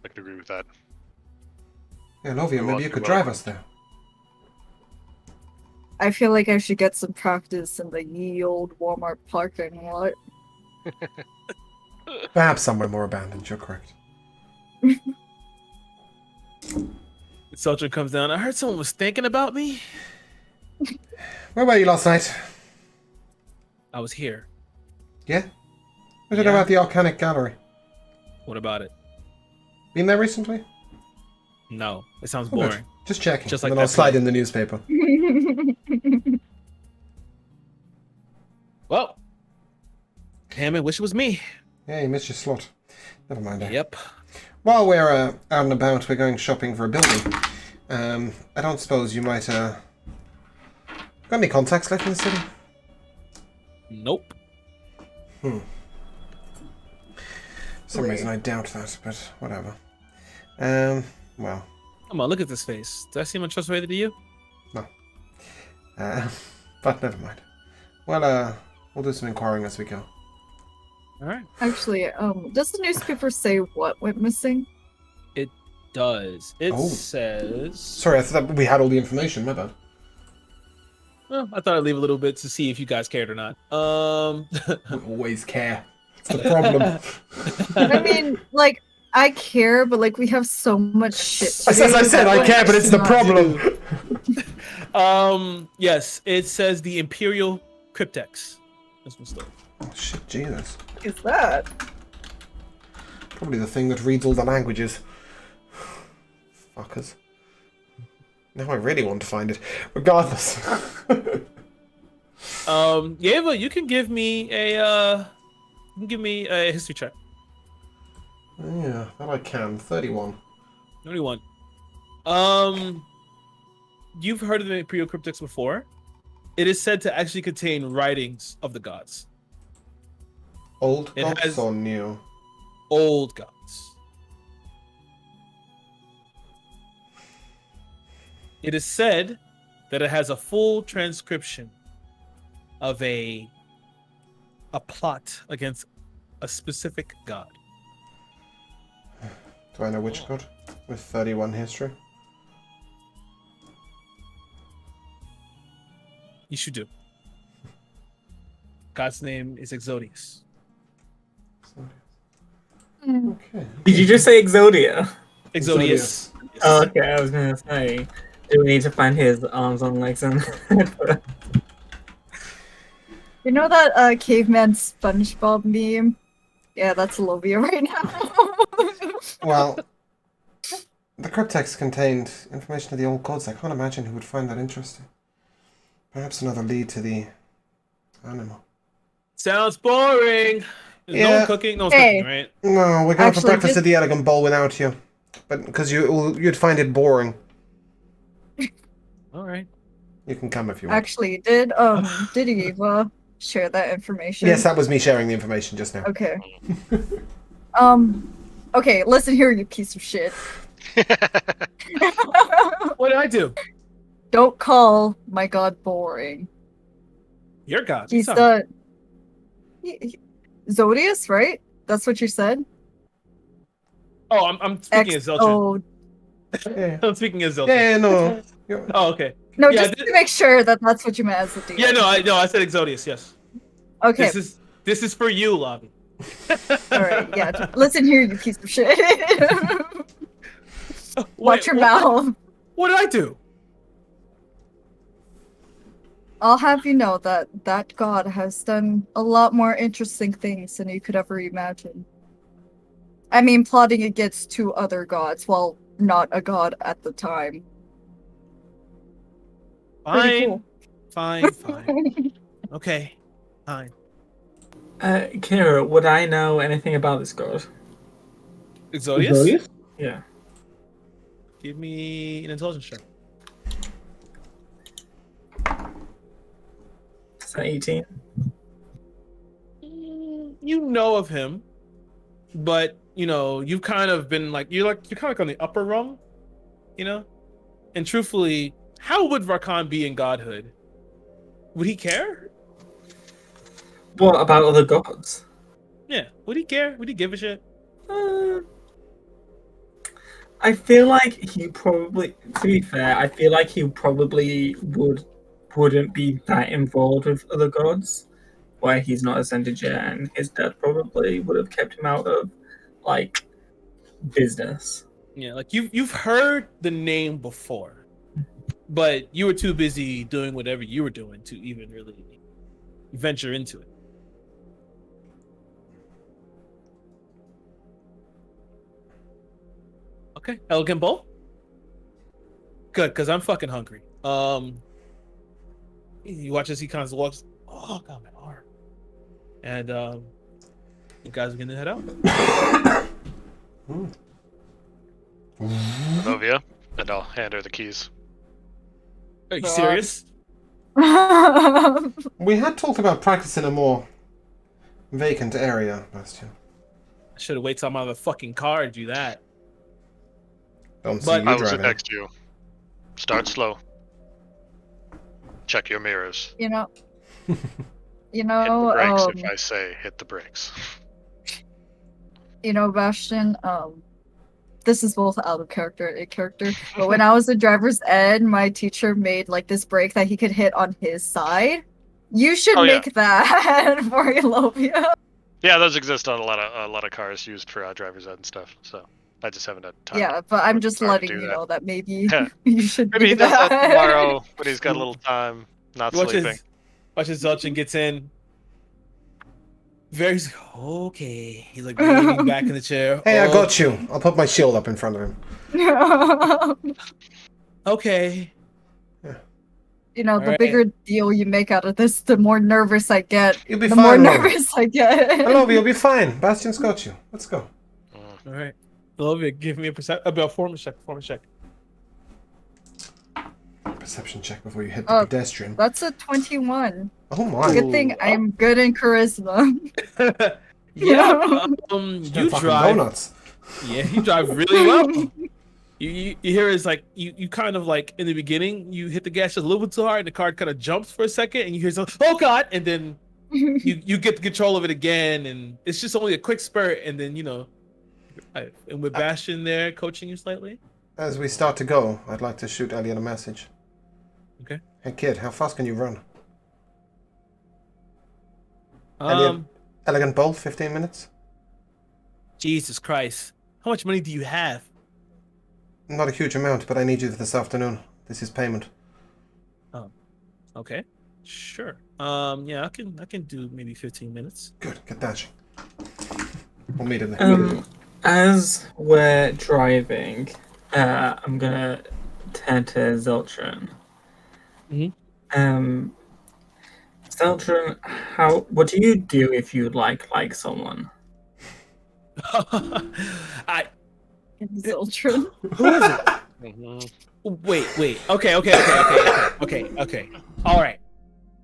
I can agree with that. Yeah, Novia, You're maybe you welcome, could welcome. drive us there. I feel like I should get some practice in the ye old Walmart parking lot. Perhaps somewhere more abandoned. You're correct. Zelch comes down. I heard someone was thinking about me. Where were you last night? I was here. Yeah? What did you know Yeah. about the Arcanic Gallery? What about it? Been there recently? No, it sounds Oh, good. boring. Just checking. Just And like then I'll that slide place. in the newspaper. Well, damn it, wish it was me. Yeah, you missed your slot. Never mind. Yep. While we're out and about, we're going shopping for a building. I don't suppose you might, got any contacts left in the city? Nope. For some Wait. reason I doubt that, but whatever. Well, Come on, look at this face. Does that seem untrustworthy to you? but never mind. Well, we'll do some inquiring as we go. All right. Actually, does the newspaper say what went missing? It does. It Oh. says. Sorry, I thought we had all the information, my bad. Well, I thought I'd leave a little bit to see if you guys cared or not. We always care. It's the problem. I mean, like, I care, but like, we have so much shit. To As I do said, that, I like, care, but it's the not- problem. Yes, it says the Imperial Cryptex. This one's still. Oh, shit, Jesus. What is that? Probably the thing that reads all the languages. Fuckers. Now I really want to find it. Regardless. Yeva, you can give me a history check. Yeah, that I can. 31. 21. You've heard of the Imperial Cryptex before. It is said to actually contain writings of the gods. Old It gods has- or new? Old gods. It is said that it has a full transcription of a plot against a specific god. Do I know which god? With 31 history? You should do. God's name is Exodius. Okay. Did you just say Exodia? Exodius. Oh, okay, I was gonna say. Do we need to find his arms and legs and You know that caveman SpongeBob meme? Yeah, that's Olivia right now. Well, the cryptex contained information of the old gods. I can't imagine who would find that interesting. Perhaps another lead to the animal. Sounds boring. There's no Yeah. one cooking. No one's Hey. cooking, right? No, we're going for Actually, breakfast did- at the Elegant Bowl without you. But because you'd find it boring. All right. You can come if you want. Actually, did Eva share that information? Yes, that was me sharing the information just now. Okay. Okay, listen here, you piece of shit. What did I do? Don't call my god boring. Your god. He's Sorry. Zodius, right? That's what you said? Oh, I'm speaking as Zeltrin. Oh, Yeah, I'm speaking as Zeltrin. yeah, no. You're, Oh, okay. No, Yeah, just to make sure that that's what you meant as a DM. Yeah, I said Exodius. Yes. Okay. This is for you, Lobby. All right. Yeah. Listen here, you piece of shit. Watch your mouth. What did I do? I'll have you know that that god has done a lot more interesting things than you could ever imagine. I mean, plotting against 2 other gods while not a god at the time. Pretty cool. Fine. Okay, fine. Kira, would I know anything about this god? Exodius? Yeah. Give me an intelligence check. Is that 18? You know of him, but you've kind of been you're kind of like on the upper rung, And truthfully, how would Rakan be in godhood? Would he care? What about other gods? Yeah, would he care? Would he give a shit? I feel like he probably, to be fair, I feel like he probably wouldn't be that involved with other gods, where he's not ascended yet, and his dad probably would have kept him out of, business. Yeah, you've heard the name before, but you were too busy doing whatever you were doing to even really venture into it. Okay, Elegant Bowl. Good, because I'm fucking hungry. You watch as he kind of walks. Oh god, my arm. And you guys are gonna head out. Novia, and I'll hand her the keys. Are you serious? We had talked about practicing a more vacant area, Bastion. I should have waited till I'm out of the fucking car and do that. Don't see But you I will sit driving. next to you. Start slow. Check your mirrors. You know, Hit the brakes if I say hit the brakes. Bastion, this is both out of character and in character, but when I was in driver's ed, my teacher made this brake that he could hit on his side. You should make that for Elovia. Yeah, those exist on a lot of cars used for driver's ed and stuff. So I just haven't had time. Yeah, but I'm just letting you know that maybe you should. Maybe he does that tomorrow when he's got a little time, not sleeping. Watch as Zelchin gets in. Very okay. He's leaning back in the chair. Hey, I got you. I'll put my shield up in front of him. Okay. The bigger deal you make out of this, the more nervous I get. You'll be the fine, more Lord. nervous I get. Hello, you'll be fine. Bastion's got you. Let's go. All right. Olivia, give me a performance check. Perception check before you hit the pedestrian. That's a 21. Oh my. Good thing I'm good in charisma. Yeah. You drive. Donuts. Yeah, you drive really well. You hear it's you kind of in the beginning you hit the gas just a little bit too hard and the car kind of jumps for a second and you hear something, oh god, and then you get the control of it again and it's just only a quick spurt and then and with Bastion there coaching you slightly. As we start to go, I'd like to shoot Elliot a message. Okay. Hey kid, how fast can you run? Elliot, Elegant Bowl, 15 minutes? Jesus Christ. How much money do you have? Not a huge amount, but I need you this afternoon. This is payment. Oh. Okay. Sure. Yeah, I can do maybe 15 minutes. Good, get dashing. We'll meet in there. As we're driving, I'm gonna turn to Zeltron. Mm-hmm. Zeltron, what do you do if you like someone? Zeltron. Who is it? Wait. Okay. All right.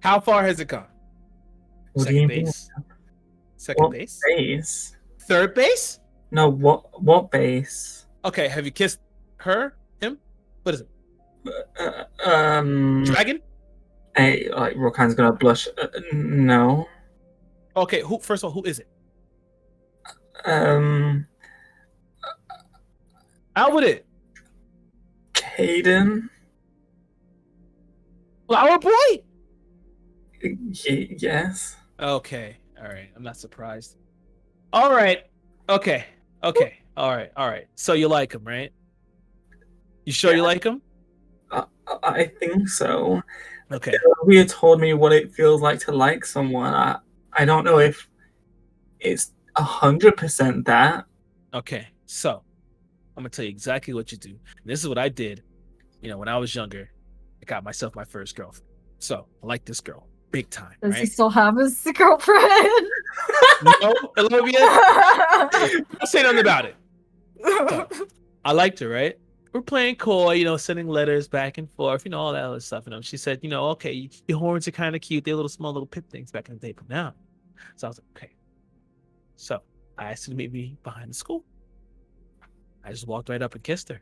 How far has it gone? Second base. Second base. Base? Third base? No. What base? Okay. Have you kissed her? Him? What is it? Dragon? Hey, Rokan's gonna blush. No. Okay. First of all, who is it? How would it? Caden. Flower boy? Yes. Okay. All right. I'm not surprised. All right. Okay. Okay. All right. So you like him, right? You sure you like him? I think so. Okay. Sylvia told me what it feels like to like someone. I don't know if it's 100% that. Okay. So I'm gonna tell you exactly what you do. This is what I did. When I was younger, I got myself my first girlfriend. So I like this girl big time. Does he Right? still have his girlfriend? No, Olivia. Don't say nothing about it. So, I liked her, right? We're playing coy, sending letters back and forth, all that other stuff. She said, okay, your horns are kind of cute. They're little small little pip things back in the day, but now. So I was like, okay. So I asked her to meet me behind the school. I just walked right up and kissed her.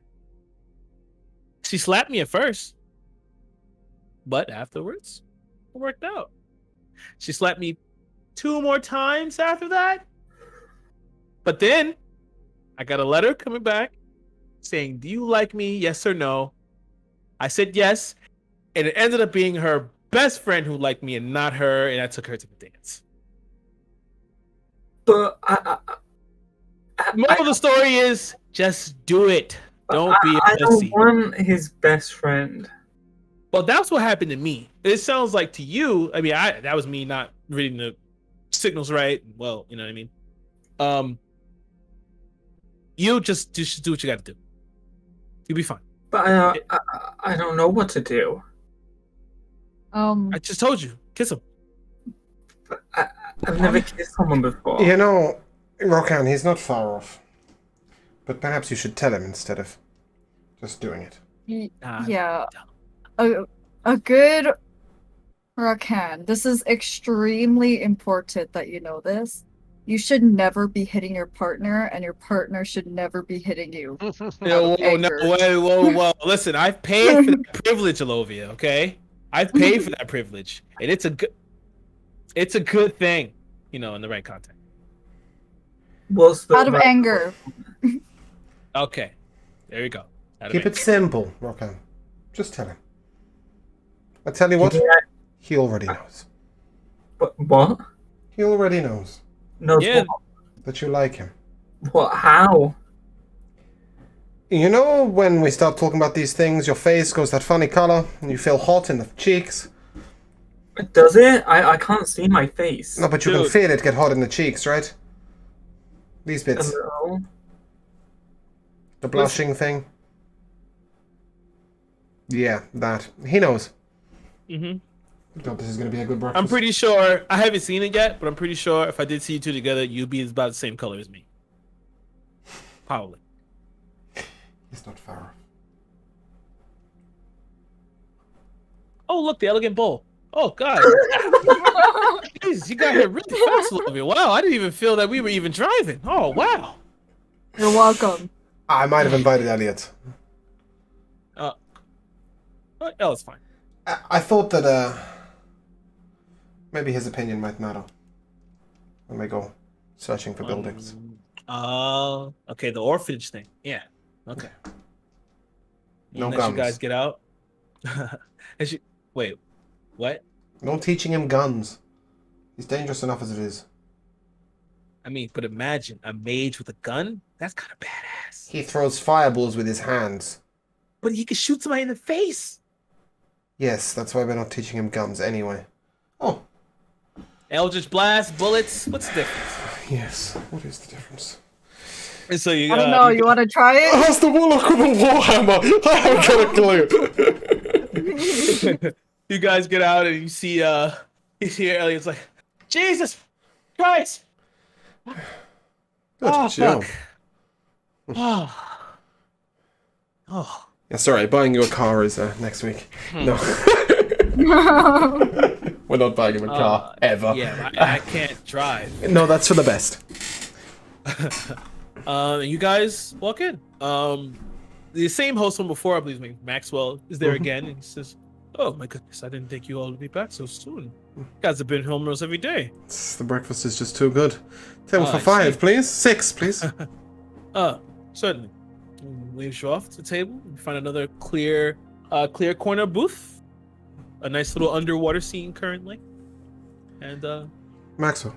She slapped me at first, but afterwards, it worked out. She slapped me 2 more times after that. But then I got a letter coming back saying, do you like me? Yes or no? I said yes. And it ended up being her best friend who liked me and not her. And I took her to the dance. But Moral of the story is just do it. Don't be a I pussy. don't want his best friend. Well, that's what happened to me. It sounds like to you, I mean, that was me not reading the signals right. Well, you know what I mean? You just do what you got to do. You'll be fine. But I don't know what to do. I just told you. Kiss him. But I've never kissed someone before. Rokan, he's not far off. But perhaps you should tell him instead of just doing it. Yeah. A good Rakan. This is extremely important that you know this. You should never be hitting your partner, and your partner should never be hitting you. Whoa. Listen, I've paid for that privilege, Alovia, okay? I've paid for that privilege. And it's a good thing, in the right context. Out of anger. Okay. There you go. Keep it simple, Rokan. Just tell him. I tell you what, he already knows. What? He already knows. Knows Yeah. what? That you like him. What? How? When we start talking about these things, your face goes that funny color, and you feel hot in the cheeks. Does it? I can't see my face. No, but you can feel it get hot in the cheeks, right? These bits. Hello? The blushing thing. Yeah, that. He knows. Mm-hmm. God, this is going to be a good breakfast. I'm pretty sure, I haven't seen it yet, but I'm pretty sure if I did see you two together, you'd be about the same color as me. Probably. He's not far off. Oh, look, the elegant bowl. Oh, God. Jeez, you got here really fast a little bit. Wow, I didn't even feel that we were even driving. Oh, wow. You're welcome. I might have invited Elliot. Oh, it's fine. I thought that maybe his opinion might matter when we go searching for buildings. Okay, the orphanage thing. Yeah. Okay. No Unless guns. you guys get out. Wait, what? No teaching him guns. He's dangerous enough as it is. I mean, but imagine a mage with a gun. That's kind of badass. He throws fireballs with his hands. But he can shoot somebody in the face. Yes, that's why we're not teaching him guns anyway. Oh. Eldritch blast, bullets. What's the difference? Yes. What is the difference? And so you. I don't know. You want to try it? That's the warlock with a warhammer. I haven't got a clue. You guys get out and you see Elliot's like, Jesus Christ. Chill. Fuck. Oh. Yeah, sorry, buying you a car is next week. No. We're not buying him a car, ever. Yeah, I can't drive. No, that's for the best. You guys walk in. The same host from before, I believe, Maxwell, is there again, and he says, "Oh my goodness, I didn't think you all would be back so soon. You guys have been home almost every day." The breakfast is just too good. Table for I 5, see. please. 6, please. Certainly. Waves you off to the table. You find another clear corner booth. a nice little underwater scene currently. And Maxwell,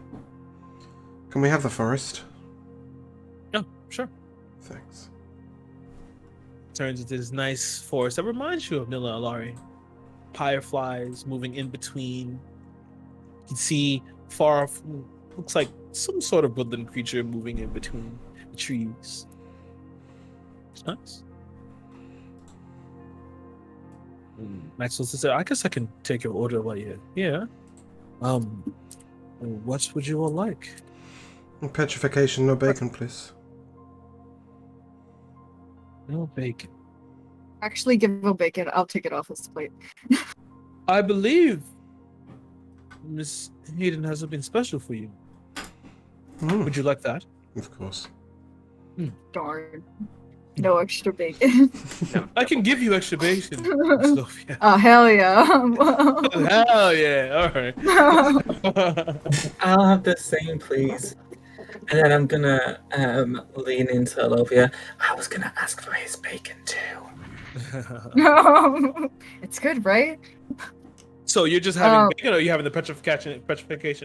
can we have the forest? yeah, sure. Thanks. Turns into this nice forest that reminds you of Nilla Alari. Fireflies moving in between. You can see far off, looks like some sort of woodland creature moving in between the trees. It's nice. Maxwell says, I guess I can take your order while you're here. What would you all like? Petrification, no bacon, please. No bacon. Actually, give him bacon. I'll take it off his plate. I believe Miss Hayden has something special for you. Would you like that? Of course. Darn. No extra bacon. I can give you extra bacon. Sophia. Oh, hell yeah. Hell yeah! All right. I'll have the same, please. And then I'm gonna lean into Olovia. I was gonna ask for his bacon too. It's good, right? So you're just having bacon, or are you having the petrification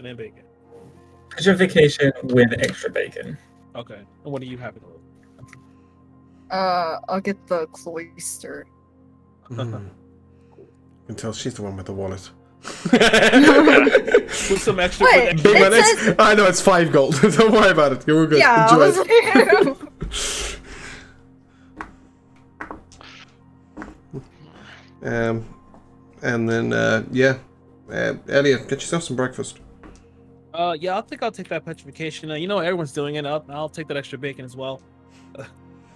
and bacon? Petrification with extra bacon. Okay. And what are you having? I'll get the cloister. You can tell she's the one with the wallet. With some extra. Wait, with extra it says- I know it's 5 gold. Don't worry about it. You're good. Yeah, Enjoy I was it. And then Elliot, get yourself some breakfast. Yeah, I'll take that petrification. You know, everyone's doing it. I'll take that extra bacon as well.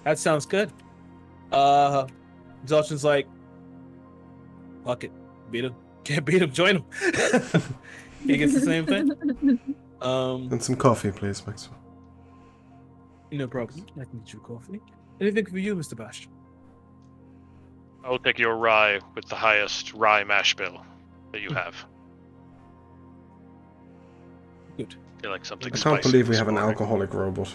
That sounds good. Exhaustion's like, fuck it, beat him. Can't beat him. Join him. He gets the same thing. And some coffee, please, Maxwell. No problem. I can get you coffee. Anything for you, Mr. Bastion? I'll take your rye with the highest rye mash bill that you have. Good. You like something I spicy can't believe we this have an morning. alcoholic robot.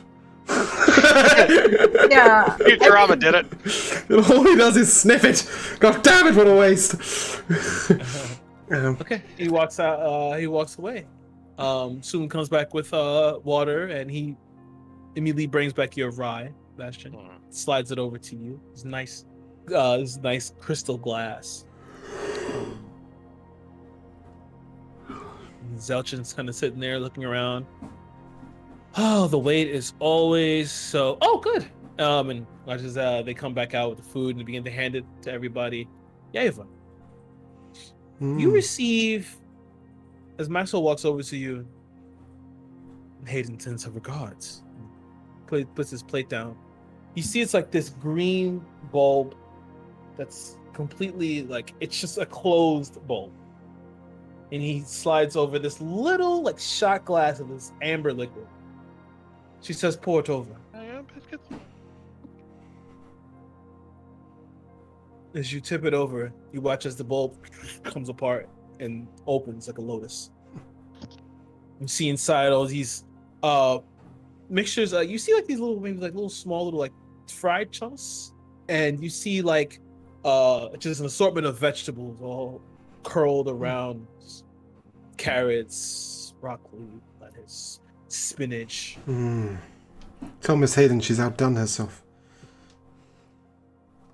Yeah. Futurama did it. All he does is sniff it. God damn it, what a waste. Okay. He walks out. He walks away. Soon comes back with water, and he immediately brings back your rye, Bastion. Slides it over to you. It's nice. This nice crystal glass. Zelchin's kind of sitting there looking around. Oh, the wait is always so. Oh, good. And watches they come back out with the food and begin to hand it to everybody. Yeva, you receive, as Maxwell walks over to you, Hayden sends her regards. Puts his plate down. You see, it's like this green bulb that's completely like, it's just a closed bulb. And he slides over this little like shot glass of this amber liquid. She says, pour it over. As you tip it over, you watch as the bulb comes apart and opens like a lotus. You see inside all these mixtures. You see like these little, maybe like little small little like fried chunks, and you see like just an assortment of vegetables all curled around carrots, broccoli, lettuce, spinach. Tell Miss Hayden she's outdone herself.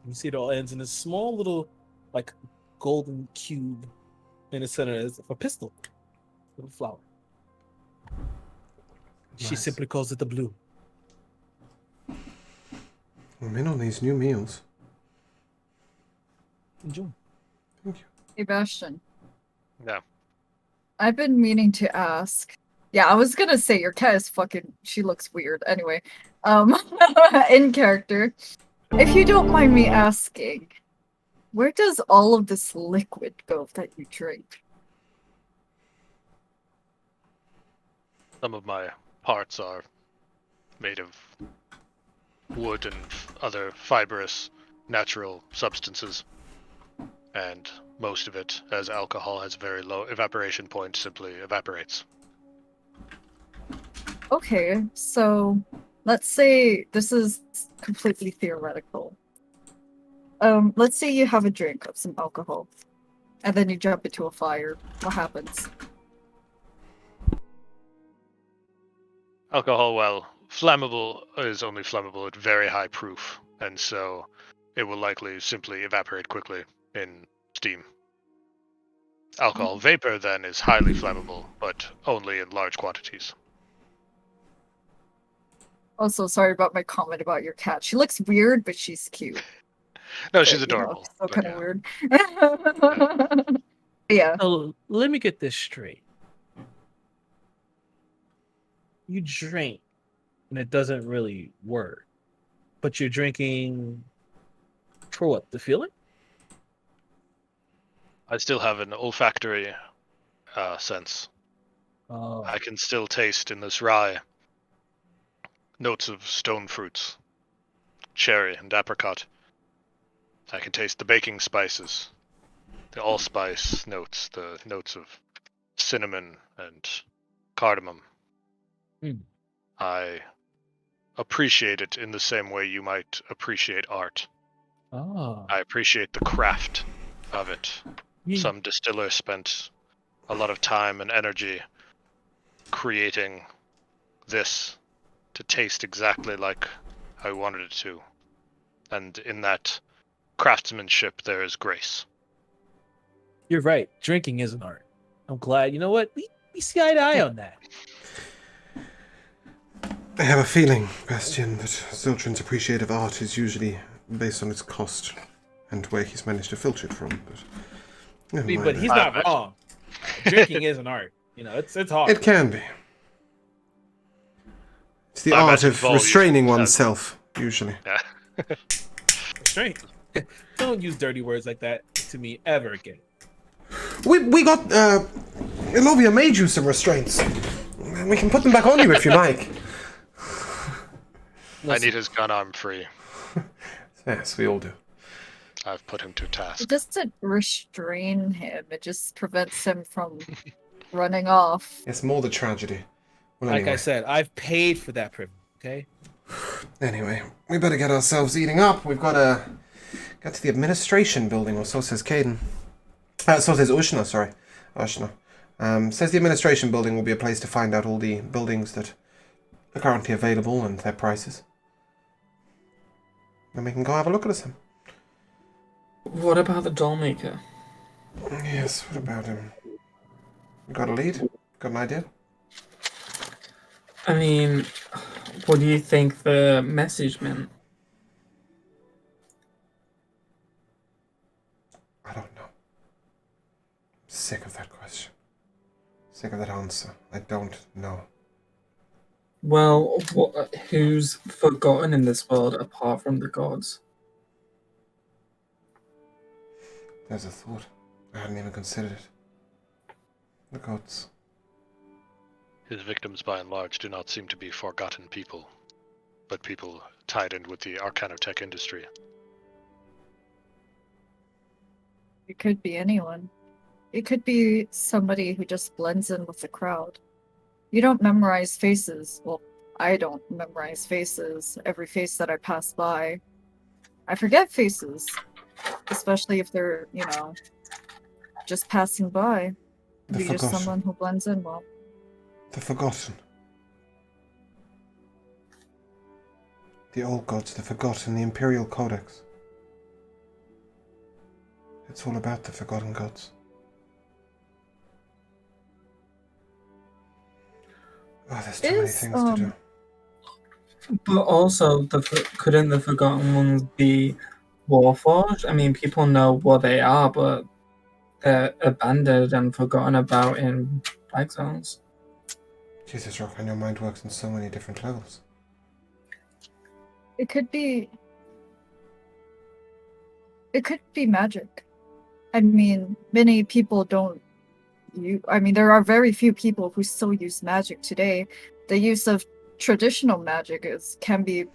You see it all ends in a small little like golden cube in the center is a pistol, little flower. She Nice. simply calls it the blue. I'm in on these new meals. Enjoy. Thank you. Hey, Bastion. No. I've been meaning to ask. Yeah, I was gonna say your cat is fucking. She looks weird. Anyway, in character. If you don't mind me asking, where does all of this liquid go that you drink? Some of my parts are made of wood and other fibrous natural substances. And most of it, as alcohol has a very low evaporation point, simply evaporates. Okay, so let's say this is completely theoretical. Let's say you have a drink of some alcohol. And then you jump into a fire. What happens? Alcohol, well, flammable is only flammable at very high proof, and so it will likely simply evaporate quickly in steam. Alcohol vapor then is highly flammable, but only in large quantities. Also, sorry about my comment about your cat. She looks weird, but she's cute. No, she's But, you know, adorable. still but kind of yeah. weird. Yeah. So let me get this straight. You drink, and it doesn't really work, but you're drinking for what? The feeling? I still have an olfactory sense. Oh, I can still taste in this rye notes of stone fruits, cherry and apricot. I can taste the baking spices, the allspice notes, the notes of cinnamon and cardamom. Hmm. I appreciate it in the same way you might appreciate art. oh. I appreciate the craft of it. You- Some distiller spent a lot of time and energy creating this to taste exactly like I wanted it to. And in that craftsmanship, there is grace. You're right. Drinking is an art. I'm glad. You know what? We see eye to eye on that. I have a feeling, Bastian, that Ziltrin's appreciative art is usually based on its cost and where he's managed to filter it from. But, never mind But that. he's not wrong. Drinking is an art. You know, it's hard. It can be. It's the I art imagine of Vol restraining uses- oneself, usually. Yeah. Restraint. Don't use dirty words like that to me ever again. We got, Ilovia made you some restraints. We can put them back on you if you like. I need his gun arm free. Yes, we all do. I've put him to task. It doesn't restrain him. It just prevents him from running off. It's more the tragedy. Well, Like anyway. I said, I've paid for that privilege. Okay. Anyway, we better get ourselves eating up. We've got to get to the administration building, or so says Caden. So says Ushna, sorry. Ushna. Says the administration building will be a place to find out all the buildings that are currently available and their prices. Then we can go have a look at them. What about the doll maker? Yes, what about him? You got a lead? Got an idea? I mean, what do you think the message meant? I don't know. Sick of that question. Sick of that answer. I don't know. Well, who's forgotten in this world apart from the gods? There's a thought. I hadn't even considered it. The gods. His victims, by and large, do not seem to be forgotten people, but people tied in with the arcanotech industry. It could be anyone. It could be somebody who just blends in with the crowd. You don't memorize faces. Well, I don't memorize faces. Every face that I pass by, I forget faces. Especially if they're, you know, just passing by. The Be just forgotten. someone who blends in well. The forgotten. The old gods, the forgotten, the Imperial Codex. It's all about the forgotten gods. Oh, there's too many things to do. But also, couldn't the forgotten ones be Warforged? I mean, people know what they are, but they're abandoned and forgotten about in Black Zones. Jesus, Rock, your mind works on so many different levels. It could be magic. I mean, many people don't there are very few people who still use magic today. The use of traditional magic can be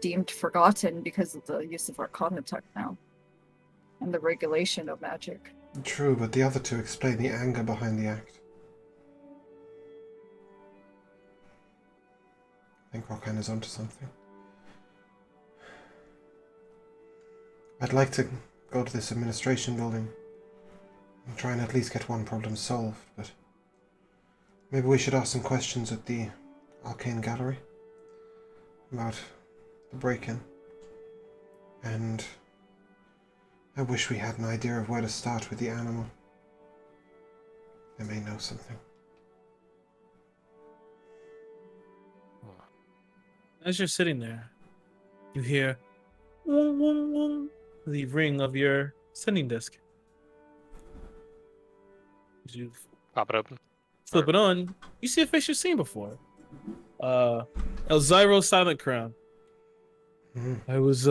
deemed forgotten because of the use of arcanotech now and the regulation of magic. True, but the other two explain the anger behind the act. I think Rokan is onto something. I'd like to go to this administration building I'm trying to at least get one problem solved, but maybe we should ask some questions at the Arcane Gallery about the break-in. And I wish we had an idea of where to start with the animal. They may know something. As you're sitting there, you hear the ring of your sending disc. As you Pop it open. flip it on, you see a face you've seen before. Elzyro Silent Crown. Mhm. I was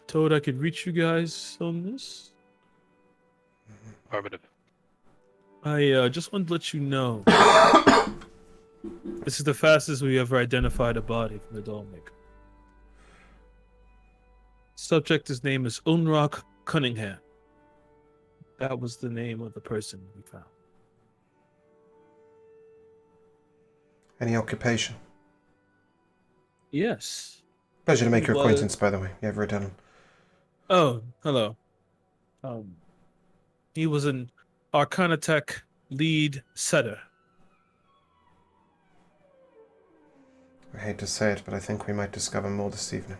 told I could reach you guys on this. Affirmative. I just wanted to let you know. This is the fastest we ever identified a body from the Dollmaker. Subject's name is Unrock Cunningham. That was the name of the person we found. Any occupation? Yes. Pleasure to make your Well- acquaintance, by the way. Ever done? Oh, hello. He was an Arcana Tech lead setter. I hate to say it, but I think we might discover more this evening.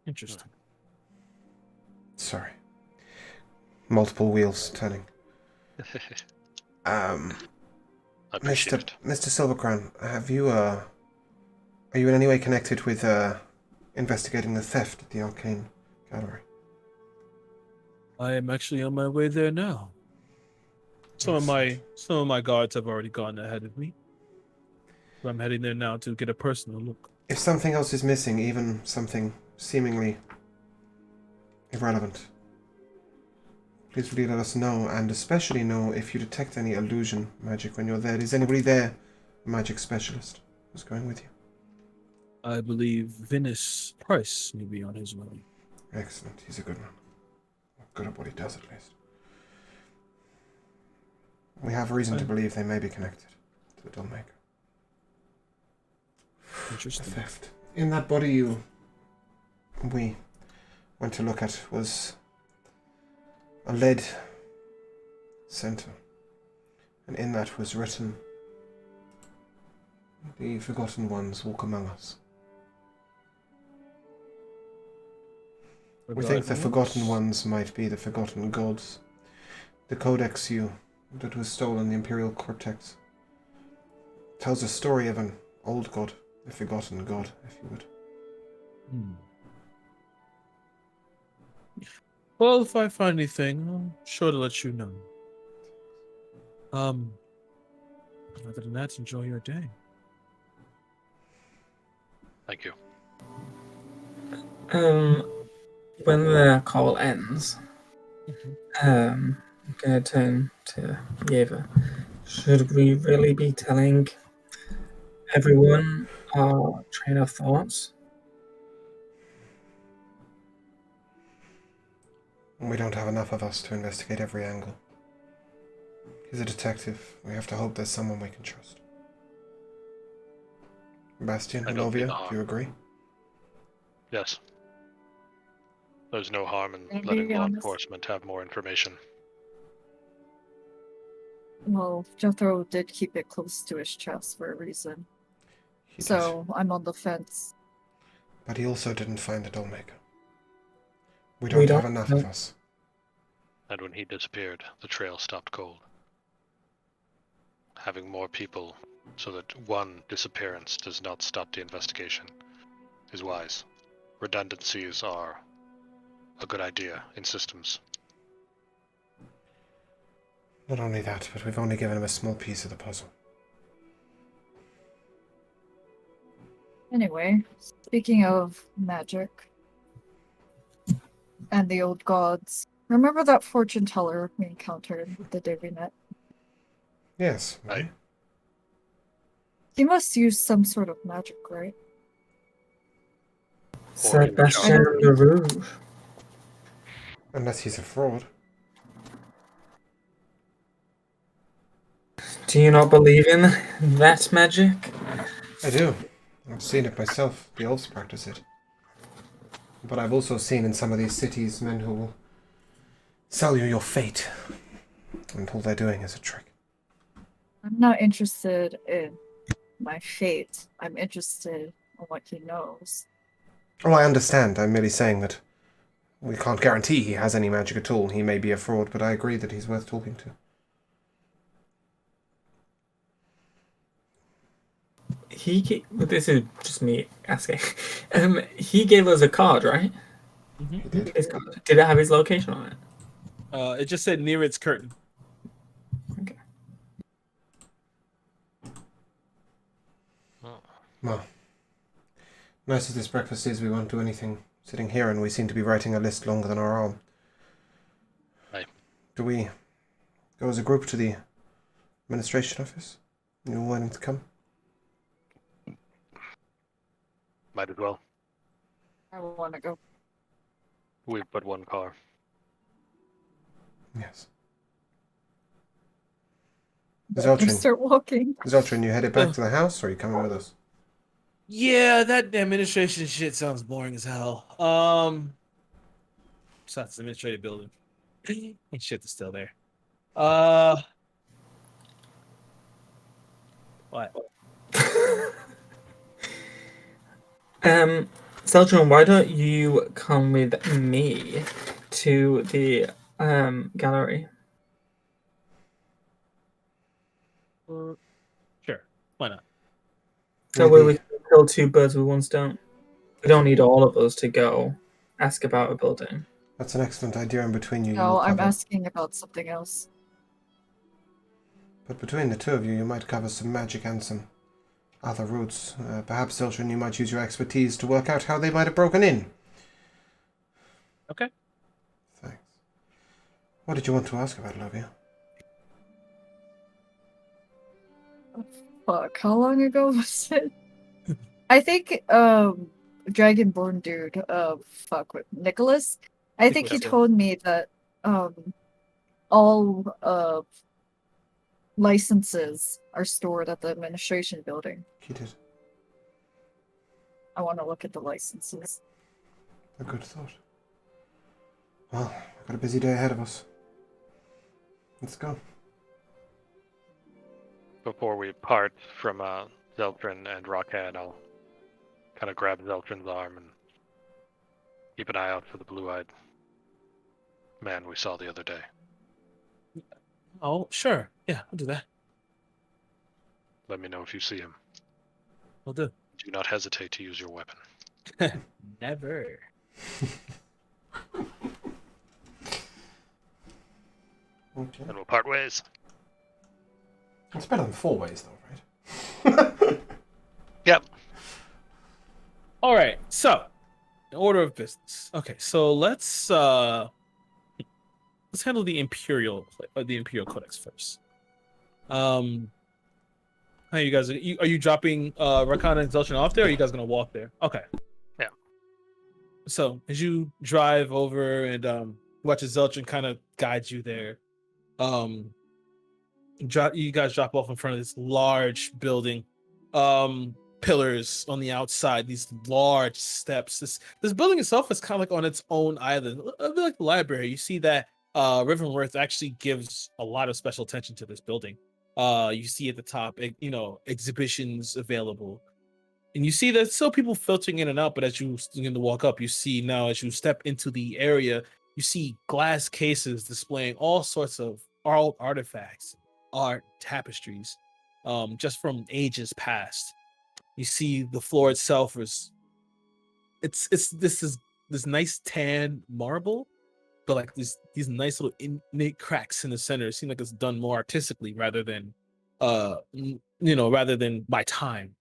Interesting. Sorry. Multiple wheels turning. I appreciate it. Mr. Silvercrown, have you, are you in any way connected with, investigating the theft at the Arcane Gallery? I am actually on my way there now. Some of my guards have already gone ahead of me. So I'm heading there now to get a personal look. If something else is missing, even something seemingly irrelevant, please really let us know, and especially know if you detect any illusion magic when you're there. Is anybody there, a magic specialist, who's going with you? I believe Venice Price may be on his way. Excellent, he's a good one. Good at what he does, at least. We have reason to believe they may be connected to the Dollmaker. The Interesting. theft. In that body we went to look at was a lead center. And in that was written, "The Forgotten Ones walk among us." We think the Forgotten Ones might be the Forgotten Gods. The Codex that was stolen, the Imperial Cortex, tells a story of an old god, a forgotten god, if you would. Well, if I find anything, I'm sure to let you know. Other than that, enjoy your day. Thank you. When the call ends, I'm gonna turn to Yeva. Should we really be telling everyone our train of thoughts? We don't have enough of us to investigate every angle. He's a detective. We have to hope there's someone we can trust. Bastian, I don't see the Elovia, harm. do you agree? Yes. There's no harm in To be letting law honest- enforcement have more information. Well, Jethro did keep it close to his chest for a reason. He did. So I'm on the fence. But he also didn't find a Dollmaker. We We don't have don't enough know. of us. And when he disappeared, the trail stopped cold. Having more people so that one disappearance does not stop the investigation is wise. Redundancies are a good idea in systems. Not only that, but we've only given him a small piece of the puzzle. Anyway, speaking of magic and the old gods, remember that fortune teller we encountered the day we met? Yes, Right. right? He must use some sort of magic, right? Sebastian LaRouge. Unless he's a fraud. Do you not believe in that magic? I do. I've seen it myself. The elves practice it. But I've also seen in some of these cities men who will sell you your fate. And all they're doing is a trick. I'm not interested in my fate. I'm interested in what he knows. Oh, I understand. I'm merely saying that we can't guarantee he has any magic at all. He may be a fraud, but I agree that he's worth talking to. This is just me asking. He gave us a card, right? Mm-hmm. He did. His card. Did it have his location on it? It just said near its curtain. Okay. Well, nice as this breakfast is, we won't do anything sitting here, and we seem to be writing a list longer than our arm. Aye. Do we go as a group to the administration office? You all wanting to come? Might as well. I want to go. We've but one car. Yes. Better Zeltrin, start walking. you headed back to the house, or are you coming with us? Yeah, that administration shit sounds boring as hell. Besides the administrative building. And shit is still there. What? Seltron, why don't you come with me to the gallery? Sure. Why not? That way we can kill two birds with one stone. We don't need all of us to go ask about a building. That's an excellent idea, and between you, you No, will I'm cover. asking about something else. But between the two of you, you might cover some magic and some other routes. Perhaps, Zeltrin, you might use your expertise to work out how they might have broken in. Okay. Thanks. What did you want to ask about, Lovia? Fuck, how long ago was it? I think, Dragonborn dude, fuck, with Nicholas? I think he Nicholas, yeah. told me that, all, licenses are stored at the administration building. He did. I want to look at the licenses. A good thought. Well, we've got a busy day ahead of us. Let's go. Before we part from Zeltrin and Rockhead, I'll kind of grab Zeltrin's arm and keep an eye out for the blue-eyed man we saw the other day. Oh, sure. Yeah, I'll do that. Let me know if you see him. Will do. Do not hesitate to use your weapon. Never. Okay. And we'll part ways. It's better than 4 ways, though, right? Yep. All right. So, in order of business. Okay, so let's handle the Imperial Codex first. How you guys? Are you dropping Rakana and Zeltrin off there, or are you guys gonna walk there? Okay. Yeah. So as you drive over and watch as Zeltrin kind of guides you there, you guys drop off in front of this large building, pillars on the outside, these large steps. This building itself is kind of like on its own island, a bit like the library. You see that Rivenworth actually gives a lot of special attention to this building. You see at the top, exhibitions available, and you see there's still people filtering in and out. But as you begin to walk up, you see now as you step into the area, you see glass cases displaying all sorts of artifacts, art, tapestries, just from ages past. You see the floor itself is this nice tan marble, but like these nice little innate cracks in the center. It seems like it's done more artistically rather than by time.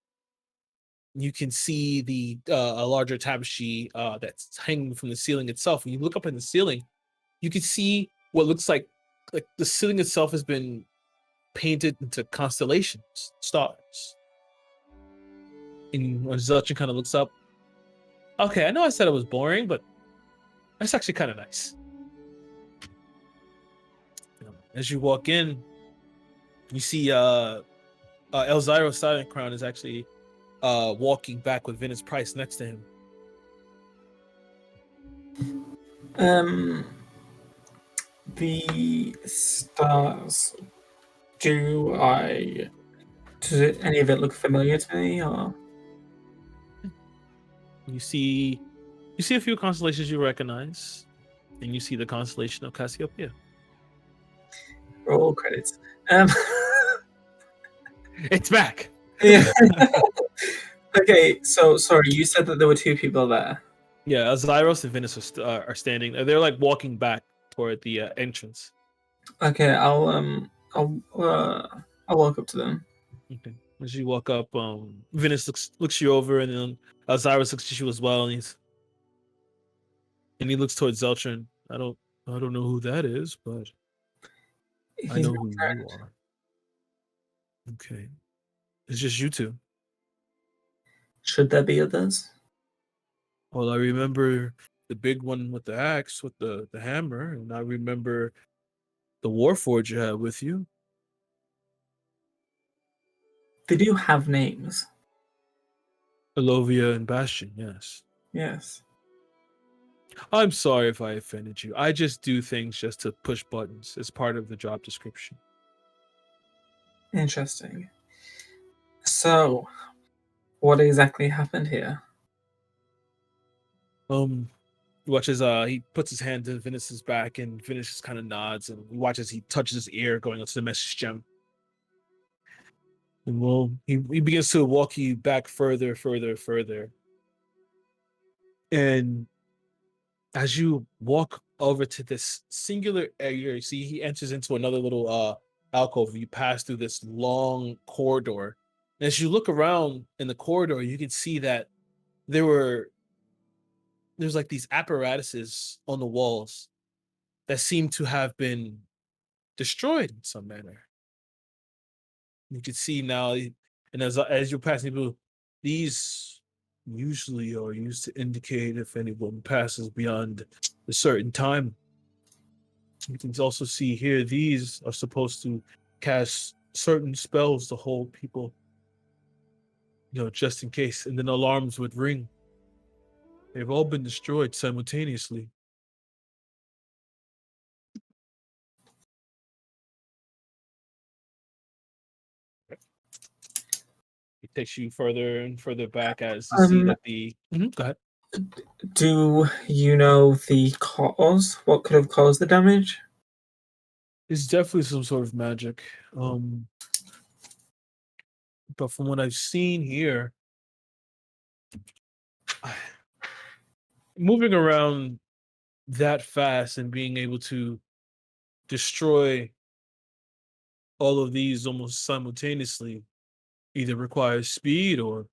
You can see a larger tapestry that's hanging from the ceiling itself. When you look up in the ceiling, you can see what looks like the ceiling itself has been painted into constellations, stars. And when Zeltrin kind of looks up, okay, I know I said it was boring, but that's actually kind of nice. As you walk in, you see Elzyro Silent Crown is actually walking back with Venice Price next to him. The stars. Does any of it look familiar to me, or? You see a few constellations you recognize, and you see the constellation of Cassiopeia. Roll credits. It's back. Yeah. Okay, so sorry, you said that there were two people there. Yeah, Zyros and Venus are standing. They're like walking back toward the entrance. Okay, I'll walk up to them. Okay. As you walk up, Venus looks you over, and then Zyros looks at you as well, and he looks towards Zeltrin. I don't know who that is, but I know who you are. Okay, it's just you two. Should there be others? Well, I remember the big one with the axe, with the hammer, and I remember the Warforged you had with you. They do have names. Elovia and Bastion, yes. Yes. I'm sorry if I offended you. I just do things just to push buttons. It's part of the job description. Interesting. So, what exactly happened here? Watches he puts his hand to Venus's back, and Venus just kind of nods, and he watches he touches his ear going onto the message gem. And well, he begins to walk you back further. And as you walk over to this singular area, you see he enters into another little alcove. You pass through this long corridor. And as you look around in the corridor, you can see that there's like these apparatuses on the walls that seem to have been destroyed in some manner. You can see now, and as you're passing through, these usually are used to indicate if anyone passes beyond a certain time. You can also see here, these are supposed to cast certain spells to hold people, just in case, and then alarms would ring. They've all been destroyed simultaneously. It takes you further and further back as you see that go ahead. Do you know the cause? What could have caused the damage? It's definitely some sort of magic. But from what I've seen here, moving around that fast and being able to destroy all of these almost simultaneously either requires speed or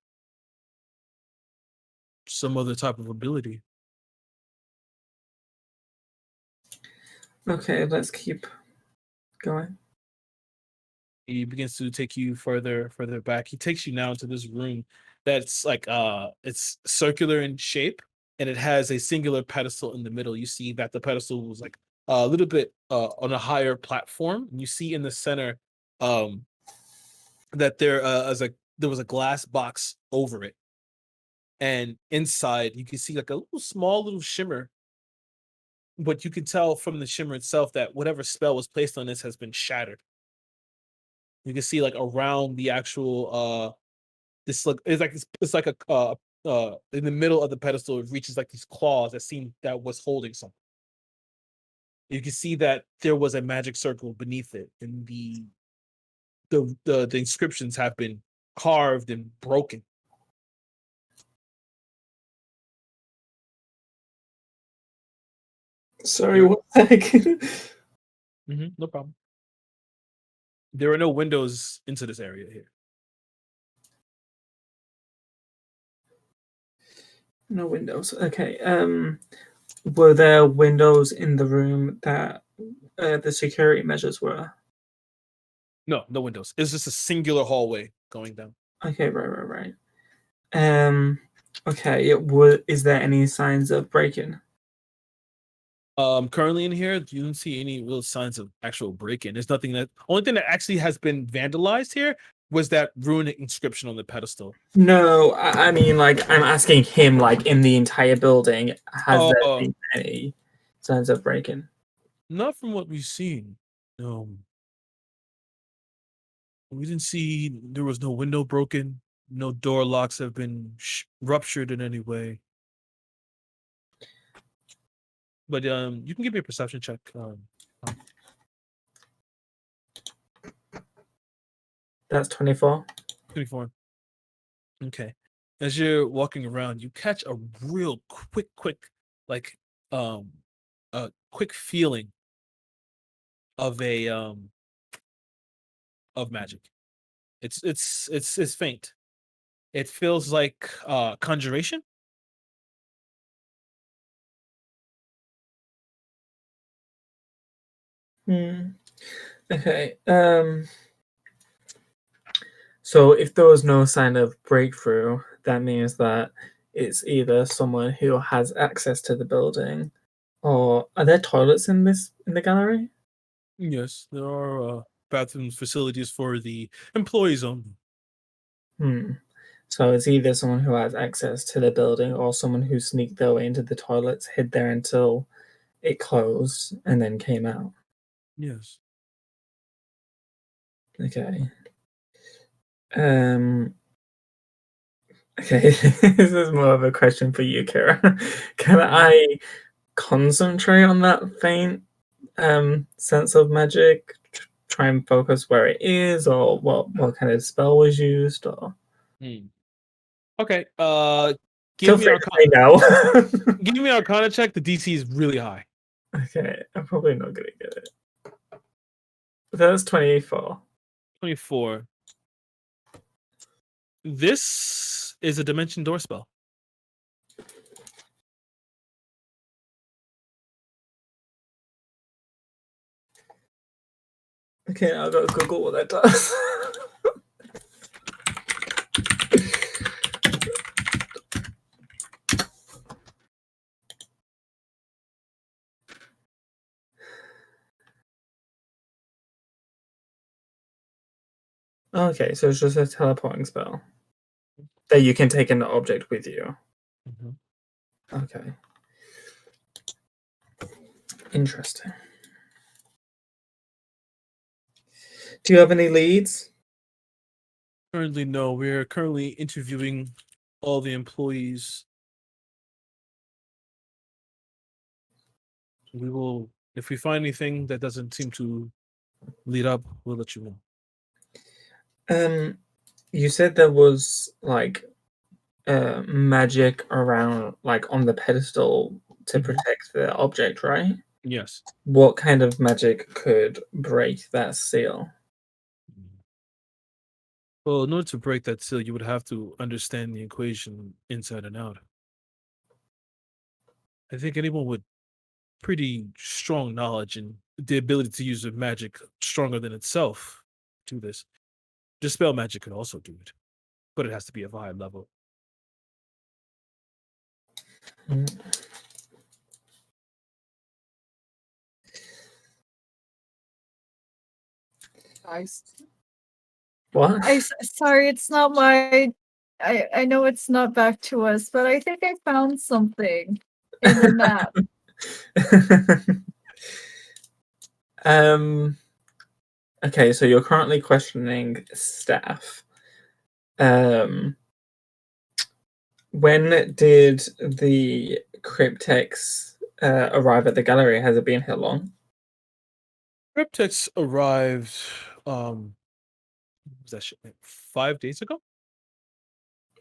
some other type of ability. Okay, let's keep going. He begins to take you further back. He takes you now into this room that's like it's circular in shape, and it has a singular pedestal in the middle. You see that the pedestal was like a little bit on a higher platform. And you see in the center that there was a glass box over it, and inside you can see like a little shimmer. But you can tell from the shimmer itself that whatever spell was placed on this has been shattered. You can see like around the actual it's like a in the middle of the pedestal, it reaches like these claws that was holding something. You can see that there was a magic circle beneath it, and the inscriptions have been carved and broken. Sorry, what the heck? No problem. There are no windows into this area here. No windows. Okay. Were there windows in the room that the security measures were? No windows. It's just a singular hallway going down. Okay, right. Okay. Is there any signs of break-in? Currently in here, you don't see any real signs of actual break-in. There's nothing only thing that actually has been vandalized here was that runic inscription on the pedestal. No, I mean, like, I'm asking him, like, in the entire building, has there been any signs of breaking? Not from what we've seen. No. We didn't see there was no window broken. No door locks have been ruptured in any way. But you can give me a perception check. That's 24. 24. Okay. As you're walking around, you catch a real quick, like a quick feeling of of magic. It's faint. It feels like conjuration. Okay. So if there was no sign of breakthrough, that means that it's either someone who has access to the building, or are there toilets in the gallery? Yes, there are bathroom facilities for the employees only. So it's either someone who has access to the building or someone who sneaked their way into the toilets, hid there until it closed, and then came out. Yes. Okay. Okay, this is more of a question for you, Kira. Can I concentrate on that faint sense of magic? Try and focus where it is, or what kind of spell was used, or Okay. feel Give me free to say no. give me Arcana check. The DC is really high. Okay, I'm probably not gonna get it. That was 24. 24. This is a dimension door spell. Okay, I'll go Google what that does. Okay, so it's just a teleporting spell that you can take an object with you. Okay. Interesting. Do you have any leads? Currently, no. We're currently interviewing all the employees. We will, if we find anything that doesn't seem to lead up, we'll let you know. You said there was like magic around, like on the pedestal to protect the object, right? Yes. What kind of magic could break that seal? Well, in order to break that seal, you would have to understand the equation inside and out. I think anyone with pretty strong knowledge and the ability to use a magic stronger than itself do this. Dispel magic could also do it, but it has to be of a high level. Guys. What? Sorry, it's not my. I know it's not back to us, but I think I found something in the map. Okay, so you're currently questioning staff. When did the cryptex arrive at the gallery? Has it been here long? Cryptex arrived was that shit, like 5 days ago?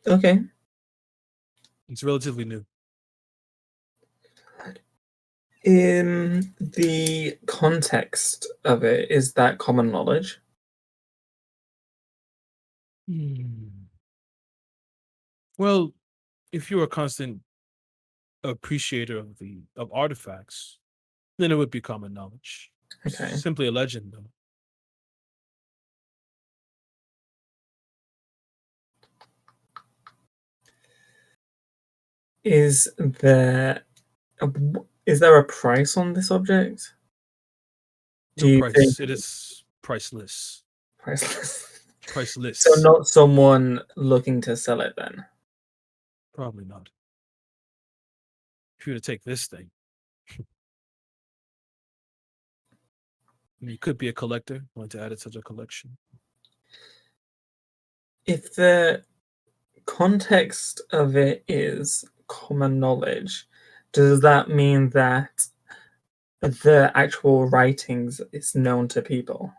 Okay. It's relatively new. In the context of it, is that common knowledge? Well, if you're a constant appreciator of artifacts, then it would be common knowledge. Okay. Simply a legend, though. Is there a price on this object? No price. It is priceless. Priceless. Priceless. So not someone looking to sell it then? Probably not. If you were to take this thing. You could be a collector. Want to add it to the collection? If the context of it is common knowledge, does that mean that the actual writings is known to people?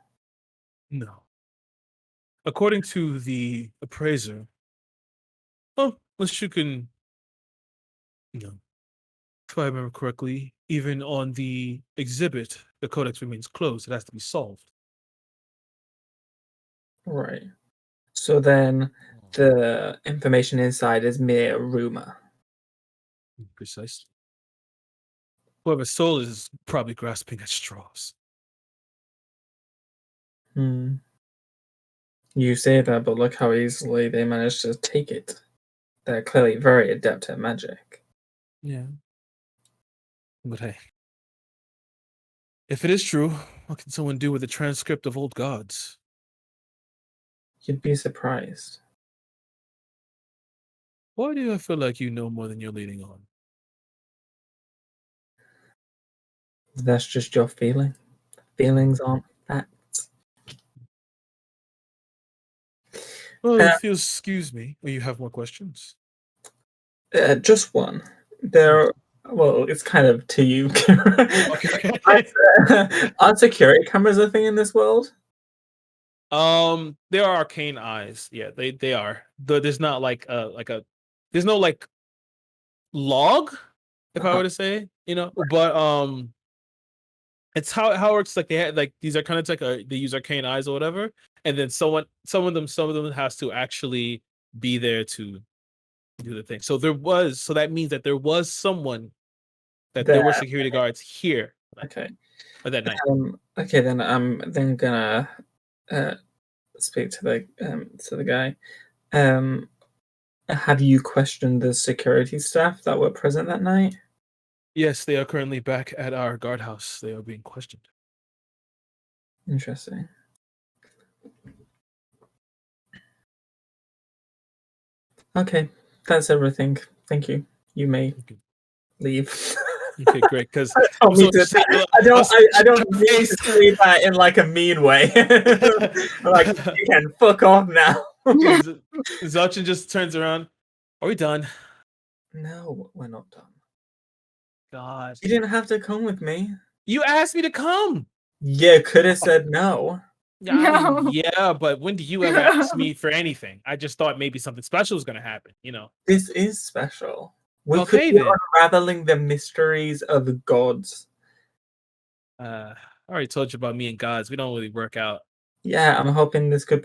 No. According to the appraiser, well, unless you can, if I remember correctly, even on the exhibit, the codex remains closed. It has to be solved. Right. So then the information inside is mere rumor. Precisely. Whoever stole it is probably grasping at straws. Hmm. You say that, but look how easily they managed to take it. They're clearly very adept at magic. Yeah. But hey, if it is true, what can someone do with a transcript of old gods? You'd be surprised. Why do I feel like you know more than you're leading on? That's just your feeling. Feelings aren't facts. Well, if you'll excuse me, will you have more questions? Just one. Well, it's kind of to you. Okay. Are security cameras a thing in this world? There are arcane eyes. Yeah, they are. There's not like there's no like log, if I were to say, but it's how it works. Like they had like these are kind of like they use arcane eyes or whatever, and then some of them has to actually be there to do the thing. So that means that there was someone there were security guards here. Okay. That night. Okay, then I'm then gonna speak to the guy. Have you questioned the security staff that were present that night? Yes, they are currently back at our guardhouse. They are being questioned. Interesting. Okay, that's everything. Thank you. You may leave. Okay, great. Because I don't mean to say that in like a mean way. Like you can fuck off now. Zachin just turns around. Are we done? No, we're not done. God, you didn't have to come with me. You asked me to come. Yeah, could have said no. No. Yeah, but when do you ever ask me for anything? I just thought maybe something special was going to happen. This is special. We Okay, could be then. unraveling the mysteries of the gods. I already told you about me and gods. We don't really work out. Yeah, I'm hoping this could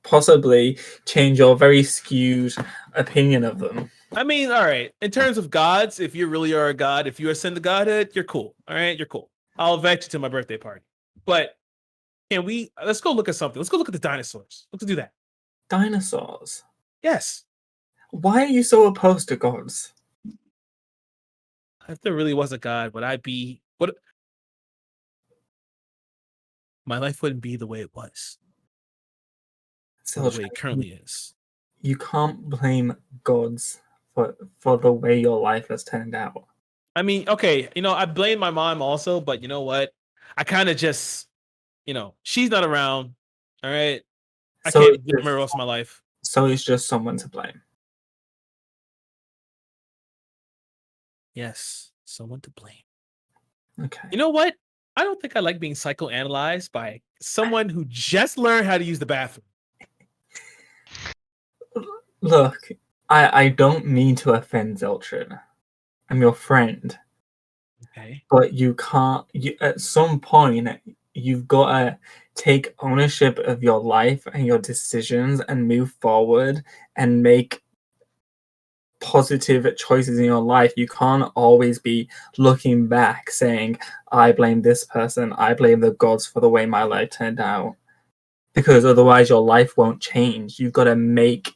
possibly change your very skewed opinion of them. I mean, all right. In terms of gods, if you really are a god, if you ascend to godhood, you're cool. All right, you're cool. I'll invite you to my birthday party. But let's go look at something. Let's go look at the dinosaurs. Let's do that. Dinosaurs? Yes. Why are you so opposed to gods? If there really was a god, would I be what? My life wouldn't be the way it was. So the way it currently is. You can't blame gods for the way your life has turned out. I mean, okay, I blame my mom also, but you know what? I kind of just, she's not around. All right. I can't blame her rest of my life. So it's just someone to blame. Yes, someone to blame. Okay. You know what? I don't think I like being psychoanalyzed by someone who just learned how to use the bathroom. Look, I don't mean to offend Zeltrin. I'm your friend. Okay. But you can't. At some point, you've got to take ownership of your life and your decisions and move forward and make positive choices in your life. You can't always be looking back saying, I blame this person, I blame the gods for the way my life turned out. Because otherwise your life won't change. You've got to make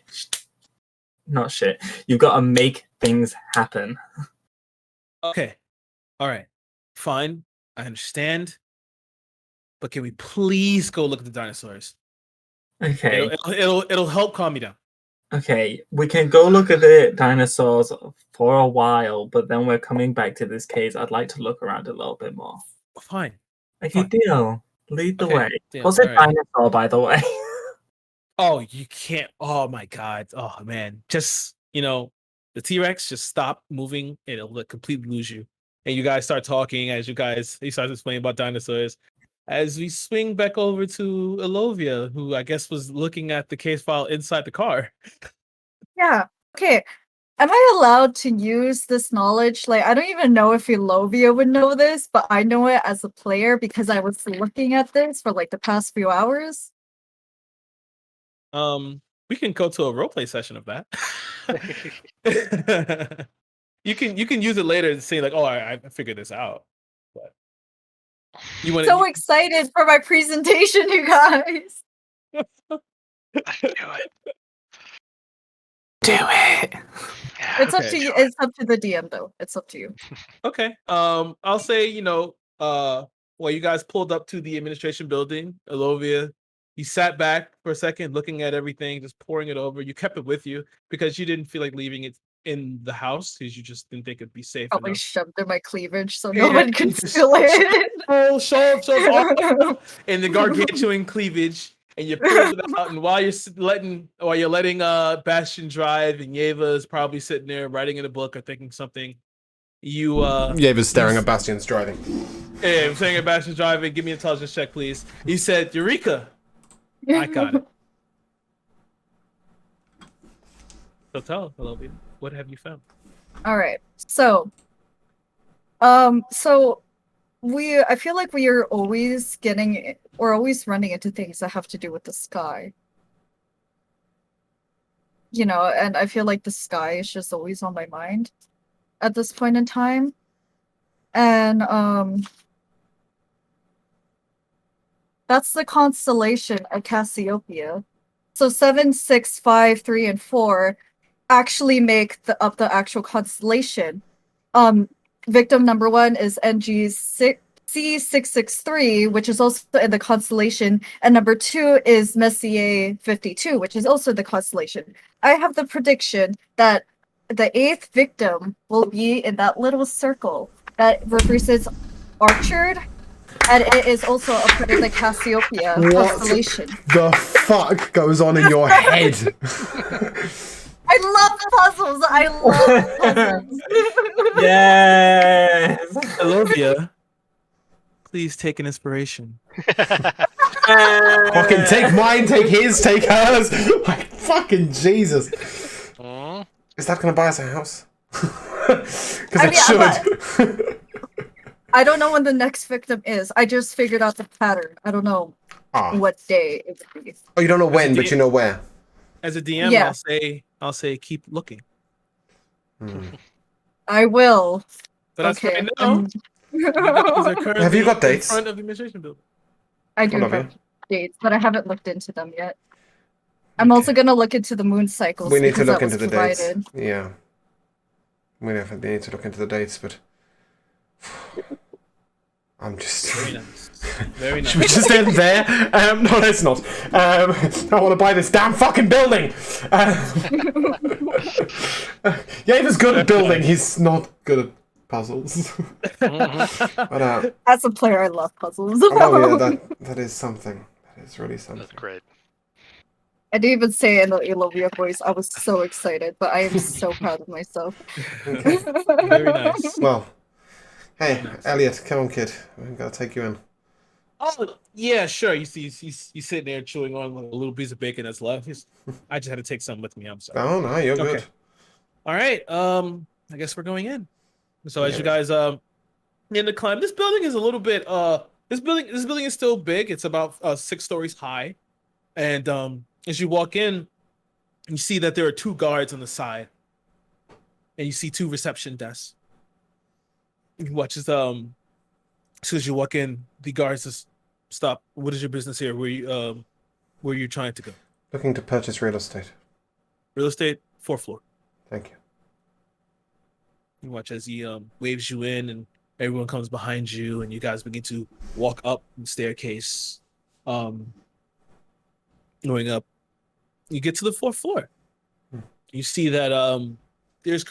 You've got to make things happen. Okay. All right. Fine. I understand. But can we please go look at the dinosaurs? Okay. It'll help calm me down. Okay, we can go look at the dinosaurs for a while, but then we're coming back to this case. I'd like to look around a little bit more. Fine. Okay, deal. Lead the Okay, way. damn, Was it alright. dinosaur, by the way? Oh, you can't. Oh my God. Oh man. Just the T-Rex just stop moving and it'll completely lose you. And you guys start talking as he starts explaining about dinosaurs. As we swing back over to Elovia, who I guess was looking at the case file inside the car. Yeah. Okay. Am I allowed to use this knowledge? Like, I don't even know if Elovia would know this, but I know it as a player because I was looking at this for like the past few hours. We can go to a roleplay session of that. you can use it later to say like, oh, I figured this out. But you want So excited for my presentation, you guys. I knew it. Do it. It's up Okay. to you. It's up to the DM though. It's up to you. Okay. I'll say, while you guys pulled up to the administration building, Elovia, you sat back for a second looking at everything, just pouring it over. You kept it with you because you didn't feel like leaving it in the house because you just didn't think it'd be safe Probably enough. shoved in my cleavage so Yeah, no one can just steal it. show off in the gargantuan cleavage, and you pulled it out. And while you're letting Bastion drive, and Yeva is probably sitting there writing in a book or thinking something. Yeva's staring at Bastion's driving. Hey, I'm saying at Bastion's driving. Give me an intelligence check, please. You said, Eureka. I got it. So tell Elovia, what have you found? All right. So I feel like we are always always running into things that have to do with the sky. And I feel like the sky is just always on my mind at this point in time. And that's the constellation of Cassiopeia. So 7, 6, 5, 3, and 4 actually make up the actual constellation. Victim number 1 is C663, which is also in the constellation, and number 2 is Messier 52, which is also the constellation. I have the prediction that the 8th victim will be in that little circle that represents Orchard, and it is also a part of the Cassiopeia constellation. The fuck goes on in your head? I love puzzles. I love puzzles. Yes. Elovia, please take an inspiration. Fucking take mine, take his, take hers. Like, fucking Jesus. Is that going to buy us a house? Because it should. I don't know when the next victim is. I just figured out the pattern. I don't know what day it would be. Oh, you don't know when, but you know where. As a DM, Yeah. I'll say keep looking. I will. So that's Okay. right now. Have you got dates? In front of the administration building. I do Love have you. dates, but I haven't looked into them yet. I'm also going to look into the moon cycles. We need to because look that was into the provided. dates. Yeah. We definitely need to look into the dates, but I'm just. Very nice. Very nice. Should we just end there? No, let's not. I want to buy this damn fucking building. Yeva's good at building. He's not good at puzzles. But, As a player, I love puzzles. oh yeah, that is something. That is really something. That's great. I didn't even say it in the Elovia voice. I was so excited, but I am so proud of myself. Okay. Very nice. Well, hey, Elliot, come on, kid. We gotta take you in. Oh yeah, sure. You see, he's sitting there chewing on a little piece of bacon that's left. I just had to take some with me. I'm sorry. Oh no, you're good. All right. I guess we're going in. So as you guys in the climb, this building is a little bit this building is still big. It's about 6 stories high, and as you walk in, you see that there are 2 guards on the side, and you see 2 reception desks. You watch as soon as you walk in, the guards just stop. What is your business here? Where you trying to go? Looking to purchase real estate. Real estate, 4th floor. Thank you. You watch as he waves you in, and everyone comes behind you, and you guys begin to walk up the staircase. Going up, you get to the 4th floor. You see that there's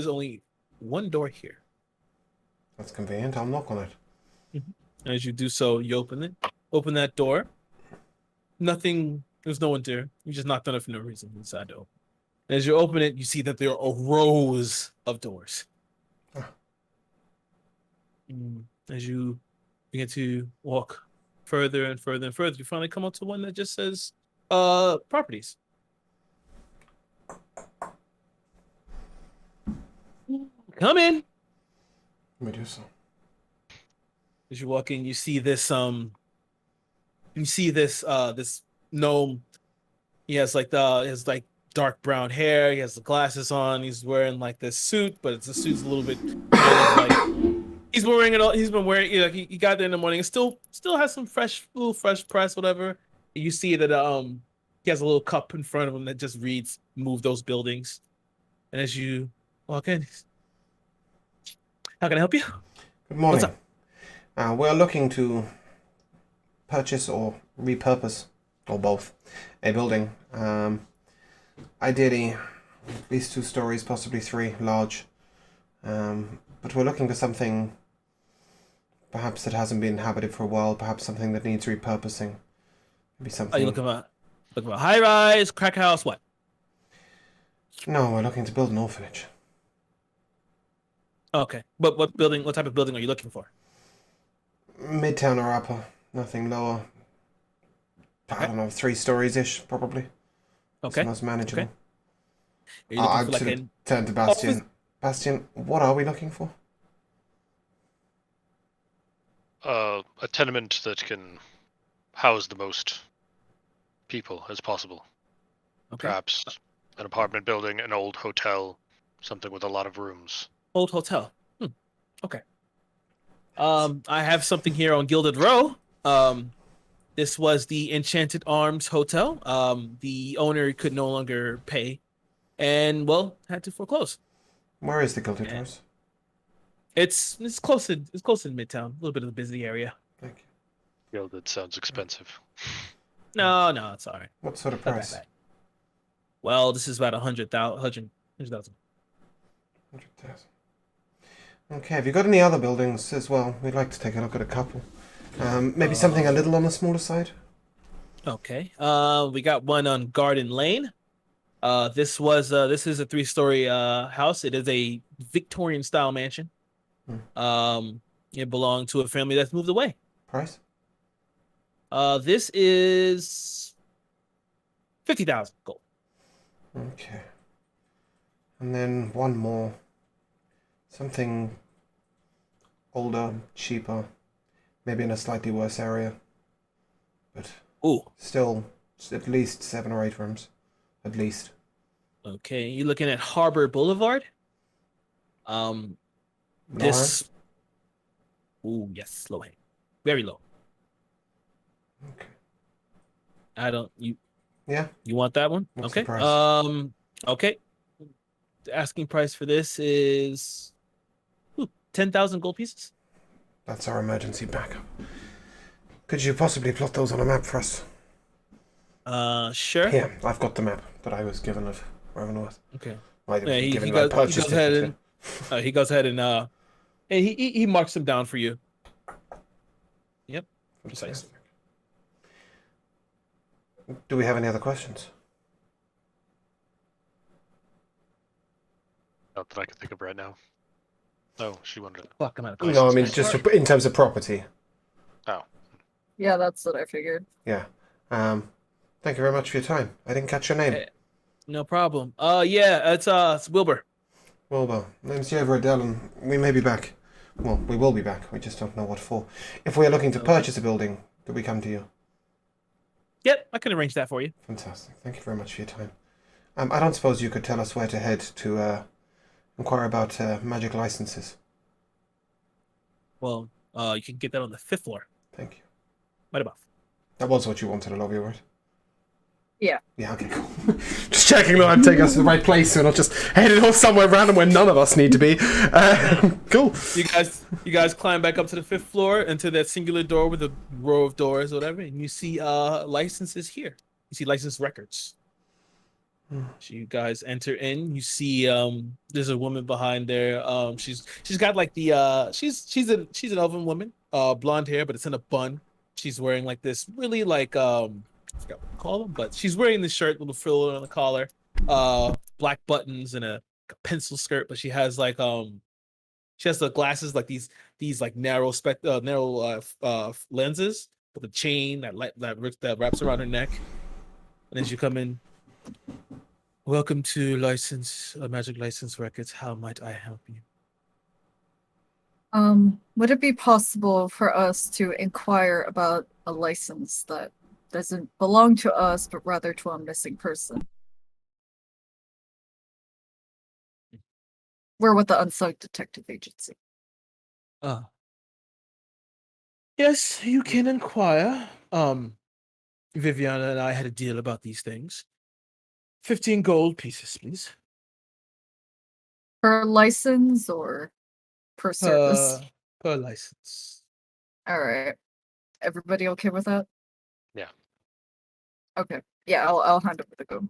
only one door here. That's convenient. I'll knock on it. As you do so, you open it. open that door. Nothing. There's no one there. You just knocked on it for no reason. You decided to open. And as you open it, you see that there are rows of doors. As you begin to walk further and further and further, you finally come up to one that just says properties. Come in. Let me do so. As you walk in, you see this this gnome. He has like dark brown hair. He has the glasses on. He's wearing like this suit, but the suit's a little bit kind of like he's been wearing it all. He's been wearing he got there in the morning. It still has some fresh press, whatever. You see that he has a little cup in front of him that just reads "Move those buildings." And as you walk in, how can I help you? Good morning. What's up? We're looking to purchase or repurpose, or both, a building. Ideally, at least 2 stories, possibly 3, large. But we're looking for something, perhaps that hasn't been inhabited for a while. Perhaps something that needs repurposing. Maybe something. Are you looking for high rise, crack house, what? No, we're looking to build an orphanage. Okay, but what type of building are you looking for? Midtown or upper, nothing lower. I don't know, 3 stories ish, probably. Okay. It's most manageable. Okay. Are you looking I for like sort of an turn to Bastian. office? Bastian, what are we looking for? A tenement that can house the most people as possible. Okay. Perhaps an apartment building, an old hotel, something with a lot of rooms. Old hotel. Okay. I have something here on Gilded Row. This was the Enchanted Arms Hotel. The owner could no longer pay, and had to foreclose. Where is the Gilded Rose? It's close in Midtown, a little bit of a busy area. Thank you. Gilded sounds expensive. No, it's all right. What sort of Not that price? bad. Well, this is about 100,000. 100,000. Okay, have you got any other buildings as well? We'd like to take a look at a couple. Maybe something a little on the smaller side? Okay. We got one on Garden Lane. This is a 3-story house. It is a Victorian style mansion. It belonged to a family that's moved away. Price? This is 50,000 gold. Okay. And then one more. Something older, cheaper, maybe in a slightly worse area. But still at least 7 or 8 rooms. At least. Okay, you're looking at Harbor Boulevard. This. Ooh, yes, low hang, very low. Okay. Yeah. You want that one? What's okay. the price? Okay. The asking price for this is 10,000 gold pieces. That's our emergency backup. Could you possibly plot those on a map for us? Sure. Here, I've got the map that I was given of Ravenworth. Okay. He goes ahead and he marks them down for you. Yep. Precisely. Do we have any other questions? Not that I can think of right now. Oh, she wanted to. Fuck, I'm out of No, I questions. mean just in terms of property. Oh. Yeah, that's what I figured. Yeah. Thank you very much for your time. I didn't catch your name. No problem. It's Wilbur. Well, name's Yever Adele, and we may be back. Well, we will be back. We just don't know what for. If we are looking to purchase a building, do we come to you? Yep, I can arrange that for you. Fantastic. Thank you very much for your time. I don't suppose you could tell us where to head to inquire about magic licenses. Well, you can get that on the 5th floor. Thank you. Right above. That was what you wanted, Olivia, right? Yeah. Yeah, okay, cool. Just checking that I'm taking us to the right place and not just heading off somewhere random where none of us need to be. Cool. You guys climb back up to the 5th floor into that singular door with a row of doors or whatever, and you see licenses here. You see license records. So you guys enter in. You see there's a woman behind there. She's got like the she's an elven woman, blonde hair, but it's in a bun. She's wearing like this really like I forgot what to call them, but she's wearing this shirt, little frill on the collar, black buttons and a pencil skirt, but she has like she has the glasses like these like narrow lenses with a chain that wraps around her neck. And as you come in, welcome to Magic License Records. How might I help you? Would it be possible for us to inquire about a license that doesn't belong to us, but rather to a missing person? We're with the Unsung Detective Agency. Yes, you can inquire. Viviana and I had a deal about these things. 15 gold pieces, please. Per license or per service? Per license. All right. Everybody okay with that? Yeah. Okay. Yeah, I'll hand over the go.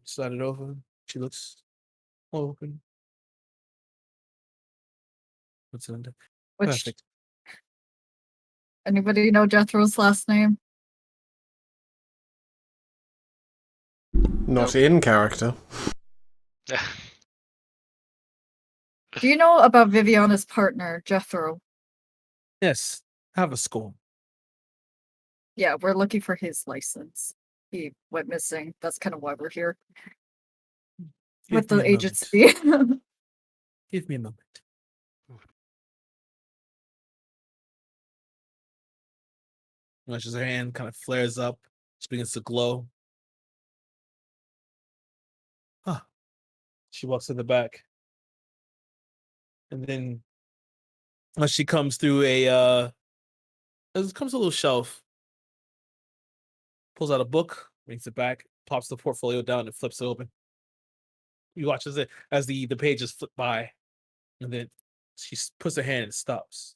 Slide it over. She looks open. What's it under? Which Perfect. anybody know Jethro's last name? Not in character. Do you know about Viviana's partner, Jethro? Yes, have a score. Yeah, we're looking for his license. He went missing. That's kind of why we're here. With the agency. Give me a moment. As her hand kind of flares up, she begins to glow. Huh. She walks in the back. And then as she comes through it comes a little shelf, pulls out a book, brings it back, pops the portfolio down, and flips it open. You watch as the pages flip by, and then she puts her hand and stops.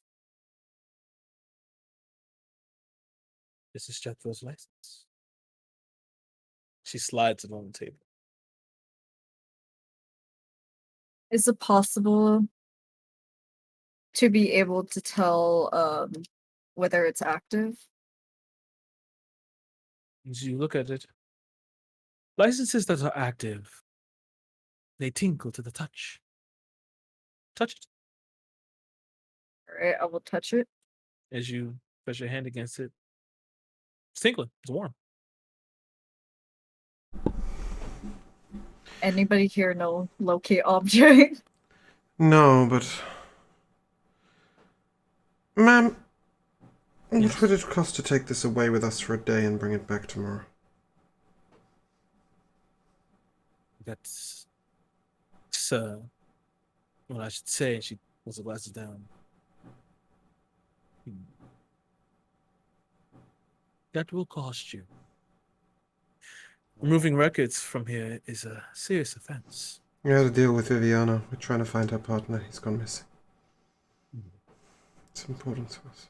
This is Jethro's license. She slides it on the table. Is it possible to be able to tell whether it's active? As you look at it, licenses that are active, they tinkle to the touch. Touch it. All right, I will touch it. As you press your hand against it, it's tinkling. It's warm. Anybody here know locate object? No, but... Ma'am, Yes. what would it cost to take this away with us for a day and bring it back tomorrow? That's what I should say. She pulls the glasses down. That will cost you. Removing records from here is a serious offense. We had a deal with Viviana. We're trying to find her partner. He's gone missing. It's important to us.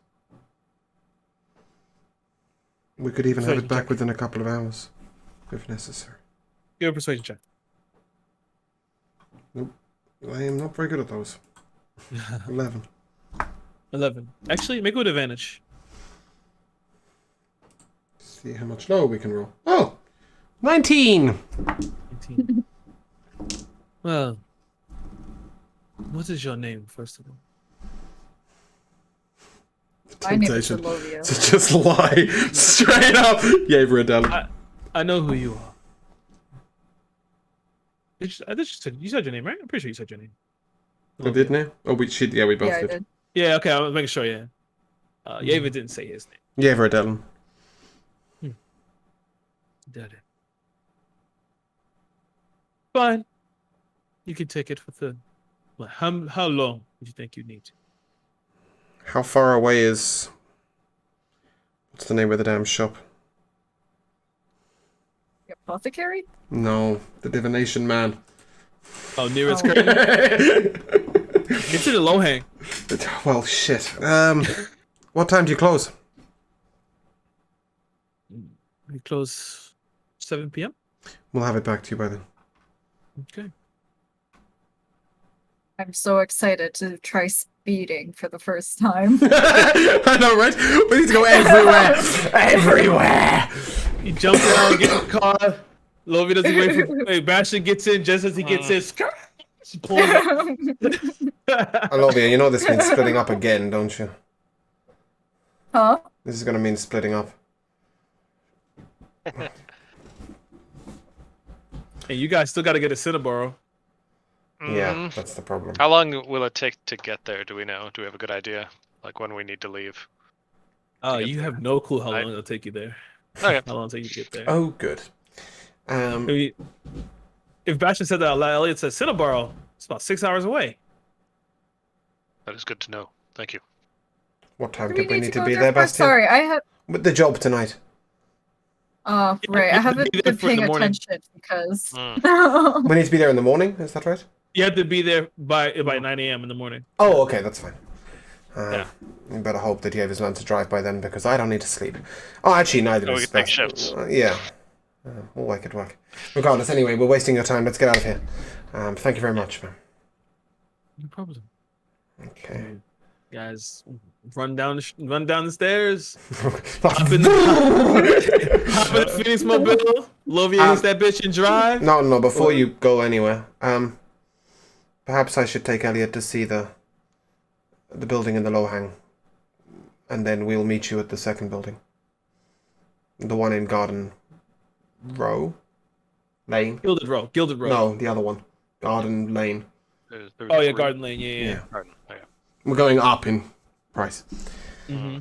We could even have it back within a couple of hours, if necessary. Give a persuasion check. Nope. I am not very good at those. 11. 11. Actually, make it with advantage. See how much lower we can roll. Oh! 19! 18. Well, what is your name, first of all? My name is Temptation Elovia. to just lie straight up. Yaver Adele. I know who you are. You said your name, right? I'm pretty sure you said your name. I did now? Oh, we both Yeah, I did. did. Yeah, okay, I was making sure, yeah. Yaver didn't say his name. Yaver Adele. Did it. Fine. You can take it for the... Well, how long do you think you need? How far away is... What's the name of the damn shop? The apothecary? No, the divination man. Oh, nearest Oh. curtain? Get to the low hang. Well, shit. What time do you close? We close 7 p.m. We'll have it back to you by then. Okay. I'm so excited to try speeding for the first time. I know, right? We need to go everywhere. Everywhere. You jump down, get in the car. Lovey doesn't wait for. Hey, Bastion gets in just as he gets in. She pulls up. Olivia, you know this means splitting up again, don't you? Huh? This is gonna mean splitting up. And you guys still got to get a Cinnaboro. Yeah, that's the problem. How long will it take to get there? Do we know? Do we have a good idea? Like when we need to leave? Oh, get you there. have no clue how Right. long it'll take you there. Okay. How long it'll take you to get there. Oh, good. If Bastion said that out loud, Elliot said Cinnaboro. It's about 6 hours away. That is good to know. Thank you. What time Do did we need to go be there there, first? Bastian? Sorry, I have. With the job tonight. Oh, Yeah, right. you I have to haven't be there been for in the paying morning. attention because. We need to be there in the morning, is that right? You have to be there by 9 a.m. in the morning. Oh, okay, that's fine. Yeah. You better hope that Yeva's learned to drive by then, because I don't need to sleep. Oh, actually, neither Oh, we does can take Bastian. shifts. Yeah. We'll make it work. Regardless, anyway, we're wasting your time. Let's get out of here. Thank you very much, man. No problem. Okay. Guys, run down the stairs. Hop Hop in the Phoenix Mobile. Lovia hits that bitch and drive. No, before you go anywhere, perhaps I should take Elliot to see the building in the low hang, and then we'll meet you at the second building. The one in Garden Row? Lane? Gilded Row. No, the other one. Garden Lane. There's Oh yeah, three. Garden Lane. Yeah. Garden. Oh, yeah. We're going up in price. Mm-hmm.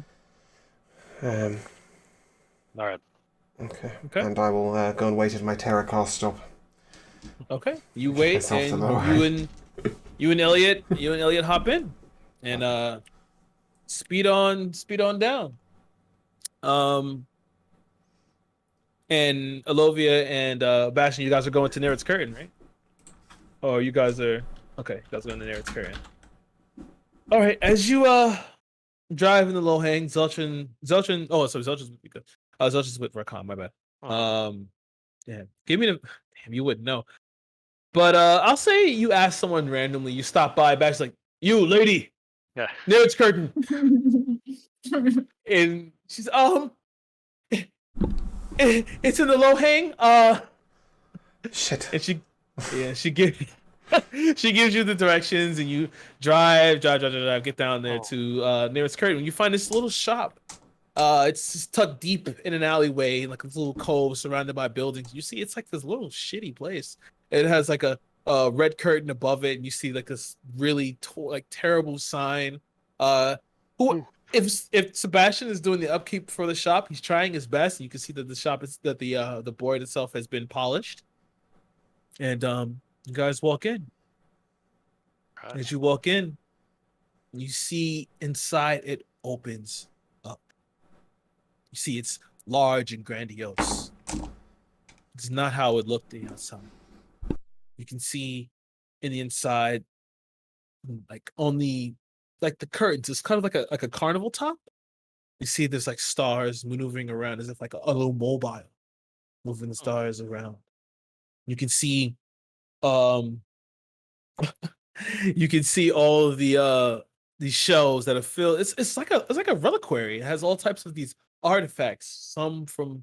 All right. Okay. Okay. And I will go and wait at my Terracar stop. Okay. You wait, Myself and the low hang. you and Elliot hop in, and speed on down. And Alovia and Bastion, you guys are going to near its curtain, right? Oh, you guys are okay. You guys are going to near its curtain. All right. As you drive in the low hang, Zeltrin. Oh, sorry, Zeltrin's with you. Zeltrin's with Rakan. My bad. Yeah. Give me the. Damn, you wouldn't know. But I'll say you ask someone randomly. You stop by. Bastion's like, "You lady, Yeah. near its curtain," and she's it's in the low hang. Shit. And she gives you the directions, and you drive, get down there to nearest curtain. You find this little shop. It's just tucked deep in an alleyway, like a little cove surrounded by buildings. You see, it's like this little shitty place. It has like a red curtain above it, and you see like this really terrible sign. If Sebastian is doing the upkeep for the shop, he's trying his best. You can see that the board itself has been polished. And you guys walk in. Right. As you walk in, you see inside it opens up. You see it's large and grandiose. It's not how it looked the outside. You can see in the inside, like only like the curtains, it's kind of like a carnival top. You see there's like stars maneuvering around as if like a little mobile moving the stars around. You can see you can see all of these shelves that are filled. It's like a reliquary. It has all types of these artifacts, some from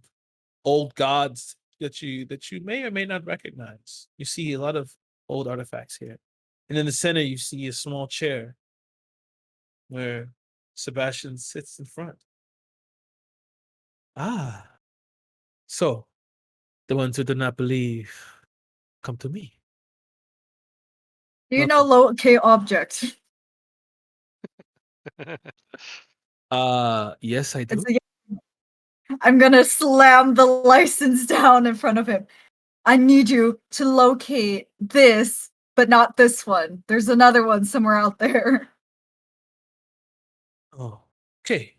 old gods that you may or may not recognize. You see a lot of old artifacts here. And in the center you see a small chair where Sebastian sits in front. So the ones who do not believe, come to me. Do you know locate object? Yes, I do. I'm gonna slam the license down in front of him. I need you to locate this, but not this one. There's another one somewhere out there. Oh, okay.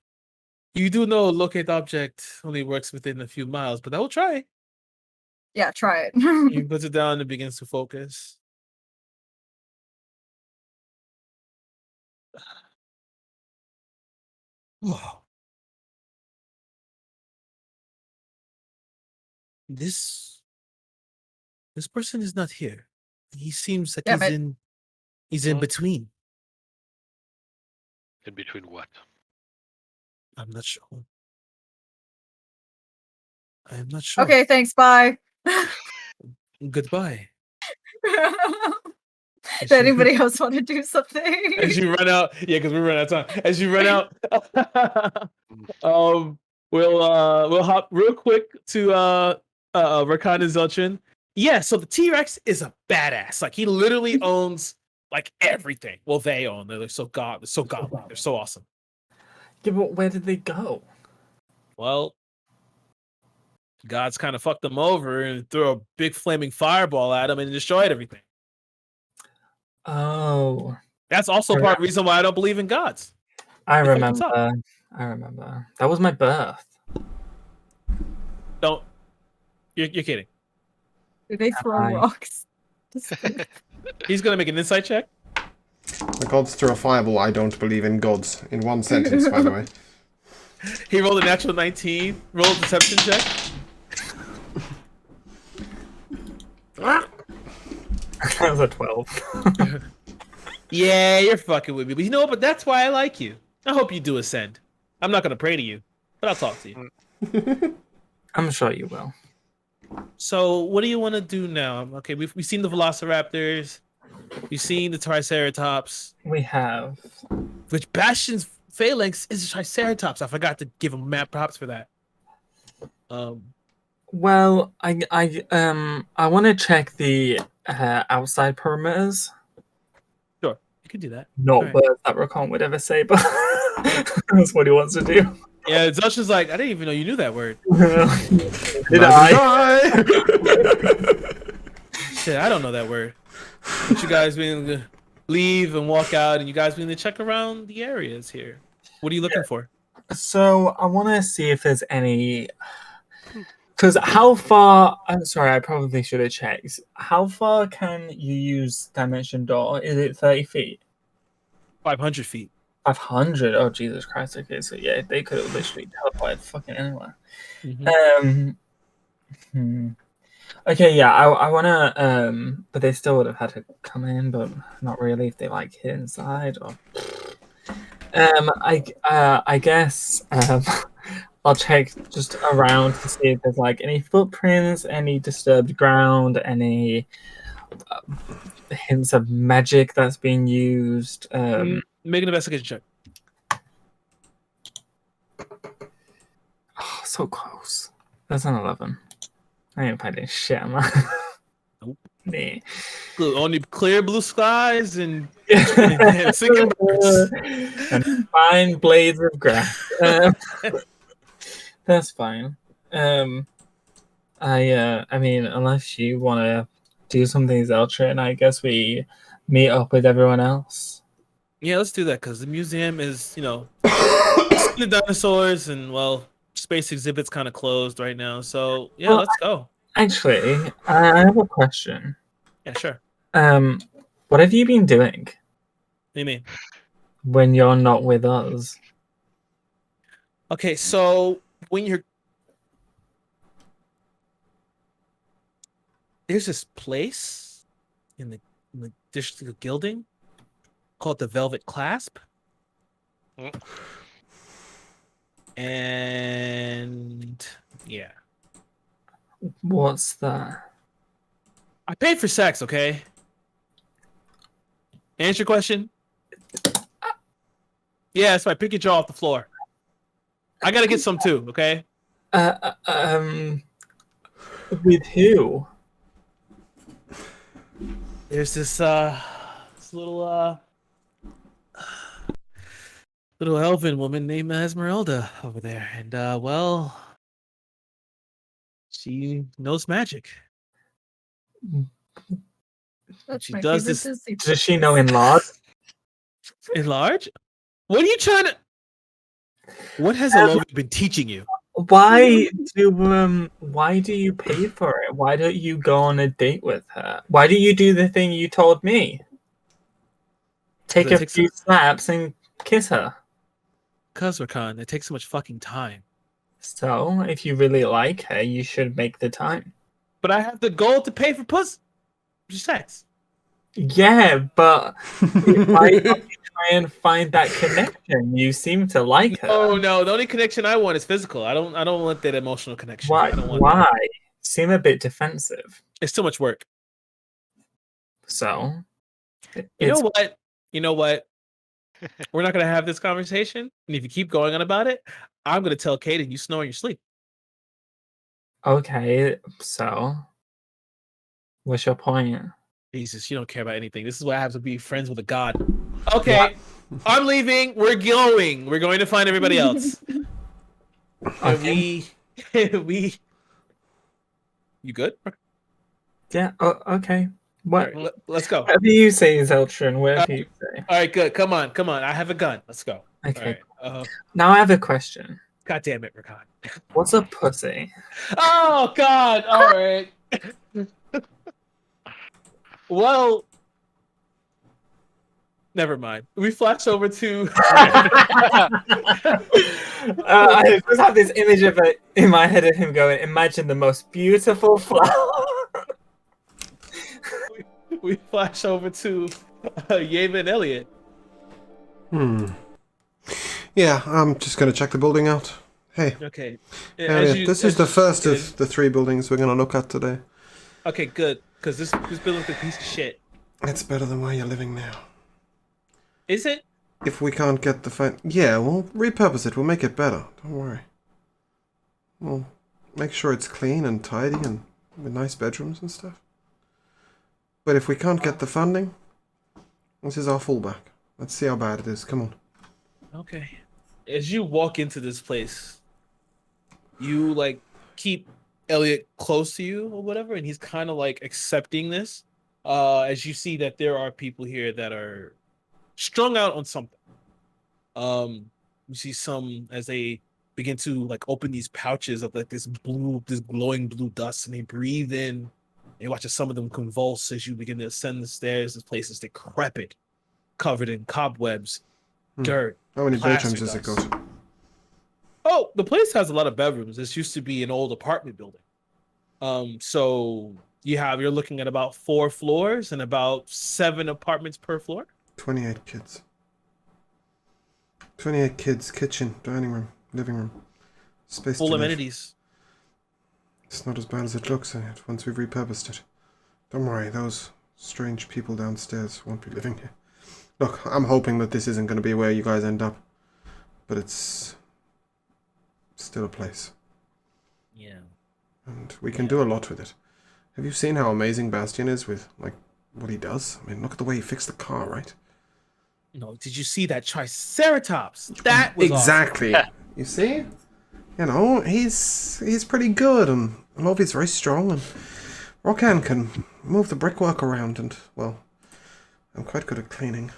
You do know locate object only works within a few miles, but I will try. Yeah, try it. He puts it down and begins to focus. Oh. This person is not here. He seems like Damn he's it. in He's in Huh? between. In between what? I'm not sure. I am not sure. Okay, thanks. Bye. Goodbye. Did anybody else want to do something? As you run out, yeah, because we run out of time. As you run out, we'll hop real quick to Rakan and Zeltrin. Yeah, so the T-Rex is a badass. Like he literally owns like everything. Well, they own. They're so godlike. They're so awesome. Yeah, but where did they go? Well, God's kind of fucked them over and threw a big flaming fireball at them and destroyed everything. Oh, That's also part of the reason why I don't believe in gods. I They fucked us up. remember. I remember. That was my birth. Don't. You're kidding. Do they throw Hi. rocks? He's gonna make an insight check. The gods threw a fireball. I don't believe in gods. In one sentence, by the way. He rolled a natural 19. Roll a deception check. That was a 12. Yeah, you're fucking with me. But you know what? But that's why I like you. I hope you do ascend. I'm not gonna pray to you, but I'll talk to you. I'm sure you will. So, what do you want to do now? Okay, we've seen the Velociraptors. We've seen the Triceratops. We have. Which Bastion's phalanx is a Triceratops. I forgot to give him mad props for that. Well, I want to check the outside perimeters. Sure, you can do that. Not Alright. words that Rakan would ever say, but that's what he wants to do. Yeah, Zeltrin's like, I didn't even know you knew that word. Did I? Shit, I don't know that word. But you guys being to leave and walk out, and you guys being to check around the areas here. What are you looking for? So I want to see if there's any. Because how far? I'm sorry, I probably should have checked. How far can you use Dimension Door? Is it 30 feet? 500 feet. 500? Oh, Jesus Christ. Okay, so yeah, they could have literally teleported fucking anywhere. Okay, yeah, I want to, but they still would have had to come in, but not really if they like hit inside or. I guess I'll check just around to see if there's like any footprints, any disturbed ground, any hints of magic that's being used. Make an investigation check. Oh, so close. That's an 11. I ain't finding shit on that. Nope. Nah. Only clear blue skies and singing birds. And fine blades of grass. That's fine. I mean, unless you want to do something, Zeltrin, I guess we meet up with everyone else. Yeah, let's do that because the museum is, the dinosaurs and space exhibit's kind of closed right now. So yeah, Well, let's go. Actually, I have a question. Yeah, sure. What have you been doing What do you mean? when you're not with us? Okay, so when there's this place in the district of Gilding called the Velvet Clasp. And yeah. What's that? I paid for sex, okay? Answer your question? Yeah, so I pick your jaw off the floor. I gotta get some too, okay? With who? There's this little elven woman named Esmeralda over there, and she knows magic. That's She my does favorite this- Disney Does she know in large? In large? What are you trying to? What has Elovia been teaching you? Why do you pay for it? Why don't you go on a date with her? Why do you do the thing you told me? Take That a takes few slaps and kiss her. Cause Rakan, it takes so much fucking time. So, if you really like her, you should make the time. But I have the goal to pay for sex. Yeah, but why don't you try and find that connection? You seem to like her. Oh no, the only connection I want is physical. I don't want that emotional connection. Why? I don't want Why? that. Seem a bit defensive. It's too much work. So, You know it's what? You know what? We're not gonna have this conversation. And if you keep going on about it, I'm gonna tell Kaden you snore in your sleep. okay. So, what's your point? Jesus, you don't care about anything. This is why I have to be friends with a god. Okay, I'm leaving. We're going. We're going to find everybody else. And Okay. we. You good? Yeah. Oh, okay. All What? right, let's go. Whatever you say, Zeltron. Whatever you say. All right, good. Come on. I have a gun. Let's go. Okay. All right. Now I have a question. God damn it, Rakan. What's a pussy? Oh God! All right. Well, never mind. We flash over to. I just have this image of it in my head of him going, "Imagine the most beautiful flower." We flash over to Yeva and Elliot. Yeah, I'm just gonna check the building out. Hey, Okay. Elliot, this is the first of the 3 buildings we're gonna look at today. Okay, good. Because this building's a piece of shit. It's better than where you're living now. Is it? If we can't get the yeah, we'll repurpose it. We'll make it better. Don't worry. We'll make sure it's clean and tidy and with nice bedrooms and stuff. But if we can't get the funding, this is our fallback. Let's see how bad it is. Come on. Okay. As you walk into this place, you like keep Elliot close to you or whatever, and he's kind of like accepting this. As you see that there are people here that are strung out on something. You see some as they begin to like open these pouches of like this glowing blue dust, and they breathe in. And you watch as some of them convulse as you begin to ascend the stairs. This place is decrepit, covered in cobwebs, dirt. How many plaster bedrooms does it dust. got? Oh, the place has a lot of bedrooms. This used to be an old apartment building. So you're looking at about 4 floors and about 7 apartments per floor. 28 kids. 28 kids, kitchen, dining room, living room. Space Full to live. amenities. It's not as bad as it looks once we've repurposed it. Don't worry, those strange people downstairs won't be living here. Look, I'm hoping that this isn't going to be where you guys end up. But it's still a place. Yeah. And we can do a lot with it. Have you seen how amazing Bastion is with, like, what he does? I mean, look at the way he fixed the car, right? No, did you see that Triceratops? That was exactly. You see? You know, he's pretty good, and Lovi's very strong, and Rokan can move the brickwork around, and, well, I'm quite good at cleaning.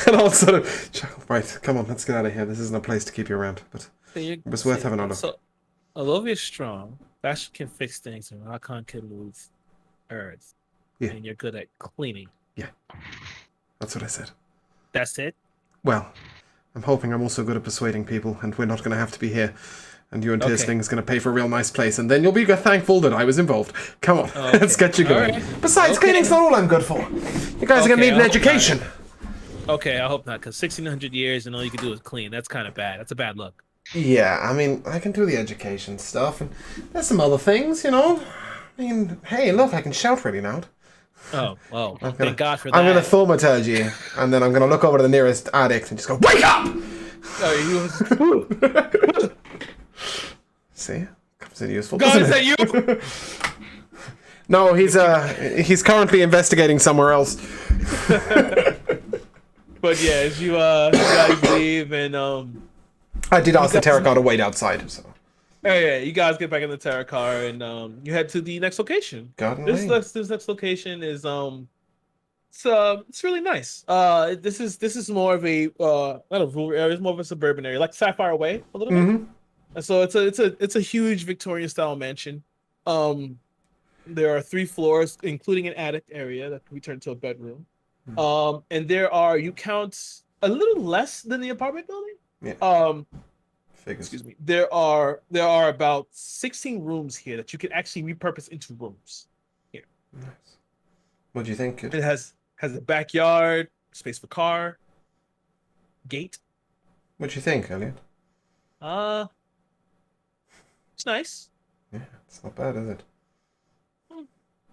And I'll sort of chuckle. Right, come on, let's get out of here. This isn't a place to keep you around, but it was worth having a look. So, Alovia's strong. Bastion can fix things, and Rakan can move earth. Yeah. And you're good at cleaning. Yeah. That's what I said. That's it? Well, I'm hoping I'm also good at persuading people, and we're not going to have to be here. And you and Tirsting's going to pay for a real nice place, and then you'll be thankful that I was involved. Come on, let's get you going. Right. Besides, cleaning's not all I'm good for. You guys are going to need an education. Okay, I hope not, because 1,600 years and all you can do is clean. That's kind of bad. That's a bad look. Yeah, I mean, I can do the education stuff, and there's some other things, you know? I mean, hey, look, I can shout really loud. Oh, well, thank God for that. I'm going to thaumaturgy, and then I'm going to look over to the nearest addict and just go, wake up! See? Comes in useful. God, is that you? No, he's currently investigating somewhere else. But yeah, as you guys leave and I did ask the Terra car to wait outside, so. Oh yeah, you guys get back in the Terra car and you head to the next location. This next location is it's really nice. This is more of a not a rural area, it's more of a suburban area, like Sapphire Way a little bit. And so it's a huge Victorian style mansion. There are 3 floors, including an attic area that can be turned into a bedroom. And you count a little less than the apartment building. Yeah. Excuse me. There are about 16 rooms here that you can actually repurpose into rooms. Here. Nice. What do you think? It has a backyard, space for car, gate. What do you think, Elliot? It's nice. Yeah, it's not bad, is it?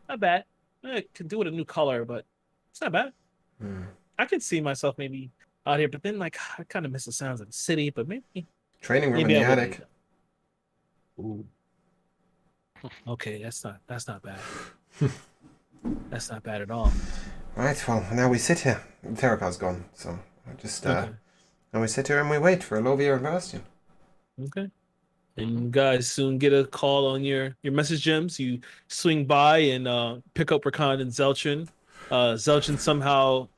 Not bad. I could do with a new color, but it's not bad. Hmm. I could see myself maybe out here, but then like I kind of miss the sounds of the city. But maybe Training room maybe in the I will. attic. Ooh. Okay, that's not bad. That's not bad at all. Right, well, now we sit here. Terrapa's gone, so I just Okay. now we sit here and we wait for Elovia and Bastion. Okay. And you guys soon get a call on your message gems. You swing by and pick up Rakan and Zelchin. Zelchin somehow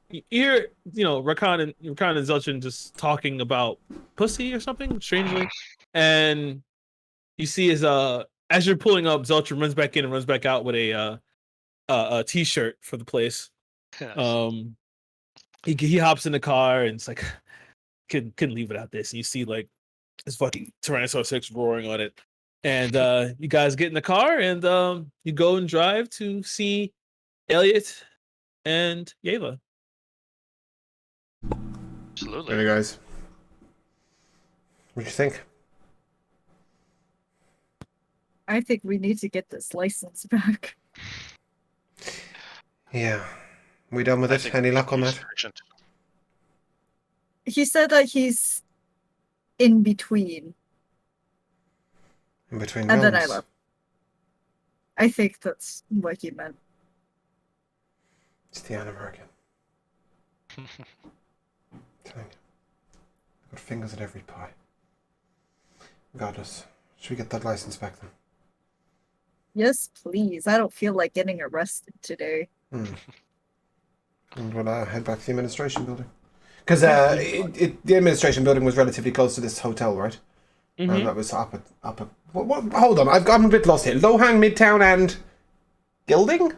you hear Rakan and Zelchin just talking about pussy or something strangely, and you see as you're pulling up, Zelchin runs back in and runs back out with a t-shirt for the place. Yes. He hops in the car and it's like couldn't leave without this. And you see like this fucking Tyrannosaurus Rex roaring on it. And you guys get in the car and you go and drive to see Elliot and Yeva. Absolutely. Hey guys. What do you think? I think we need to get this license back. Yeah. We done with I it? think Any it's luck on that? sufficient. He said that he's in between, In between and then I realms? left. I think that's what he meant. It's the Animer again. Telling you. I've got fingers in every pie. Regardless, should we get that license back then? Yes, please. I don't feel like getting arrested today. And we'll head back to the administration building. Because the administration building was relatively close to this hotel, right? And that was up at what, hold on, I'm a bit lost here. Lohang, Midtown, and Gilding?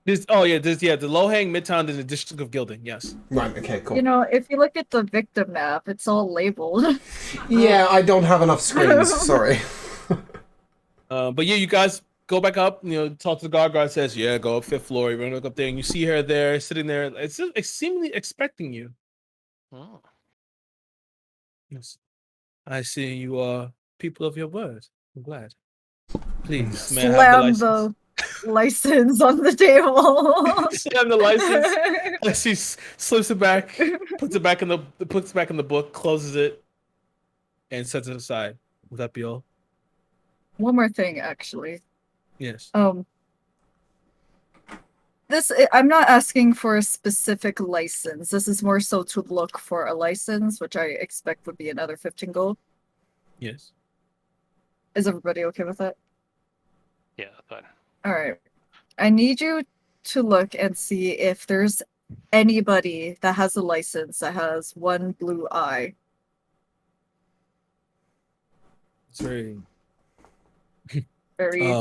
The Lohang, Midtown, and the District of Gilding. Yes. Right. Okay. Cool. You know, if you look at the victim map, it's all labeled. Yeah, I don't have enough screens. Sorry. But yeah, you guys go back up. Talk to the guard says, "Yeah, go up 5th floor." You run up there, and you see her there, sitting there. It's seemingly expecting you. Oh. Yes, I see you are people of your word. I'm glad. Please, may I have Slam the license? the license on the table. Slam the license. As she slips it back, puts it back in the book, closes it, and sets it aside. Would that be all? One more thing, actually. Yes. I'm not asking for a specific license. This is more so to look for a license, which I expect would be another 15 gold. Yes. Is everybody okay with that? Yeah, fine. All right. I need you to look and see if there's anybody that has a license that has one blue eye. It's very Very,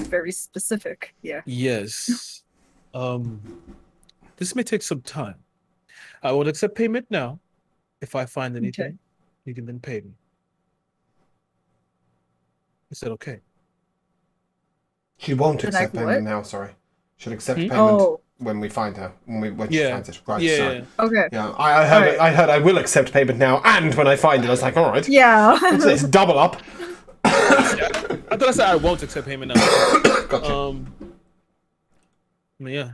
very specific. Yeah. Yes. This may take some time. I will accept payment now. If I find anything, you can then pay me. Is that okay? She won't Then accept I payment what? now. Sorry. She'll accept Hmm? payment Oh, when we find her. When she Yeah. finds it. Right. Yeah. Sorry. okay. Yeah. I heard. Alright. I heard. I will accept payment now, and when I find it, I was like, all right. Yeah. What's this? Double up. I thought I said I won't accept payment now. Gotcha. But yeah.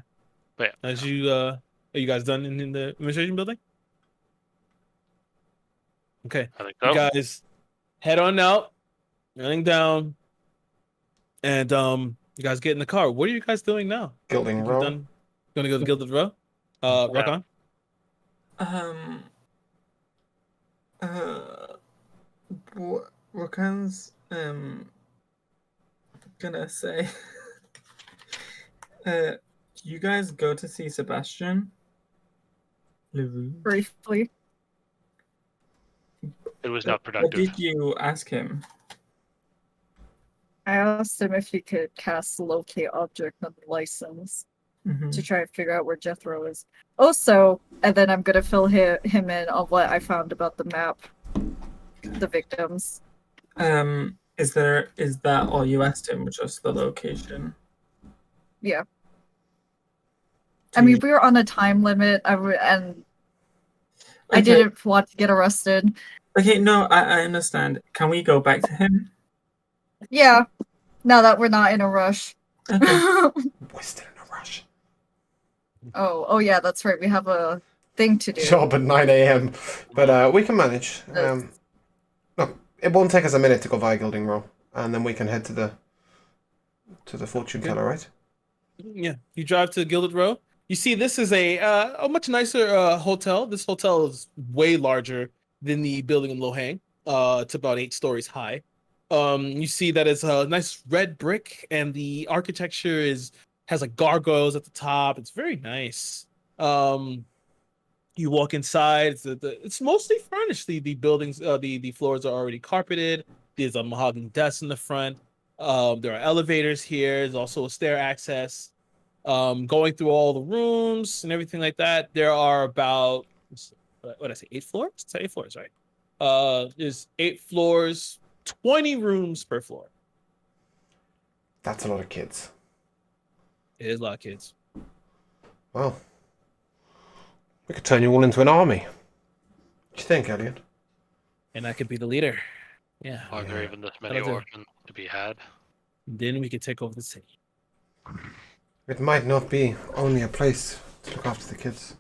But As you are you guys done in the administration building? Okay. I think You so. guys head on out, running down, and you guys get in the car. What are you guys doing now? Gilding You've roll. done gonna go to Gilded Row? Rock on. Rakan's gonna say, you guys go to see Sebastian? Briefly. It was not What productive. did you ask him? I asked him if he could cast locate object on the license to try and figure out where Jethro is. Also, and then I'm gonna fill him in on what I found about the map, the victims. Is that all you asked him, just the location? Yeah. Do I mean, you- we were on a time limit, and I Okay. didn't want to get arrested. Okay, no, I understand. Can we go back to him? Yeah, now that we're not in a rush. Okay. We're still in a rush. Oh yeah, that's right. We have a thing to do. Job at 9 a.m. But we can manage. Look, it won't take us a minute to go via Gilding Row, and then we can head to the fortune teller, right? Yeah, you drive to Gilded Row. You see, this is a much nicer hotel. This hotel is way larger than the building in Lohang. It's about 8 stories high. You see that it's a nice red brick, and the architecture has like gargoyles at the top. It's very nice. You walk inside. It's mostly furnished. The buildings, the floors are already carpeted. There's a mahogany desk in the front. There are elevators here. There's also a stair access. Going through all the rooms and everything like that. There are about what did I say? 8 floors? It's 8 floors, right? There's 8 floors, 20 rooms per floor. That's a lot of kids. It is a lot of kids. Well, we could turn you all into an army. What do you think, Elliot? And I could be the leader. Yeah. Are there even this many That'll do. orphans to be had? Then we could take over the city. It might not be only a place to look after the kids.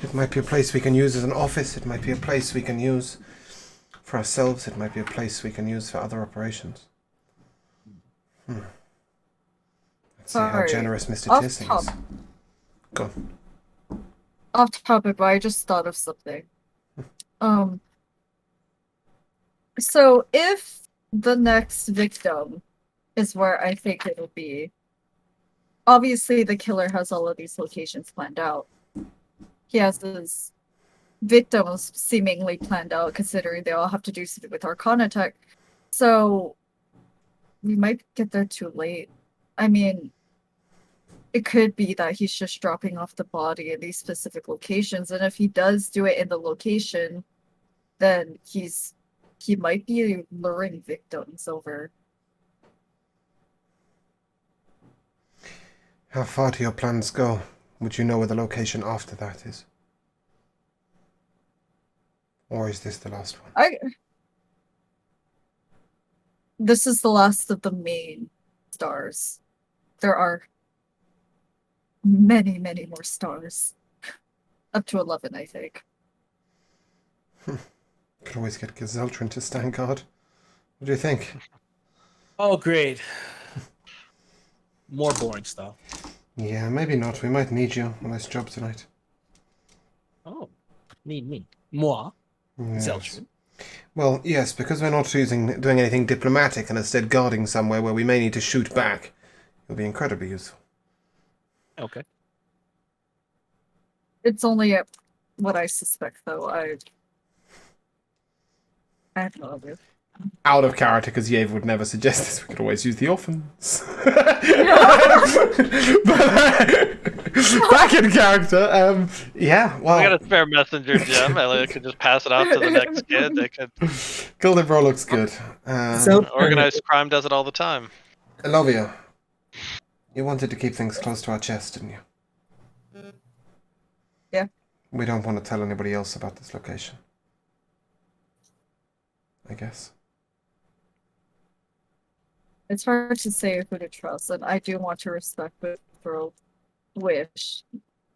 It might be a place we can use as an office. It might be a place we can use for ourselves. It might be a place we can use for other operations. Let's see how Sorry. generous Mr. Off Tissing top. is. Go. Off topic, but I just thought of something. So if the next victim is where I think it'll be, obviously the killer has all of these locations planned out. He has his victims seemingly planned out, considering they all have to do something with Arcana tech. So we might get there too late. I mean, it could be that he's just dropping off the body in these specific locations, and if he does do it in the location, then he might be luring victims over. How far do your plans go? Would you know where the location after that is? Or is this the last one? This is the last of the main stars. There are many, many more stars. Up to 11, I think. Could always get Gazeltrin to stand guard. What do you think? Oh, great. More boring stuff. Yeah, maybe not. We might need you on this job tonight. Oh, need me. Moi. Yes. Zeltrin. Well, yes, because we're not doing anything diplomatic and instead guarding somewhere where we may need to shoot back. You'll be incredibly useful. Okay. It's only what I suspect, though. I have no idea. Out of character, because Yave would never suggest this. We could always use the orphans. But, back in character, yeah, well... We got a spare messenger gem. I could just pass it off to the next kid. They could. Gilded Bro looks good. Organized crime does it all the time. Elovia, you wanted to keep things close to our chest, didn't you? Yeah. We don't want to tell anybody else about this location. I guess. It's hard to say who to trust, and I do want to respect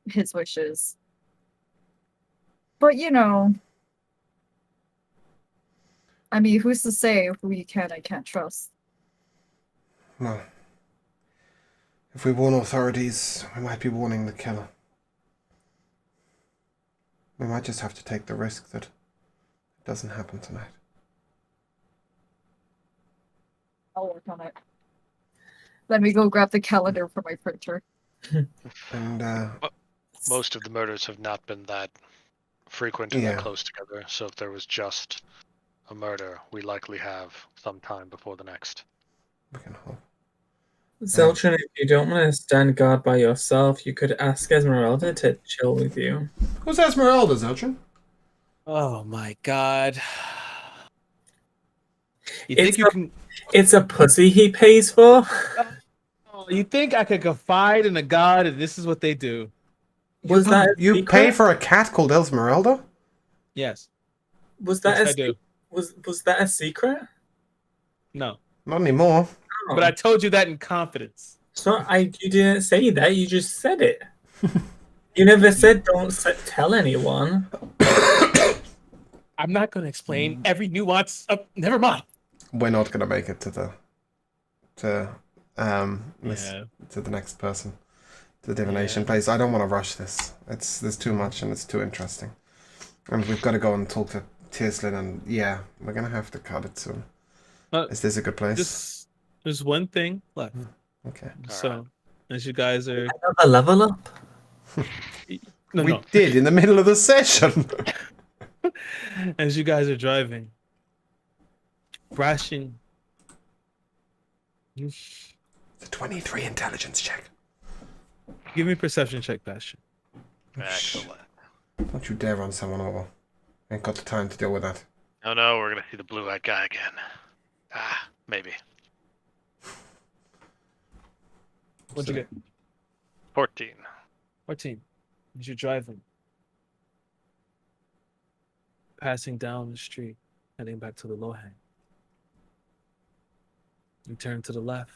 his wishes. But I mean, who's to say who you can and can't trust? No. If we warn authorities, we might be warning the killer. We might just have to take the risk that it doesn't happen tonight. I'll work on it. Let me go grab the calendar for my printer. And, Most of the murders have not been that frequent and that close together, so if there was just a murder, we likely have some time before the next. we can hope. Zeltrin, if you don't want to stand guard by yourself, you could ask Esmeralda to chill with you. Who's Esmeralda, Zeltrin? Oh my god. You think you can? It's a pussy he pays for. Oh, you think I could confide in a god, and this is what they do? Was that a You secret? pay for a cat called Esmeralda? Yes. Was that Yes, a I do. was that a secret? No, Not anymore. Oh. but I told you that in confidence. So you didn't say that. You just said it. You never said don't tell anyone. I'm not going to explain every nuance. Never mind. We're not gonna make it to the next person, to the divination place. I don't want to rush this. There's too much and it's too interesting, and we've got to go and talk to Tierslin, and yeah, we're gonna have to cut it soon. Is this a good place? There's one thing left. Okay. So, as you guys are, Another level up. We did in the middle of the session. As you guys are driving, Brashin, It's a 23 intelligence check. give me a perception check, Bastion. Excellent. Don't you dare run someone over. Ain't got the time to deal with that. Oh no, we're gonna see the blue-eyed guy again. Maybe. What'd you get? 14. 14. As you're driving, passing down the street, heading back to the Lohang. You turn to the left,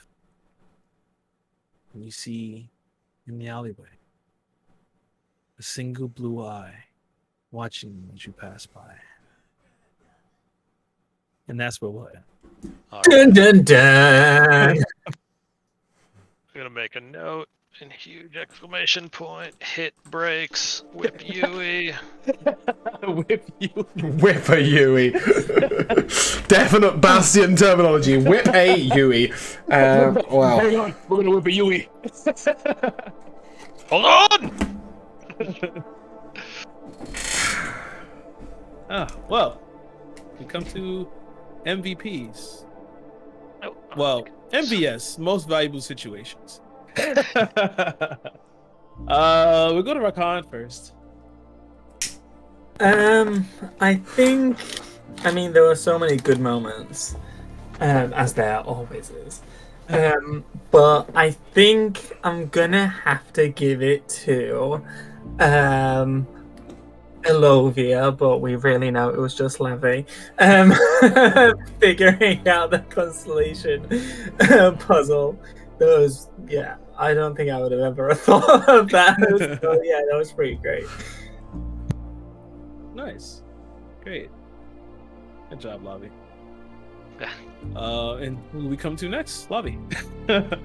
and you see in the alleyway a single blue eye watching you as you pass by. And that's where we'll end. All Dun dun dun. I'm gonna make a note and huge exclamation point. Hit brakes. Whip Yui. Whip you. Whip a Yui. Definite Bastion terminology. Whip a Yui. Well. Hang on, we're gonna whip a Yui. Hold on. Well, we come to MVPs. Oh, Well, MVS, most valuable situations. We'll go to Rakan first. I think. I mean, there were so many good moments, as there always is. But I think I'm gonna have to give it to Elovia, but we really know it was just Levy. Figuring out the constellation puzzle. Yeah, I don't think I would have ever thought of that. So, yeah, that was pretty great. Nice. Great. Good job, Lobby. Yeah. And who do we come to next? Lobby. Alright,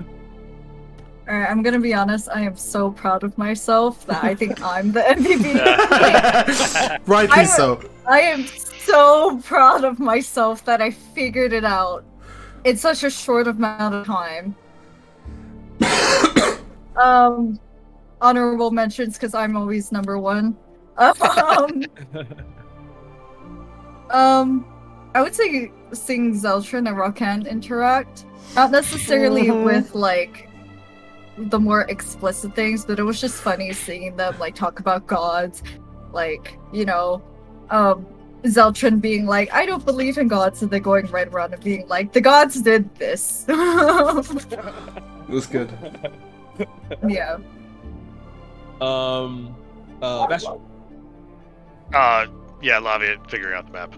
I'm gonna be honest, I am so proud of myself that I think I'm the MVP. Rightly so. I am so proud of myself that I figured it out in such a short amount of time. Honorable mentions because I'm always number one. I would say seeing Zeltrin and Rakan interact, not necessarily with like the more explicit things, but it was just funny seeing them like talk about gods, like, you know, Zeltrin being like, I don't believe in gods, and then going right around and being like, the gods did this. It was good. Yeah. Bastion. Yeah, Lavia figuring out the map.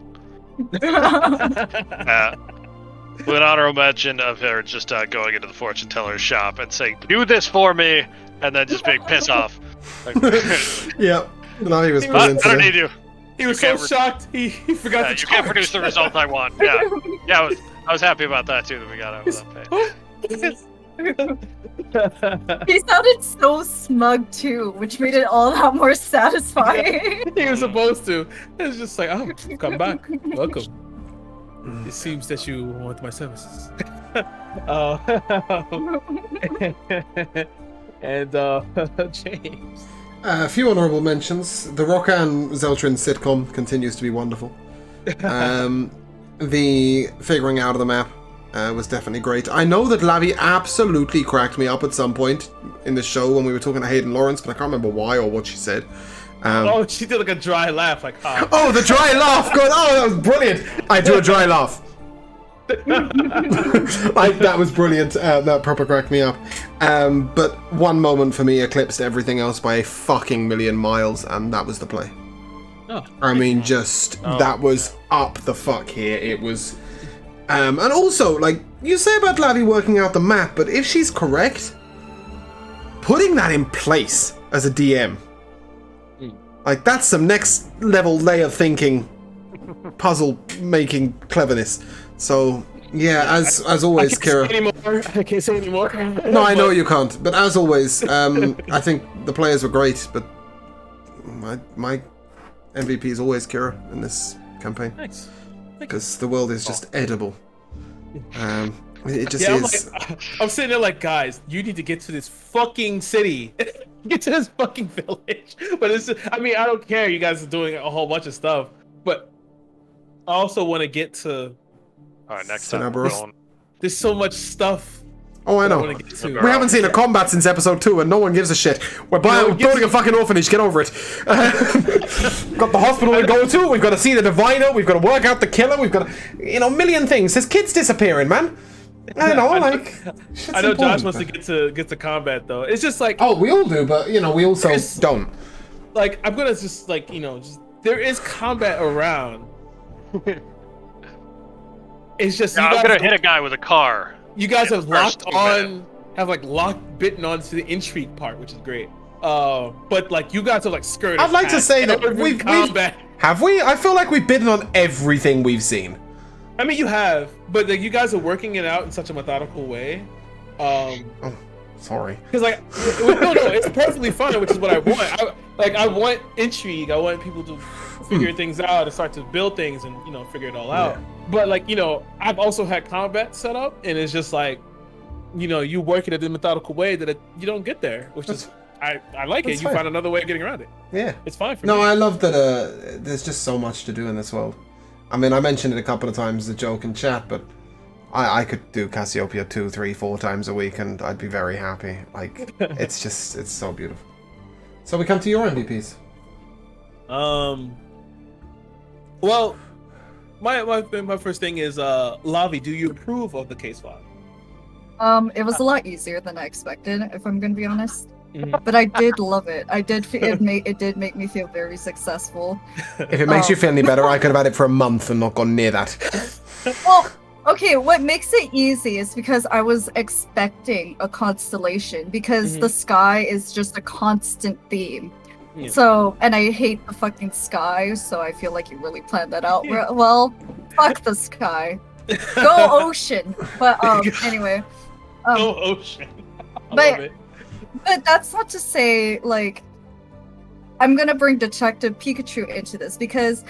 With an honorable mention of her just going into the fortune teller's shop and saying, "Do this for me," and then just being pissed off. Like, Yeah. No, he was I brilliant don't today. need you. He was You so can't shocked he forgot Yeah, to you can't produce the result I want. Yeah, yeah. I was happy about that too. That we got out of that pay. He sounded so smug too, which made it all that more satisfying. He was supposed to. It's just like, oh, come back. Welcome. It seems that you want my services. And James. A few honourable mentions. The Rokan Zeltrin sitcom continues to be wonderful. The figuring out of the map was definitely great. I know that Lavi absolutely cracked me up at some point in the show when we were talking to Hayden Lawrence, but I can't remember why or what she said. Oh, she did like a dry laugh, like, Oh, the dry laugh! Good. Oh, that was brilliant! I do a dry laugh. Like, that was brilliant. That proper cracked me up. But one moment for me eclipsed everything else by a fucking million miles, and that was the play. Oh, I mean, just that was up the fuck here. It was, and also, like you say about Lavi working out the map, but if she's correct, putting that in place as a DM, like that's some next level layer thinking, puzzle making cleverness. So yeah, as always, Kira. I can't say anymore. No, I know you can't. But as always, I think the players were great. But my MVP is always Kira in this campaign. Thanks. Because the world is just edible. It just is. I'm sitting there like, guys, you need to get to this fucking city. Get to this fucking village. But it's just, I mean, I don't care. You guys are doing a whole bunch of stuff. But I also want to get to... All right, next time. There's so much stuff. Oh, I know. We haven't seen a combat since episode 2, and no one gives a shit. We're building a fucking orphanage. Get over it. Got the hospital to go to. We've got to see the diviner. We've got to work out the killer. We've got to, million things. There's kids disappearing, man. I know, like. I know Josh wants to get to combat though. It's just like. Oh, we all do, but we also don't. Like, I'm gonna just like just there is combat around. It's just I'm gonna hit a guy with a car. You guys have bitten onto the intrigue part, which is great. But like you guys have like skirted. I'd like to say that we've have we? I feel like we've bitten on everything we've seen. I mean, you have, but like you guys are working it out in such a methodical way. Sorry. Because like, no, it's perfectly fun, which is what I want. I want intrigue. I want people to figure things out and start to build things and figure it all out. But like I've also had combat set up, and it's just like, you work it in a methodical way that you don't get there, which is I like it. You find another way of getting around it. Yeah, it's fine for me. No, I love that. There's just so much to do in this world. I mean, I mentioned it a couple of times as a joke in chat, but I could do Cassiopeia 2, 3, 4 times a week, and I'd be very happy. Like, it's so beautiful. So we come to your MVPs. Well, my first thing is, Lavi, do you approve of the case file? It was a lot easier than I expected, if I'm gonna be honest. But I did love it. It did make me feel very successful. If it makes you feel any better, I could have had it for a month and not gone near that. Well, okay, what makes it easy is because I was expecting a constellation, because the sky is just a constant theme. Yeah. So, and I hate the fucking sky, so I feel like you really planned that out. Yeah. Well, fuck the sky. Go ocean. But anyway. Go ocean. I love it. But that's not to say, like, I'm gonna bring Detective Pikachu into this, because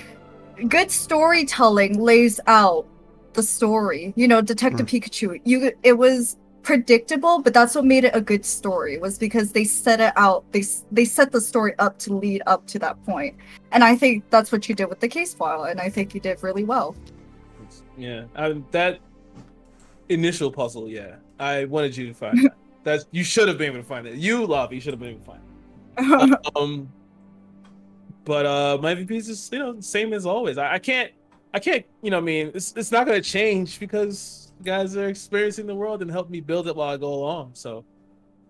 good storytelling lays out the story. Detective Pikachu, it was predictable, but that's what made it a good story, was because they set it out, they set the story up to lead up to that point. And I think that's what you did with the case file, and I think you did really well. Yeah, that initial puzzle, I wanted you to find that. You should have been able to find it. You, Lavi, should have been able to find it. But my MVPs is same as always. I can't it's not gonna change because you guys are experiencing the world and help me build it while I go along. So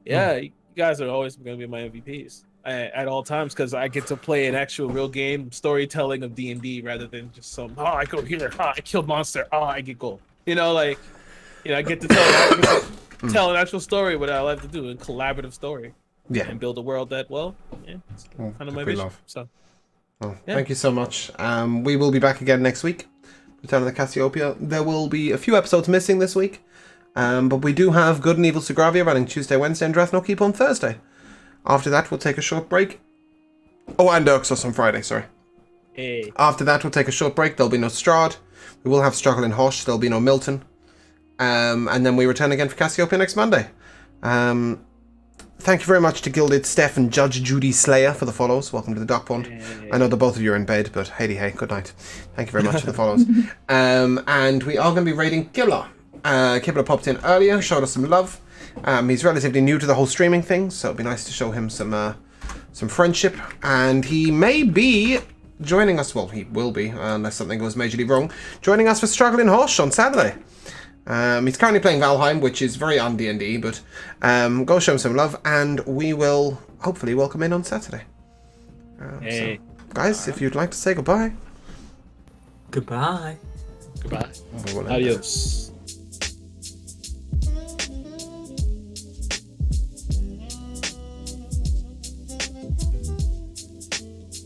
you guys are always gonna be my MVPs at all times, because I get to play an actual real game storytelling of D&D rather than just some I go here, I killed monster, I get gold. I get to tell an actual story, what I like to do, a collaborative story. Yeah. And build a world that it's kind of my vision. So thank you so much. We will be back again next week. Return to the Cassiopeia. There will be a few episodes missing this week. But we do have Good and Evil Sigravia running Tuesday, Wednesday, and Drathnor Keep on Thursday. After that, we'll take a short break. Oh, and Urxos on Friday, sorry. Hey. After that, we'll take a short break. There'll be no Strahd. We will have Struggle in Hosh. There'll be no Milton. And then we return again for Cassiopeia next Monday. Thank you very much to Gilded Steph and Judge Judy Slayer for the follows. Welcome to the Duck Pond. I know that both of you are in bed, but hey, good night. Thank you very much for the follows. And we are going to be raiding Kibler. Kibler popped in earlier, showed us some love. He's relatively new to the whole streaming thing, so it'd be nice to show him some friendship. And he may be joining us. Well, he will be, unless something goes majorly wrong. Joining us for Struggling Horse on Saturday. He's currently playing Valheim, which is very on D&D, but go show him some love, and we will hopefully welcome in on Saturday. Hey. So, guys, if you'd like to say goodbye. Goodbye. Goodbye. We will end Adios.